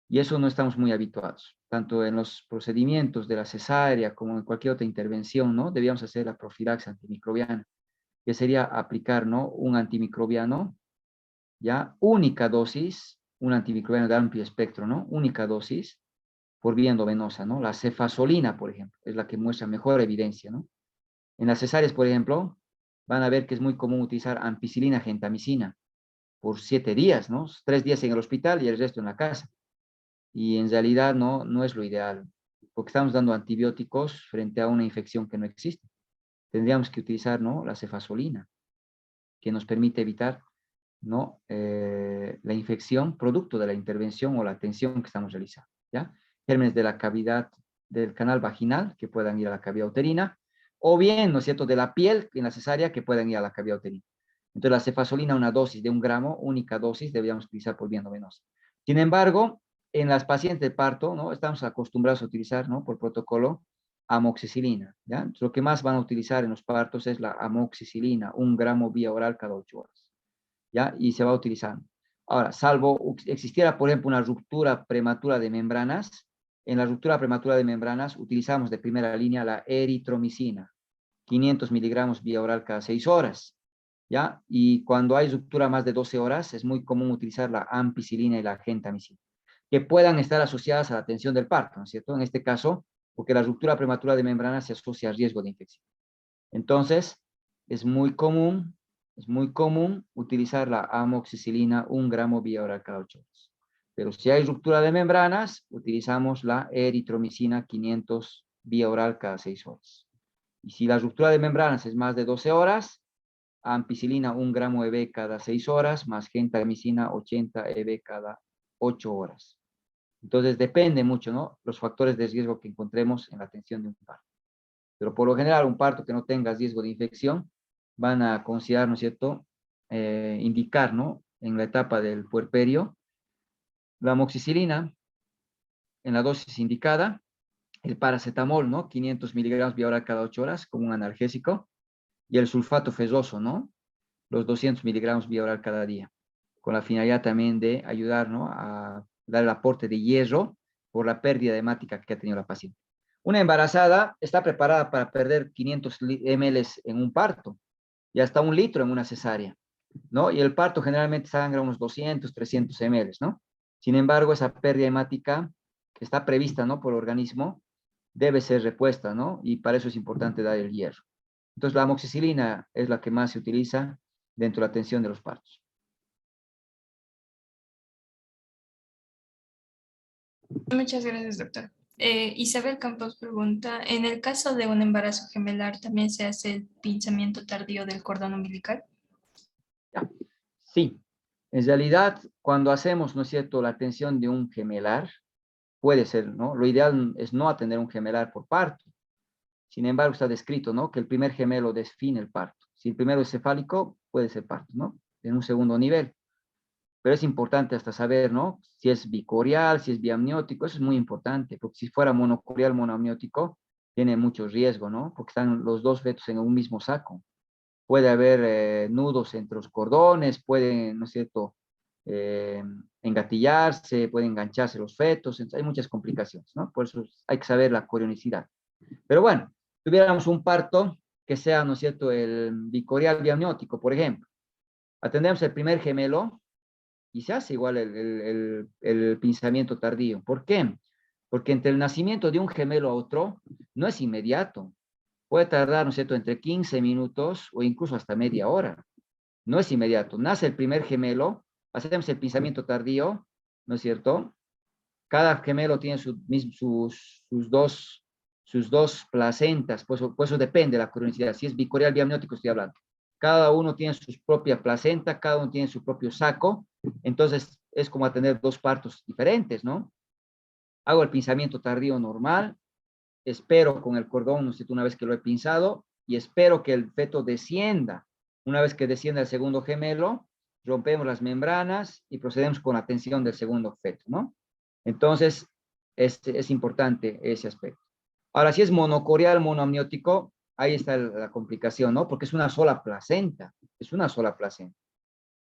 Y eso no estamos muy habituados, tanto en los procedimientos de la cesárea como en cualquier otra intervención, ¿no? Debíamos hacer la profilaxis antimicrobiana, que sería aplicar, ¿no? Un antimicrobiano, ya, única dosis, un antimicrobiano de amplio espectro, ¿no? Única dosis por vía endovenosa, ¿no? La cefazolina, por ejemplo, es la que muestra mejor evidencia, ¿no? En las cesáreas, por ejemplo, van a ver que es muy común utilizar ampicilina, gentamicina por 7 días, ¿no? 3 días en el hospital y el resto en la casa. Y en realidad no es lo ideal, porque estamos dando antibióticos frente a una infección que no existe. Tendríamos que utilizar, ¿no? La cefazolina, que nos permite evitar, ¿no? La infección producto de la intervención o la atención que estamos realizando, ¿ya? Gérmenes de la cavidad del canal vaginal que puedan ir a la cavidad uterina, o bien, ¿no es cierto?, de la piel en la cesárea que puedan ir a la cavidad uterina. Entonces, la cefazolina, una dosis de 1 gramo, única dosis, deberíamos utilizar por vía endovenosa. Sin embargo, en las pacientes de parto, ¿no? Estamos acostumbrados a utilizar, ¿no? Por protocolo, amoxicilina, ¿ya? Entonces, lo que más van a utilizar en los partos es la amoxicilina, 1 gramo vía oral cada 8 horas. ¿Ya? Y se va utilizando. Ahora, salvo existiera, por ejemplo, una ruptura prematura de membranas, en la ruptura prematura de membranas utilizamos de primera línea la eritromicina, 500 miligramos vía oral cada 6 horas, ¿ya? Y cuando hay ruptura más de 12 horas, es muy común utilizar la ampicilina y la gentamicina, que puedan estar asociadas a la tensión del parto, ¿no es cierto? En este caso, porque la ruptura prematura de membranas se asocia a riesgo de infección. Entonces, es muy común utilizar la amoxicilina 1 gramo vía oral cada 8 horas. Pero si hay ruptura de membranas, utilizamos la eritromicina 500 vía oral cada 6 horas. Y si la ruptura de membranas es más de 12 horas, ampicilina 1 gramo EB cada 6 horas, más gentamicina 80 EB cada 8 horas. Entonces depende mucho, ¿no? Los factores de riesgo que encontremos en la atención de un parto. Pero por lo general, un parto que no tenga riesgo de infección, van a considerar, ¿no es cierto?, indicar, ¿no?, en la etapa del puerperio, la amoxicilina en la dosis indicada, el paracetamol, ¿no?, 500 miligramos vía oral cada 8 horas, como un analgésico, y el sulfato ferroso, ¿no?, los 200 miligramos vía oral cada día, con la finalidad también de ayudar, ¿no?, a dar el aporte de hierro por la pérdida hemática que ha tenido la paciente. Una embarazada está preparada para perder 500 ml en un parto y hasta 1 litro en una cesárea, ¿no? Y el parto generalmente sangra unos 200, 300 ml, ¿no? Sin embargo, esa pérdida hemática que está prevista, ¿no?, por el organismo debe ser repuesta, ¿no? Y para eso es importante dar el hierro. Entonces, la amoxicilina es la que más se utiliza dentro de la atención de los partos. Muchas gracias, doctor. Isabel Campos pregunta, ¿en el caso de un embarazo gemelar también se hace el pinzamiento tardío del cordón umbilical? Ya. Sí, en realidad, cuando hacemos, ¿no es cierto?, la atención de un gemelar, puede ser, ¿no? Lo ideal es no atender un gemelar por parto. Sin embargo, está descrito, ¿no?, que el primer gemelo define el parto. Si el primero es cefálico, puede ser parto, ¿no?, en un segundo nivel. Pero es importante hasta saber, ¿no?, si es bicorial, si es biamniótico, eso es muy importante, porque si fuera monocorial, monoamniótico, tiene mucho riesgo, ¿no?, porque están los dos fetos en un mismo saco. Puede haber nudos entre los cordones, pueden, ¿no es cierto?, eh, engatillarse, pueden engancharse los fetos, entonces hay muchas complicaciones, ¿no? Por eso hay que saber la corionicidad. Pero bueno, tuviéramos un parto que sea, ¿no es cierto?, el bicorial biamniótico, por ejemplo. Atendemos el primer gemelo y se hace igual el pinzamiento tardío. ¿Por qué? Porque entre el nacimiento de un gemelo a otro no es inmediato. Puede tardar, ¿no es cierto?, entre 15 minutos o incluso hasta media hora. No es inmediato. Nace el primer gemelo, hacemos el pinzamiento tardío, ¿no es cierto? Cada gemelo tiene sus dos placentas, pues eso depende de la cronicidad. Si es bicorial biamniótico, estoy hablando. Cada uno tiene su propia placenta, cada uno tiene su propio saco, entonces es como tener dos partos diferentes, ¿no? Hago el pinzamiento tardío normal, espero con el cordón, ¿no sé, una vez que lo he pinzado, y espero que el feto descienda. Una vez que descienda el segundo gemelo, rompemos las membranas y procedemos con la tensión del segundo feto, ¿no? Entonces, es importante ese aspecto. Ahora, si es monocorial, monoamniótico, ahí está la complicación, ¿no? Porque es una sola placenta, es una sola placenta.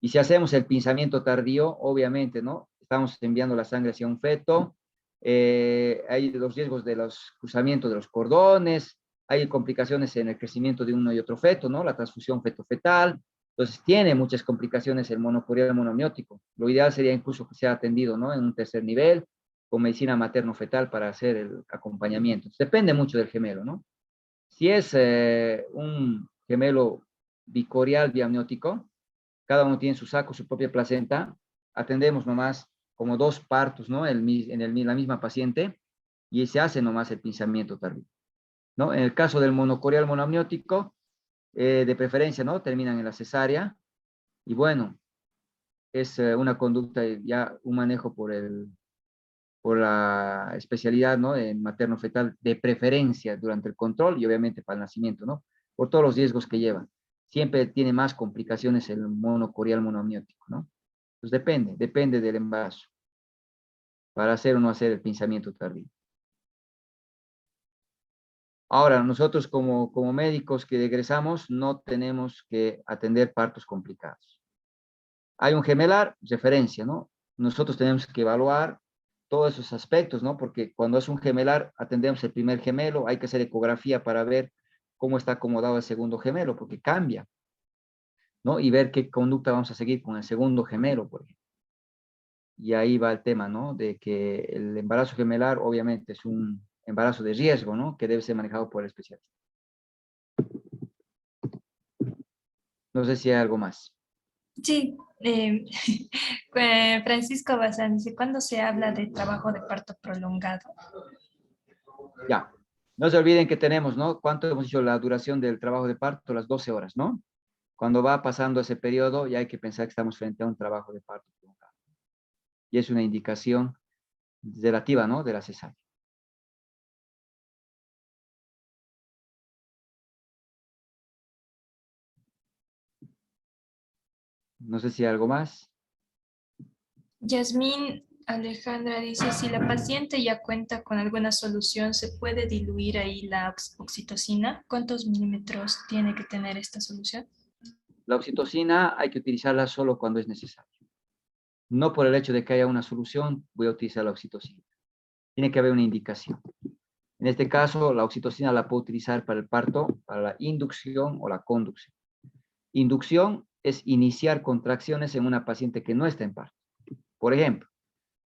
Y si hacemos el pinzamiento tardío, obviamente, ¿no?, estamos enviando la sangre hacia un feto, hay los riesgos de los cruzamientos de los cordones, hay complicaciones en el crecimiento de uno y otro feto, ¿no?, la transfusión feto-fetal. Entonces, tiene muchas complicaciones el monocorial monoamniótico. Lo ideal sería incluso que sea atendido, ¿no?, en un tercer nivel, con medicina materno-fetal para hacer el acompañamiento. Depende mucho del gemelo, ¿no? Si es un gemelo bicorial biamniótico, cada uno tiene su saco, su propia placenta, atendemos nomás como dos partos, ¿no?, la misma paciente, y se hace nomás el pinzamiento tardío, ¿no? En el caso del monocorial monoamniótico, de preferencia, ¿no?, terminan en la cesárea, y bueno, es una conducta, ya un manejo por la especialidad, ¿no?, en materno-fetal, de preferencia durante el control y obviamente para el nacimiento, ¿no?, por todos los riesgos que lleva. Siempre tiene más complicaciones el monocorial monoamniótico, ¿no? Pues depende del embarazo, para hacer o no hacer el pinzamiento tardío. Ahora, nosotros como médicos que egresamos, no tenemos que atender partos complicados. Hay un gemelar, referencia, ¿no? Nosotros tenemos que evaluar todos esos aspectos, ¿no? Porque cuando es un gemelar, atendemos el primer gemelo, hay que hacer ecografía para ver cómo está acomodado el segundo gemelo, porque cambia, ¿no? Y ver qué conducta vamos a seguir con el segundo gemelo, por ejemplo. Y ahí va el tema, ¿no?, de que el embarazo gemelar obviamente es un embarazo de riesgo, ¿no?, que debe ser manejado por el especialista. No sé si hay algo más. Sí, Eh, Francisco Bazán dice, ¿cuándo se habla de trabajo de parto prolongado? Ya. No se olviden que tenemos, ¿no? ¿Cuánto hemos dicho la duración del trabajo de parto? Las 12 horas, ¿no? Cuando va pasando ese periodo, ya hay que pensar que estamos frente a un trabajo de parto prolongado. Y es una indicación relativa, ¿no? De la cesárea. No sé si hay algo más. Yasmín Alejandra dice, si la paciente ya cuenta con alguna solución, ¿se puede diluir ahí la oxitocina? ¿Cuántos milímetros tiene que tener esta solución? La oxitocina hay que utilizarla solo cuando es necesario. No por el hecho de que haya una solución, voy a utilizar la oxitocina. Tiene que haber una indicación. En este caso, la oxitocina la puedo utilizar para el parto, para la inducción o la conducción. Inducción es iniciar contracciones en una paciente que no está en parto. Por ejemplo,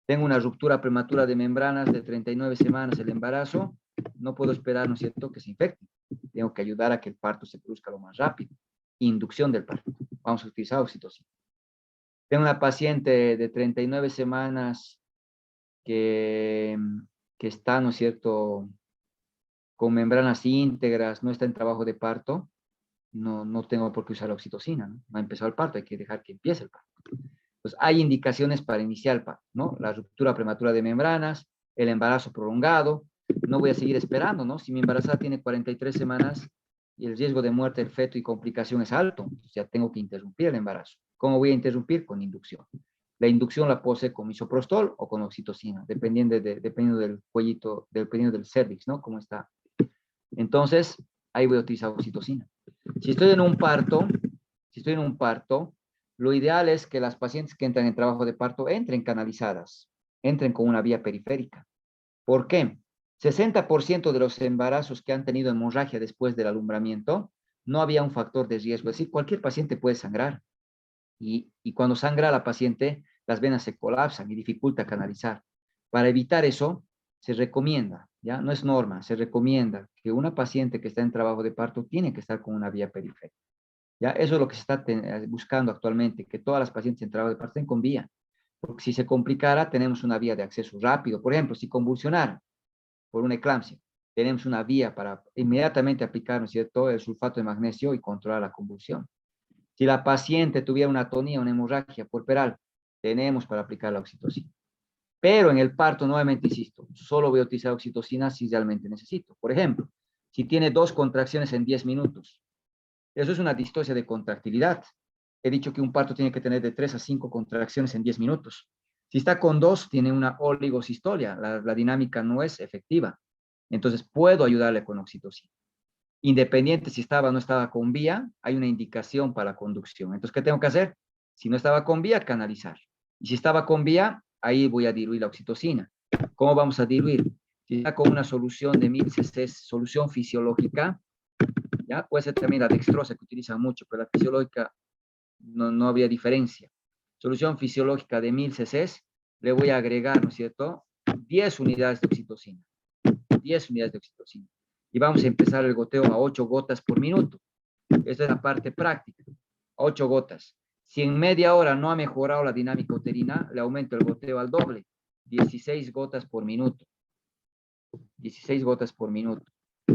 tengo una ruptura prematura de membranas de 39 semanas el embarazo, no puedo esperar, ¿no es cierto?, que se infecte. Tengo que ayudar a que el parto se produzca lo más rápido. Inducción del parto. Vamos a utilizar oxitocina. Tengo una paciente de 39 semanas que, que está, ¿no es cierto?, con membranas íntegras, no está en trabajo de parto, no tengo por qué usar la oxitocina, ¿no? No ha empezado el parto, hay que dejar que empiece el parto. Pues hay indicaciones para iniciar el parto, ¿no? La ruptura prematura de membranas, el embarazo prolongado, no voy a seguir esperando, ¿no? Si mi embarazada tiene 43 semanas y el riesgo de muerte del feto y complicación es alto, ya tengo que interrumpir el embarazo. ¿Cómo voy a interrumpir? Con inducción. La inducción la puedo hacer con misoprostol o con oxitocina, dependiendo del cuellito, dependiendo del cervix, ¿no? Cómo está. Entonces, ahí voy a utilizar oxitocina. Si estoy en un parto, lo ideal es que las pacientes que entran en trabajo de parto entren canalizadas, entren con una vía periférica. ¿Por qué? 60% de los embarazos que han tenido hemorragia después del alumbramiento, no había un factor de riesgo. Es decir, cualquier paciente puede sangrar. Y cuando sangra la paciente, las venas se colapsan y dificulta canalizar. Para evitar eso, se recomienda, ya no es norma, se recomienda que una paciente que está en trabajo de parto tiene que estar con una vía periférica. Ya eso es lo que se está buscando actualmente, que todas las pacientes en trabajo de parto estén con vía. Porque si se complicara, tenemos una vía de acceso rápido. Por ejemplo, si convulsionara por una eclampsia, tenemos una vía para inmediatamente aplicar, ¿no es cierto?, el sulfato de magnesio y controlar la convulsión. Si la paciente tuviera una atonía, una hemorragia puerperal, tenemos para aplicar la oxitocina. Pero en el parto, nuevamente insisto, solo voy a utilizar oxitocina si realmente necesito. Por ejemplo, si tiene 2 contracciones en 10 minutos, eso es una distosia de contractilidad. He dicho que un parto tiene que tener de 3 a 5 contracciones en 10 minutos. Si está con 2, tiene una oligosistolia. La dinámica no es efectiva. Entonces, puedo ayudarle con oxitocina. Independiente si estaba o no estaba con vía, hay una indicación para la conducción. Entonces, ¿qué tengo que hacer? Si no estaba con vía, canalizar. Y si estaba con vía, ahí voy a diluir la oxitocina. ¿Cómo vamos a diluir? Si está con una solución de 1000 cc, solución fisiológica, ¿ya? Puede ser también la dextrosa que utilizan mucho, pero la fisiológica no había diferencia. Solución fisiológica de 1000 cc, le voy a agregar, ¿no es cierto?, 10 unidades de oxitocina. 10 unidades de oxitocina. Y vamos a empezar el goteo a 8 gotas por minuto. Esta es la parte práctica. 8 gotas. Si en media hora no ha mejorado la dinámica uterina, le aumento el goteo al doble. 16 gotas por minuto. 16 gotas por minuto.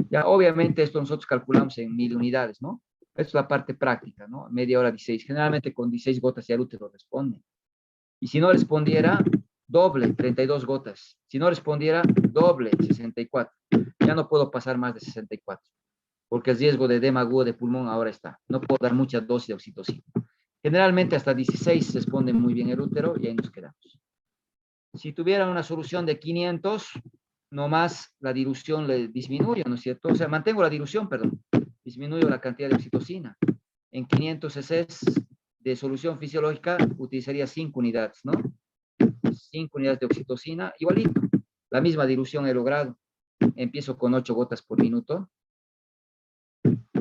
Ya, obviamente, esto nosotros calculamos en 1000 unidades, ¿no? Esto es la parte práctica, ¿no? Media hora 16. Generalmente con 16 gotas ya el útero responde. Y si no respondiera, doble, 32 gotas. Si no respondiera, doble, 64. Ya no puedo pasar más de 64, porque el riesgo de edema agudo de pulmón ahora está. No puedo dar mucha dosis de oxitocina. Generalmente hasta 16 responde muy bien el útero y ahí nos quedamos. Si tuviera una solución de 500, nomás la dilución le disminuyo, ¿no es cierto? O sea, mantengo la dilución, perdón. Disminuyo la cantidad de oxitocina. En 500 cc de solución fisiológica utilizaría 5 unidades, ¿no? 5 unidades de oxitocina, igualito. La misma dilución he logrado. Empiezo con 8 gotas por minuto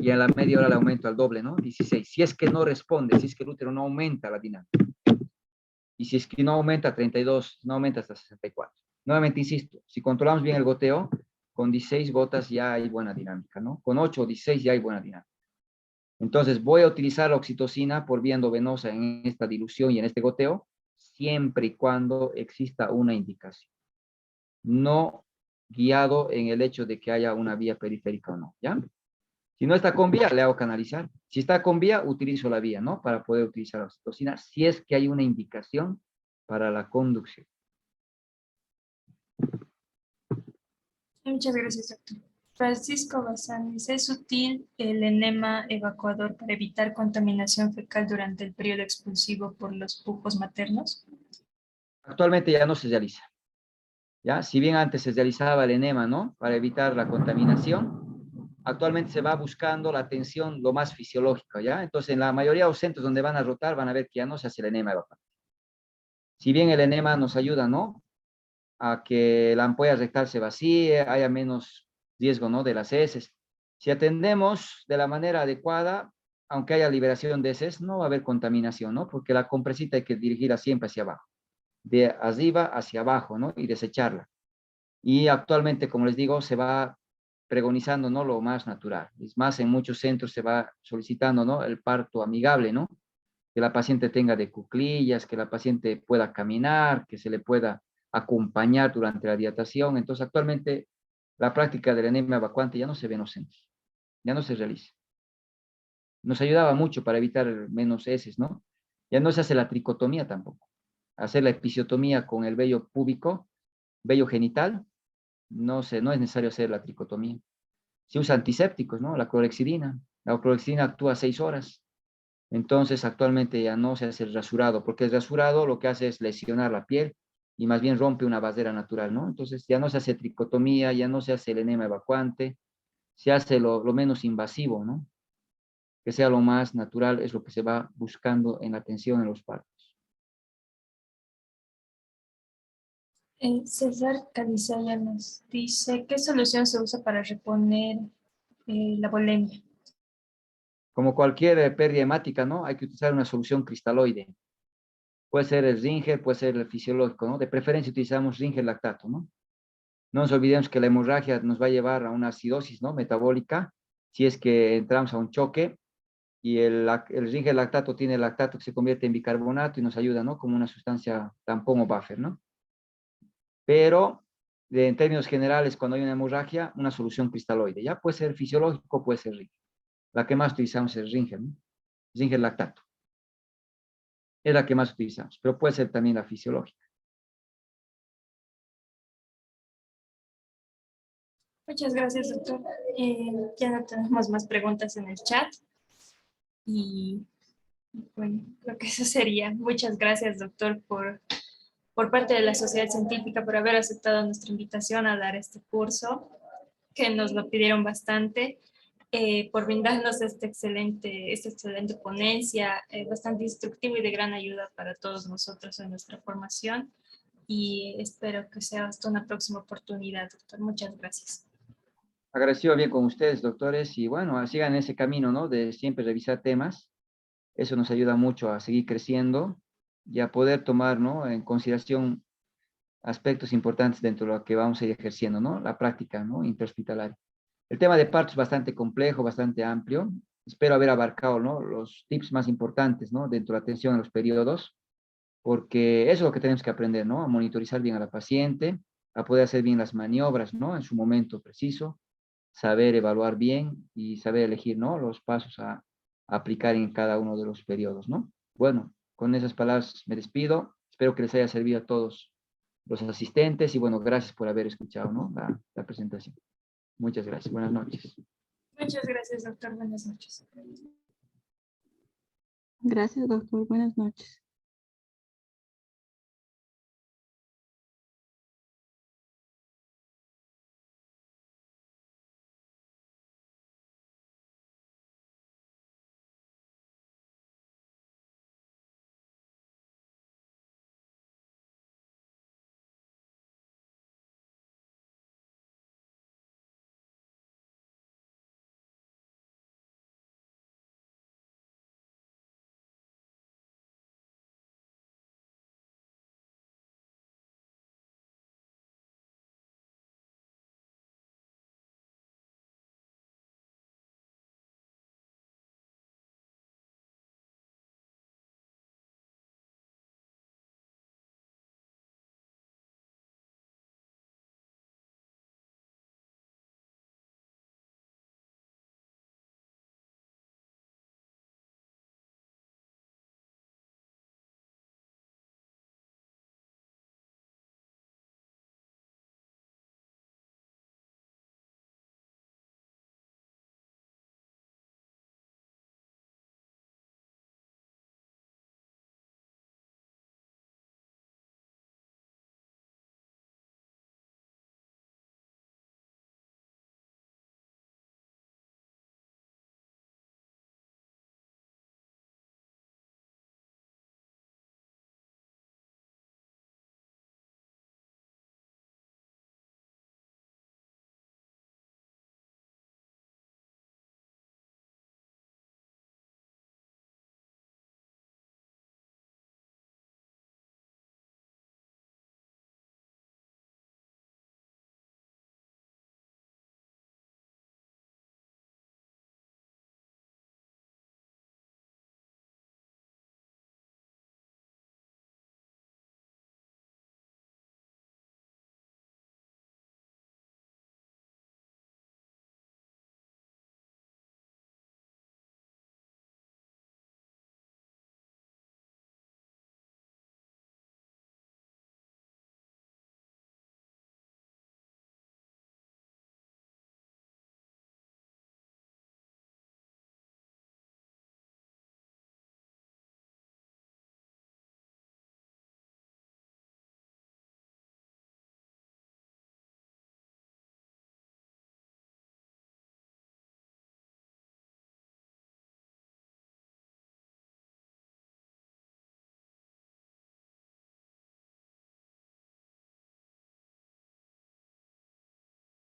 y a la media hora le aumento al doble, ¿no? 16. Si es que no responde, si es que el útero no aumenta la dinámica. Y si es que no aumenta 32, no aumenta hasta 64. Nuevamente insisto, si controlamos bien el goteo, con 16 gotas ya hay buena dinámica, ¿no? Con 8 o 16 ya hay buena dinámica. Entonces, voy a utilizar la oxitocina por vía endovenosa en esta dilución y en este goteo, siempre y cuando exista una indicación. No guiado en el hecho de que haya una vía periférica o no, ¿ya? Si no está con vía, le hago canalizar. Si está con vía, utilizo la vía, ¿no? Para poder utilizar la oxitocina, si es que hay una indicación para la conducción. Muchas gracias, doctor. Francisco Bazanes, ¿es útil el enema evacuador para evitar contaminación fecal durante el periodo expulsivo por los pupos maternos? Actualmente ya no se realiza, ¿ya? Si bien antes se realizaba el enema, ¿no? Para evitar la contaminación, actualmente se va buscando la atención lo más fisiológica, ¿ya? Entonces, en la mayoría de los centros donde van a rotar, van a ver que ya no se hace el enema evacuador. Si bien el enema nos ayuda, ¿no? A que la ampolla rectal se vacíe, haya menos riesgo, ¿no? De las heces. Si atendemos de la manera adecuada, aunque haya liberación de heces, no va a haber contaminación, ¿no? Porque la compresita hay que dirigirla siempre hacia abajo, de arriba hacia abajo, ¿no? Y desecharla. Y actualmente, como les digo, se va pregonizando, ¿no? Lo más natural. Es más, en muchos centros se va solicitando, ¿no? El parto amigable, ¿no? Que la paciente tenga de cuclillas, que la paciente pueda caminar, que se le pueda acompañar durante la dilatación. Entonces, actualmente, la práctica del enema evacuante ya no se ve en los centros, ya no se realiza. Nos ayudaba mucho para evitar menos heces, ¿no? Ya no se hace la tricotomía tampoco. Hacer la episiotomía con el vello púbico, vello genital, no es necesario hacer la tricotomía. Se usa antisépticos, ¿no? La clorexidina. La clorexidina actúa 6 horas. Entonces, actualmente ya no se hace el rasurado, porque el rasurado lo que hace es lesionar la piel y más bien rompe una barrera natural, ¿no? Entonces, ya no se hace tricotomía, ya no se hace el enema evacuante, se hace lo menos invasivo, ¿no? Que sea lo más natural, es lo que se va buscando en la atención en los partos. César Calizaya nos dice, ¿qué solución se usa para reponer la volemia? Como cualquier pérdida hemática, ¿no? Hay que utilizar una solución cristaloide. Puede ser el Ringer, puede ser el fisiológico, ¿no? De preferencia utilizamos Ringer lactato, ¿no? No nos olvidemos que la hemorragia nos va a llevar a una acidosis, ¿no? Metabólica, si es que entramos a un choque y el Ringer lactato tiene lactato que se convierte en bicarbonato y nos ayuda, ¿no? Como una sustancia tampón o buffer, ¿no? Pero en términos generales, cuando hay una hemorragia, una solución cristaloide, ¿ya? Puede ser fisiológico, puede ser Ringer. La que más utilizamos es Ringer, ¿no? Ringer lactato. Es la que más utilizamos, pero puede ser también la fisiológica. Muchas gracias, doctor. Ya no tenemos más preguntas en el chat y bueno, creo que eso sería. Muchas gracias, doctor, por parte de la sociedad científica por haber aceptado nuestra invitación a dar este curso, que nos lo pidieron bastante, por brindarnos esta excelente ponencia, bastante instructivo y de gran ayuda para todos nosotros en nuestra formación. Y espero que sea hasta una próxima oportunidad, doctor. Muchas gracias. Agradecido bien con ustedes, doctores, y bueno, sigan ese camino, ¿no? De siempre revisar temas. Eso nos ayuda mucho a seguir creciendo y a poder tomar, ¿no? En consideración aspectos importantes dentro de lo que vamos a ir ejerciendo, ¿no? La práctica, ¿no? Interhospitalaria. El tema de parto es bastante complejo, bastante amplio. Espero haber abarcado, ¿no? Los tips más importantes, ¿no? Dentro de la atención a los periodos, porque eso es lo que tenemos que aprender, ¿no? A monitorizar bien a la paciente, a poder hacer bien las maniobras, ¿no? En su momento preciso, saber evaluar bien y saber elegir, ¿no? Los pasos a aplicar en cada uno de los periodos, ¿no? Bueno, con esas palabras me despido. Espero que les haya servido a todos los asistentes y bueno, gracias por haber escuchado, ¿no? La presentación. Muchas gracias. Buenas noches. Muchas gracias, doctor. Buenas noches. Gracias, doctor. Buenas noches.